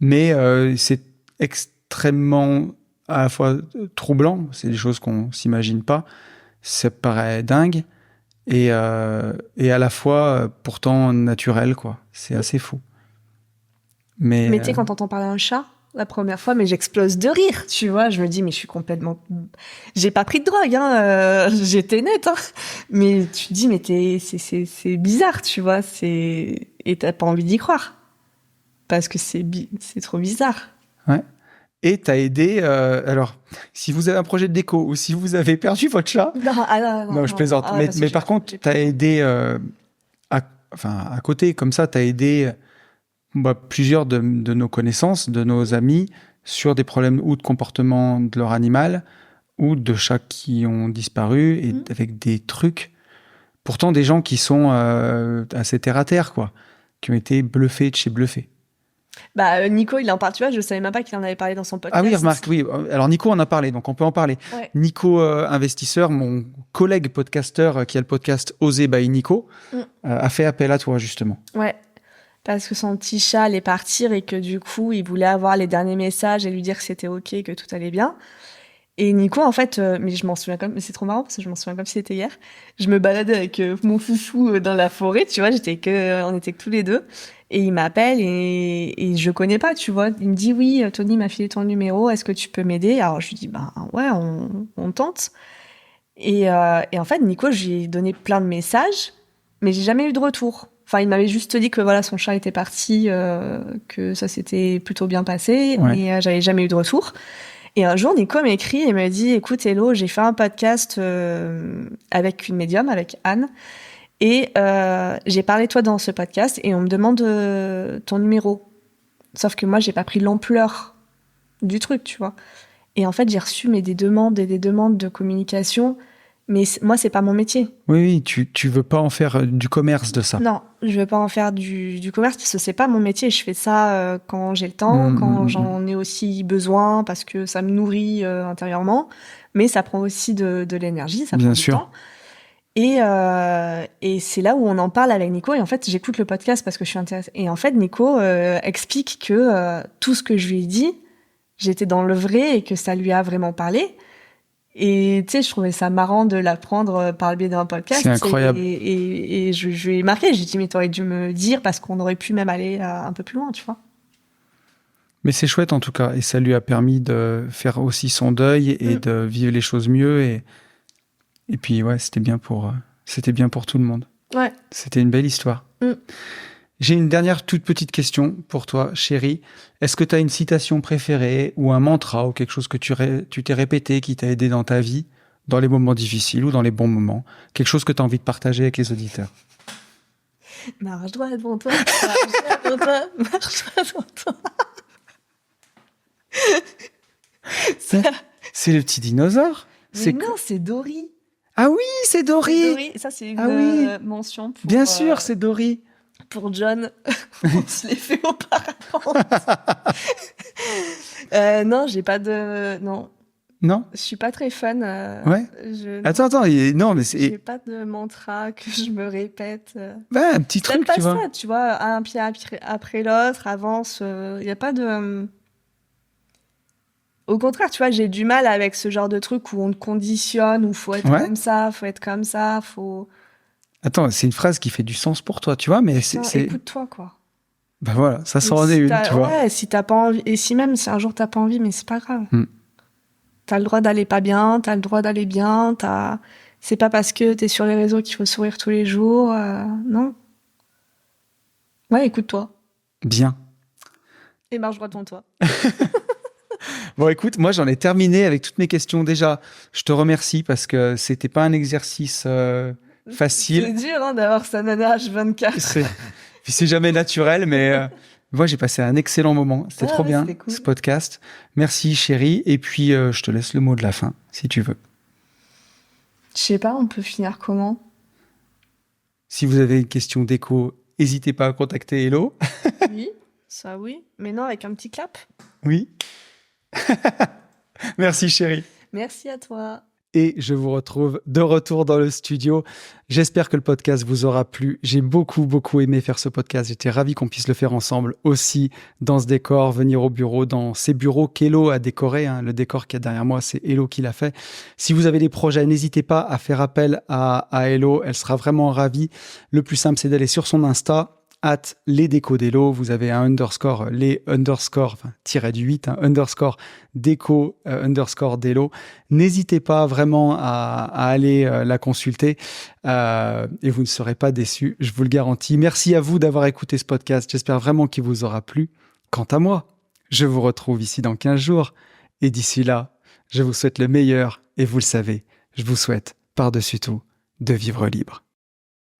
Mais c'est extrêmement à la fois troublant, c'est des choses qu'on s'imagine pas, ça paraît dingue, et à la fois pourtant naturel, quoi. C'est assez fou. Mais tu sais, quand t'entends parler d'un chat la première fois, mais j'explose de rire, tu vois. Je me dis, mais je suis complètement... J'ai pas pris de drogue, hein. J'étais nette, hein. Mais tu te dis, mais c'est bizarre, tu vois. Et t'as pas envie d'y croire. Parce que c'est trop bizarre. Ouais. et tu as aidé... alors, si vous avez un projet de déco ou si vous avez perdu votre chat... Non, je plaisante. Mais par contre, tu as aidé... à côté, comme ça, tu as aidé plusieurs de nos connaissances, de nos amis, sur des problèmes ou de comportement de leur animal ou de chats qui ont disparu, et avec des trucs... Pourtant, des gens qui sont assez terre-à-terre, quoi, qui ont été bluffés de chez bluffés. Nico, il en parle, tu vois, je savais même pas qu'il en avait parlé dans son podcast. Ah oui, remarque, oui. Alors, Nico en a parlé, donc on peut en parler. Ouais. Nico, investisseur, mon collègue podcasteur qui a le podcast Oser by Nico, a fait appel à toi, justement. Ouais, parce que son petit chat allait partir et que du coup, il voulait avoir les derniers messages et lui dire que c'était OK, que tout allait bien. Et Nico, en fait, mais je m'en souviens mais c'est trop marrant parce que je m'en souviens comme si c'était hier. Je me baladais avec mon foufou dans la forêt, tu vois, on était que tous les deux. Et il m'appelle et je connais pas, tu vois. Il me dit, oui, Tony m'a filé ton numéro, est-ce que tu peux m'aider? Alors je lui dis, ouais, on tente. Et en fait, Nico, je lui ai donné plein de messages, mais j'ai jamais eu de retour. Enfin, il m'avait juste dit que voilà, son chat était parti, que ça s'était plutôt bien passé, mais j'avais jamais eu de retour. Et un jour, Nico m'écrit et me dit, écoute, hello, j'ai fait un podcast avec une médium, avec Anne, et j'ai parlé de toi dans ce podcast et on me demande ton numéro. Sauf que moi, j'ai pas pris l'ampleur du truc, tu vois. Et en fait, j'ai reçu des demandes et des demandes de communication, mais moi, c'est pas mon métier. Oui, tu veux pas en faire du commerce de ça. Non, je veux pas en faire du commerce parce que c'est pas mon métier. Je fais ça quand j'ai le temps, quand j'en ai aussi besoin parce que ça me nourrit intérieurement, mais ça prend aussi de l'énergie, ça prend du temps. Et c'est là où on en parle avec Nico. Et en fait, j'écoute le podcast parce que je suis intéressée. Et en fait, Nico explique que tout ce que je lui ai dit, j'étais dans le vrai et que ça lui a vraiment parlé. Et tu sais, je trouvais ça marrant de l'apprendre par le biais d'un podcast. C'est incroyable. Et je lui ai marqué. J'ai dit, mais t'aurais dû me dire parce qu'on aurait pu même aller un peu plus loin, tu vois. Mais c'est chouette en tout cas. Et ça lui a permis de faire aussi son deuil et de vivre les choses mieux. Et puis, ouais, c'était bien pour tout le monde. Ouais. C'était une belle histoire. J'ai une dernière toute petite question pour toi, chérie. Est-ce que tu as une citation préférée ou un mantra ou quelque chose que tu t'es répété qui t'a aidé dans ta vie, dans les moments difficiles ou dans les bons moments? Quelque chose que tu as envie de partager avec les auditeurs? Marche droit devant toi, marche droit devant toi, marche droit devant toi. C'est le petit dinosaure? Non, c'est Dory. Ah oui, c'est Dory. Ça, c'est une mention pour... Bien sûr, c'est Dory. Pour John, on se l'est fait auparavant. Non, j'ai pas de... Non. Non? Je suis pas très fan. Ouais. Attends, non, mais c'est... J'ai pas de mantra que je me répète. Un petit truc, tu vois. C'est pas ça, tu vois, un pied après l'autre, avance. Il y a pas de... Au contraire, tu vois, j'ai du mal avec ce genre de truc où on te conditionne, où faut être comme ça, faut... Attends, c'est une phrase qui fait du sens pour toi, tu vois, mais c'est... Écoute-toi, quoi. Ben voilà, ça s'en est une, tu vois. Ouais, si t'as pas envie, et si un jour t'as pas envie, mais c'est pas grave. T'as le droit d'aller pas bien, t'as le droit d'aller bien, c'est pas parce que t'es sur les réseaux qu'il faut sourire tous les jours, non. Ouais, écoute-toi. Bien. Et marche droit devant toi. Bon, écoute, moi, j'en ai terminé avec toutes mes questions. Déjà, je te remercie parce que c'était pas un exercice facile. C'est dur d'avoir sa nana H24. C'est jamais naturel, mais moi, j'ai passé un excellent moment. C'était trop bien, cool. Ce podcast. Merci, chérie. Et puis, je te laisse le mot de la fin, si tu veux. Je sais pas, on peut finir comment? Si vous avez une question d'écho, n'hésitez pas à contacter Hello. Oui, ça oui. Mais non, avec un petit clap. Oui. Merci, chérie. Merci à toi. Et je vous retrouve de retour dans le studio. J'espère que le podcast vous aura plu. J'ai beaucoup aimé faire ce podcast. J'étais ravi qu'on puisse le faire ensemble aussi dans ce décor, venir au bureau, dans ces bureaux qu'Hello a décoré. Le décor qu'il y a derrière moi, c'est Hello qui l'a fait. Si vous avez des projets, n'hésitez pas à faire appel à Hello. Elle sera vraiment ravie. Le plus simple, c'est d'aller sur son Insta, @lesdécos-d'Hello. Vous avez un underscore, tiré du 8, underscore déco, underscore d'Hello. N'hésitez pas vraiment à aller la consulter et vous ne serez pas déçus, je vous le garantis. Merci à vous d'avoir écouté ce podcast. J'espère vraiment qu'il vous aura plu. Quant à moi, Je vous retrouve ici dans 15 jours. Et d'ici là, je vous souhaite le meilleur. Et vous le savez, je vous souhaite, par-dessus tout, de vivre libre.